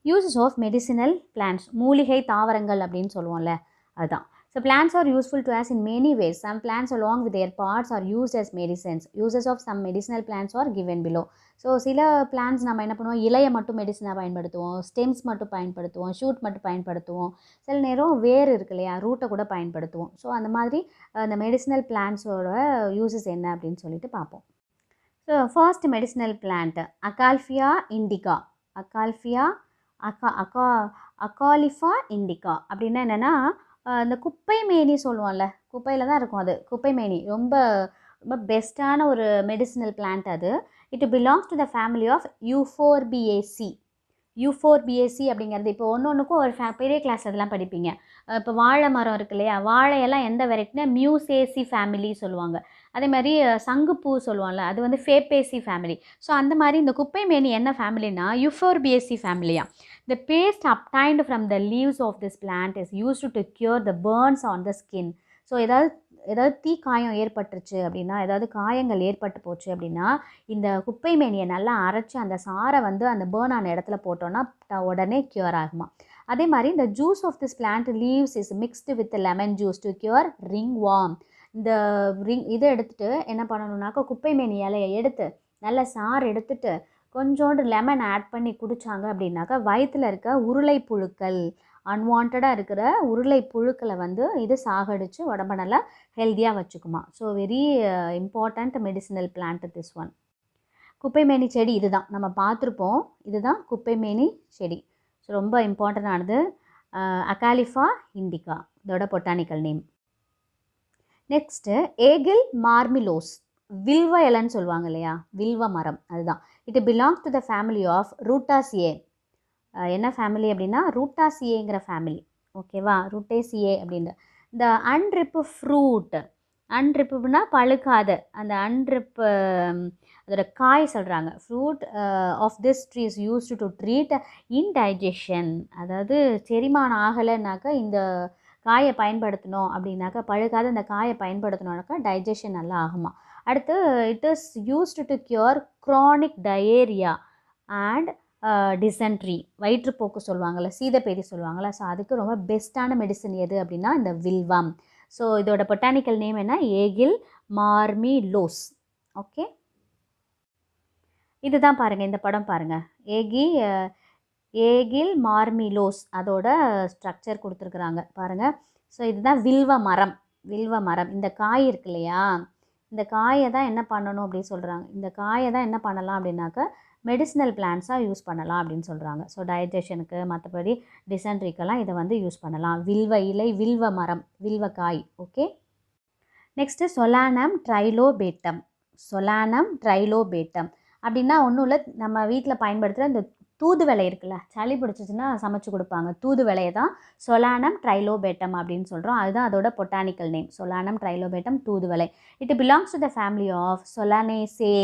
Uses of medicinal plants, மூலிகை தாவரங்கள் அப்படின்னு சொல்லுவோம்ல அதுதான். So plants are useful to us in many ways. Some plants along with their parts are used as medicines. Uses of some medicinal plants are given below. So சில plans நம்ம என்ன பண்ணுவோம், இலையை மட்டும் மெடிசனாக பயன்படுத்துவோம், ஸ்டெம்ஸ் மட்டும் பயன்படுத்துவோம், ஷூட் மட்டும் பயன்படுத்துவோம், சில நேரம் வேர் இருக்கு இல்லையா ரூட்டை கூட பயன்படுத்துவோம். ஸோ அந்த மாதிரி அந்த மெடிசினல் பிளான்ஸோட யூசஸ் என்ன அப்படின்னு சொல்லிட்டு பார்ப்போம். So first medicinal plant Acalypha indica. Acalypha indica அப்படின்னா என்னென்னா இந்த குப்பை மேனி சொல்லுவோம்ல, குப்பையில் தான் இருக்கும் அது, குப்பை மேனி ரொம்ப ரொம்ப பெஸ்ட்டான ஒரு மெடிசினல் பிளான்ட் அது. It belongs to the family of Euphorbiaceae. அப்படிங்கிறது இப்போ ஒன்றுக்கும் ஒரு பெரிய கிளாஸ் அதெல்லாம் படிப்பீங்க. இப்போ வாழை மரம் இருக்கு இல்லையா, வாழையெல்லாம் எந்த வெரைட்டினா மியூசேசி ஃபேமிலி சொல்லுவாங்க. அதே மாதிரி சங்குப்பூ சொல்லுவாங்கள்ல, அது வந்து ஃபேப்பேசி ஃபேமிலி. ஸோ அந்த மாதிரி இந்த குப்பை மேனி என்ன ஃபேமிலினா யூஃபோர்பியேசி ஃபேமிலியா. The paste obtained from the leaves of this plant is used to cure the burns on the skin. So ஏதாவது தீக்காயம் ஏற்பட்டுருச்சு அப்படின்னா, ஏதாவது காயங்கள் ஏற்பட்டு போச்சு அப்படின்னா, இந்த குப்பை மேனியை நல்லா அரைச்சி அந்த சாரை அந்த பேர்ன் ஆன இடத்துல போட்டோன்னா உடனே க்யூர் ஆகுமா. அதே மாதிரி இந்த juice of this plant leaves is mixed with lemon juice to cure ringworm. இந்த இதை எடுத்துகிட்டு என்ன பண்ணணுன்னாக்கா குப்பை மேனி இலையை எடுத்து நல்ல சாறு எடுத்துட்டு கொஞ்சோண்டு லெமன் ஆட் பண்ணி குடித்தாங்க அப்படின்னாக்கா வயிற்றில் இருக்க உருளை புழுக்கள், அன்வான்டாக இருக்கிற உருளை புழுக்களை இது சாகடித்து உடம்ப நல்லா ஹெல்த்தியாக வச்சுக்குமா. So very important medicinal plant this one. குப்பைமேனி செடி இதுதான் நம்ம பார்த்துருப்போம், இதுதான் குப்பைமேனி செடி. ஸோ ரொம்ப இம்பார்ட்டண்டானது. அகாலிஃபா இண்டிகா இதோட botanical name. Next Aegle marmelos, வில்வ இலைன்னு சொல்லுவாங்க இல்லையா, வில்வ மரம் அதுதான். It belongs to the family of Rutaceae. என்ன ஃபேமிலி அப்படின்னா ரூட்டாசியேங்கிற ஃபேமிலி. ஓகேவா, ரூட்டேசியே அப்படின்ற இந்த அன்ரிப்பு ஃப்ரூட். அன்ரிப்புனா பழுக்காத அந்த அன்ரிப்பு அதோட காய் சொல்கிறாங்க. Fruit of this tree is used to treat indigestion. அதாவது செரிமானம் ஆகலைன்னாக்கா இந்த காயை பயன்படுத்தணும் அப்படின்னாக்கா, பழுக்காத இந்த காயை பயன்படுத்தணுன்னாக்கா டைஜஷன் நல்லா ஆகுமா. அடுத்து it is used to cure chronic diarrhoea and dysentery, வயிற்றுப்போக்கு சொல்லுவாங்கள்ல, சீதப்பேதி சொல்லுவாங்கள்ல. ஸோ அதுக்கு ரொம்ப பெஸ்ட்டான மெடிசன் எது அப்படின்னா இந்த வில்வம். ஸோ இதோட பொட்டானிக்கல் நேம் என்ன, ஏகில் மார்மிலோஸ். ஓகே, இதுதான் பாருங்கள், இந்த படம் பாருங்கள், ஏகில் மார்மிலோஸ் அதோட ஸ்ட்ரக்சர் கொடுத்துருக்குறாங்க பாருங்கள். ஸோ இதுதான் வில்வ மரம். இந்த காய் இருக்கு இல்லையா, இந்த காயை தான் என்ன பண்ணணும் அப்படின்னு சொல்கிறாங்க. இந்த காயை தான் என்ன பண்ணலாம் அப்படின்னாக்கா மெடிசினல் பிளான்ஸாக யூஸ் பண்ணலாம் அப்படின்னு சொல்கிறாங்க. ஸோ டைஜஷனுக்கு மற்றபடி டிசென்ட்ரிக்கெல்லாம் இதை யூஸ் பண்ணலாம். வில்வ இலை, வில்வ மரம், வில்வ காய். ஓகே, நெக்ஸ்ட்டு சொலானம் ட்ரைலோபேட்டம் அப்படின்னா ஒன்றும் இல்லை, நம்ம வீட்டில் பயன்படுத்துகிற இந்த தூதுவளை இருக்குல்ல, சளி பிடிச்சிச்சின்னா சமைச்சு கொடுப்பாங்க, தூதுவளையை தான் சொலானம் ட்ரைலோபேட்டம் அப்படின்னு சொல்கிறோம். அதுதான் அதோட பொட்டானிக்கல் நேம், சொலானம் ட்ரைலோபேட்டம், தூதுவளை. It belongs to the family of Solanaceae.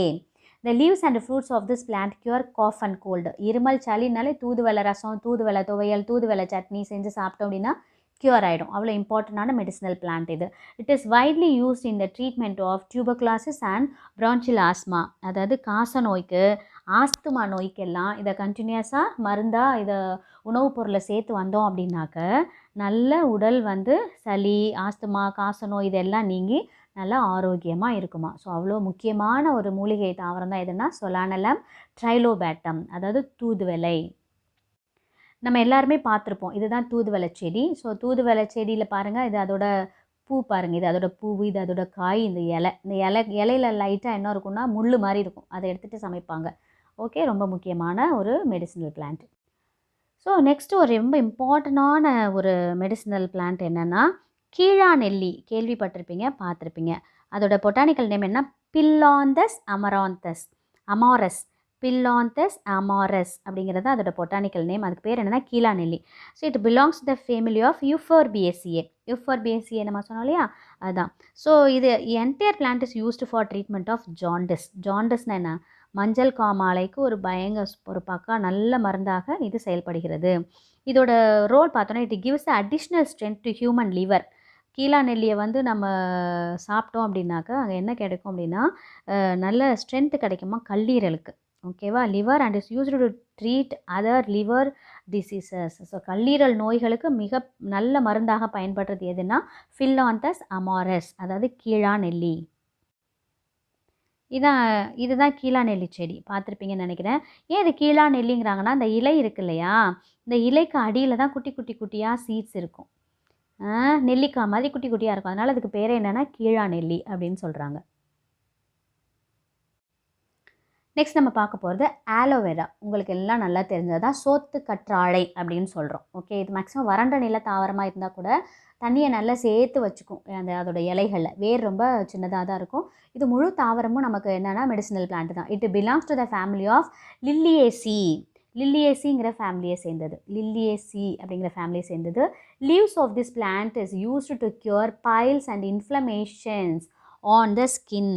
The leaves and fruits of this plant cure cough and cold. இருமல் சளினாலே தூதுவளை ரசம், தூதுவளை துவையல், தூதுவளை சட்னி செஞ்சு சாப்பிட்டோம் அப்படின்னா க்யூர் ஆகிடும். அவ்வளோ இம்பார்ட்டண்டான மெடிசினல் பிளான்ட் இது. It is widely used in the treatment of tuberculosis and bronchial asthma. அதாவது காச நோய்க்கு, ஆஸ்துமா நோய்க்கெல்லாம் இதை கண்டினியூஸாக மருந்தாக இதை உணவுப் பொருளை சேர்த்து வந்தோம் அப்படின்னாக்க நல்ல உடல் சளி, ஆஸ்துமா, காச நோய் இதெல்லாம் நீங்கி நல்லா ஆரோக்கியமாக இருக்குமா. ஸோ அவ்வளோ முக்கியமான ஒரு மூலிகை தாவரம் தான் எதுனா சொலானலம் ட்ரைலோபேட்டம், அதாவது தூதுவளை. நம்ம எல்லாருமே பார்த்துருப்போம். இதுதான் தூதுவளை செடி. ஸோ தூதுவளை செடியில் பாருங்கள், இது அதோட பூ பாருங்கள், இது அதோட பூ, இது அதோட காய், இந்த இலை. இந்த இலையில லைட்டாக என்ன இருக்கும்னா முள் மாதிரி இருக்கும், அதை எடுத்துகிட்டு சமைப்பாங்க. ஓகே, ரொம்ப முக்கியமான ஒரு மெடிசினல் பிளான்ட். ஸோ நெக்ஸ்ட்டு ஒரு ரொம்ப இம்பார்ட்டண்டான ஒரு மெடிசினல் பிளான்ட் என்னென்னா கீழாநெல்லி. கேள்விப்பட்டிருப்பீங்க, பார்த்துருப்பீங்க. அதோட பொட்டானிக்கல் நேம் என்ன? பில்லாந்தஸ் அமாரஸ். பில்லாந்தஸ் அமாரஸ் அப்படிங்கிறது அதோட பொட்டானிக்கல் நேம். அதுக்கு பேர் என்னென்னா கீழாநெல்லி. So it belongs to the family of Euphorbiaceae நம்ம சொன்னோம் இல்லையா, அதுதான். ஸோ இது entire plant is used for treatment of ஜாண்டிஸ்னால் என்ன? மஞ்சள் காமாலைக்கு ஒரு பக்கா நல்ல மருந்தாக இது செயல்படுகிறது. இதோட ரோல் பார்த்தோன்னா, it gives additional strength to human liver. கீழாநெல்லியை வந்து நம்ம சாப்பிட்டோம் அப்படின்னாக்கா அங்கே என்ன கிடைக்கும் அப்படின்னா நல்ல ஸ்ட்ரென்த்து கிடைக்குமா கல்லீரலுக்கு. ஓகேவா? Liver and is used to treat other liver diseases. So கல்லீரல் நோய்களுக்கு மிக நல்ல மருந்தாக பயன்படுறது எதுனா பில்லாந்தஸ் அமாரஸ், அதாவது கீழாநெல்லி. இதுதான் கீழாநெல்லி செடி. பார்த்துருப்பீங்கன்னு நினைக்கிறேன். ஏன் இது கீழாநெல்லிங்கிறாங்கன்னா, இந்த இலை இருக்கு இல்லையா, இந்த இலைக்கு அடியில் தான் குட்டி குட்டியாக சீட்ஸ் இருக்கும். நெல்லிக்காய் மாதிரி குட்டி குட்டியாக இருக்கும். அதனால் அதுக்கு பேர் என்னென்னா கீழாநெல்லி அப்படின்னு சொல்கிறாங்க. நெக்ஸ்ட் நம்ம பார்க்க போகிறது ஆலோவேரா. உங்களுக்கு எல்லாம் நல்லா தெரிஞ்சது தான் சோத்து கற்றாழை அப்படின்னு சொல்கிறோம். ஓகே, இது மேக்ஸிமம் வறண்ட நில தாவரமாக இருந்தால் கூட தண்ணியை நல்லா சேர்த்து வச்சுக்கும். அதோட இலைகளில் வேர் ரொம்ப சின்னதாக தான் இருக்கும். இது முழு தாவரமும் நமக்கு என்னென்னா மெடிசினல் பிளான்ட் தான். It belongs to the family of லில்லியேசிங்கிற ஃபேமிலியை சேர்ந்தது. லில்லியேசி அப்படிங்கிற ஃபேமிலியை சேர்ந்தது. Leaves of this plant is used to cure piles and inflammations on the skin.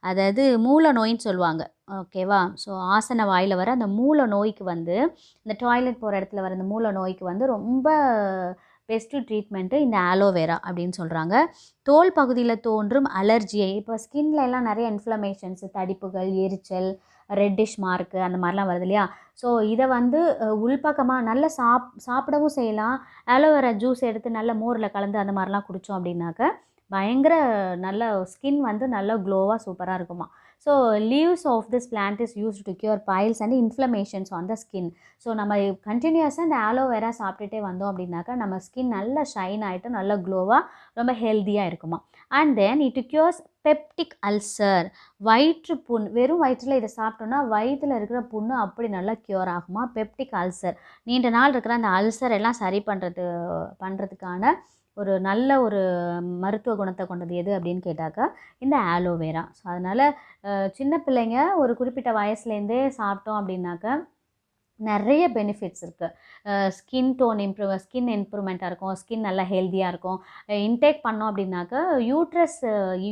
அதாவது மூல நோயின்னு சொல்லுவாங்க. ஓகேவா? ஸோ ஆசன வாயில் வர அந்த மூல நோய்க்கு வந்து, இந்த டாய்லெட் போகிற இடத்துல வர அந்த மூல நோய்க்கு வந்து ரொம்ப பெஸ்ட்டு ட்ரீட்மெண்ட்டு இந்த ஆலோவேரா அப்படின்னு சொல்கிறாங்க. தோல் பகுதியில் தோன்றும் அலர்ஜியை, இப்போ ஸ்கின்ல எல்லாம் நிறைய இன்ஃப்ளமேஷன்ஸ், தடிப்புகள், எரிச்சல், ரெட்டிஷ் மார்க்கு அந்த மாதிரிலாம் வருது இல்லையா. ஸோ இதை வந்து உள்பக்கமாக நல்லா சாப்பிடவும் செய்யலாம். ஆலோவேரா ஜூஸ் எடுத்து நல்ல மோரில் கலந்து அந்த மாதிரிலாம் குடித்தோம் அப்படின்னாக்க பயங்கர நல்ல ஸ்கின் வந்து நல்ல க்ளோவாக சூப்பராக இருக்குமா. So leaves of this plant is used to cure piles and inflammations on the skin. So நம்ம கண்டினியூஸாக இந்த ஆலோவேரா சாப்பிட்டுட்டே வந்தோம் அப்படின்னாக்கா நம்ம ஸ்கின் நல்லா ஷைன் ஆகிட்டு நல்லா க்ளோவாக ரொம்ப ஹெல்த்தியாக இருக்குமா. And then it cures peptic ulcer. வயிற்று புண், வெறும் வயிற்றில் இதை சாப்பிட்டோன்னா வயிற்றில் இருக்கிற புண்ணு அப்படி நல்லா க்யூர் ஆகுமா. பெப்டிக் அல்சர், நீண்ட நாள் இருக்கிற அந்த அல்சர் எல்லாம் சரி பண்ணுறதுக்கான ஒரு நல்ல ஒரு மருத்துவ குணத்தை கொண்டது எது அப்படின்னு கேட்டாக்கா இந்த ஆலோவேரா. ஸோ அதனால் சின்ன பிள்ளைங்க ஒரு குறிப்பிட்ட வயசுலேருந்தே சாப்பிட்டோம் அப்படின்னாக்கா நிறைய பெனிஃபிட்ஸ் இருக்குது. ஸ்கின் இம்ப்ரூவ்மெண்ட்டாக இருக்கும், ஸ்கின் நல்லா ஹெல்த்தியாக இருக்கும். இன்டேக் பண்ணோம் அப்படின்னாக்கா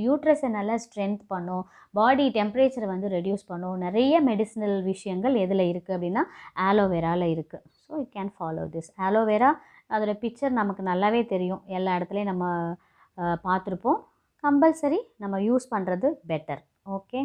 யூட்ரஸை நல்லா ஸ்ட்ரென்த் பண்ணும், பாடி டெம்பரேச்சரை வந்து ரெடியூஸ் பண்ணும். நிறைய மெடிசினல் விஷயங்கள் எதில் இருக்குது அப்படின்னா ஆலோவேராவில் இருக்குது. So you can follow this aloe vera. அதோடய பிக்சர் நமக்கு நல்லாவே தெரியும், எல்லா இடத்துலையும் நம்ம பார்த்துருப்போம். கம்பல்சரி நம்ம யூஸ் பண்ணுறது பெட்டர். ஓகே.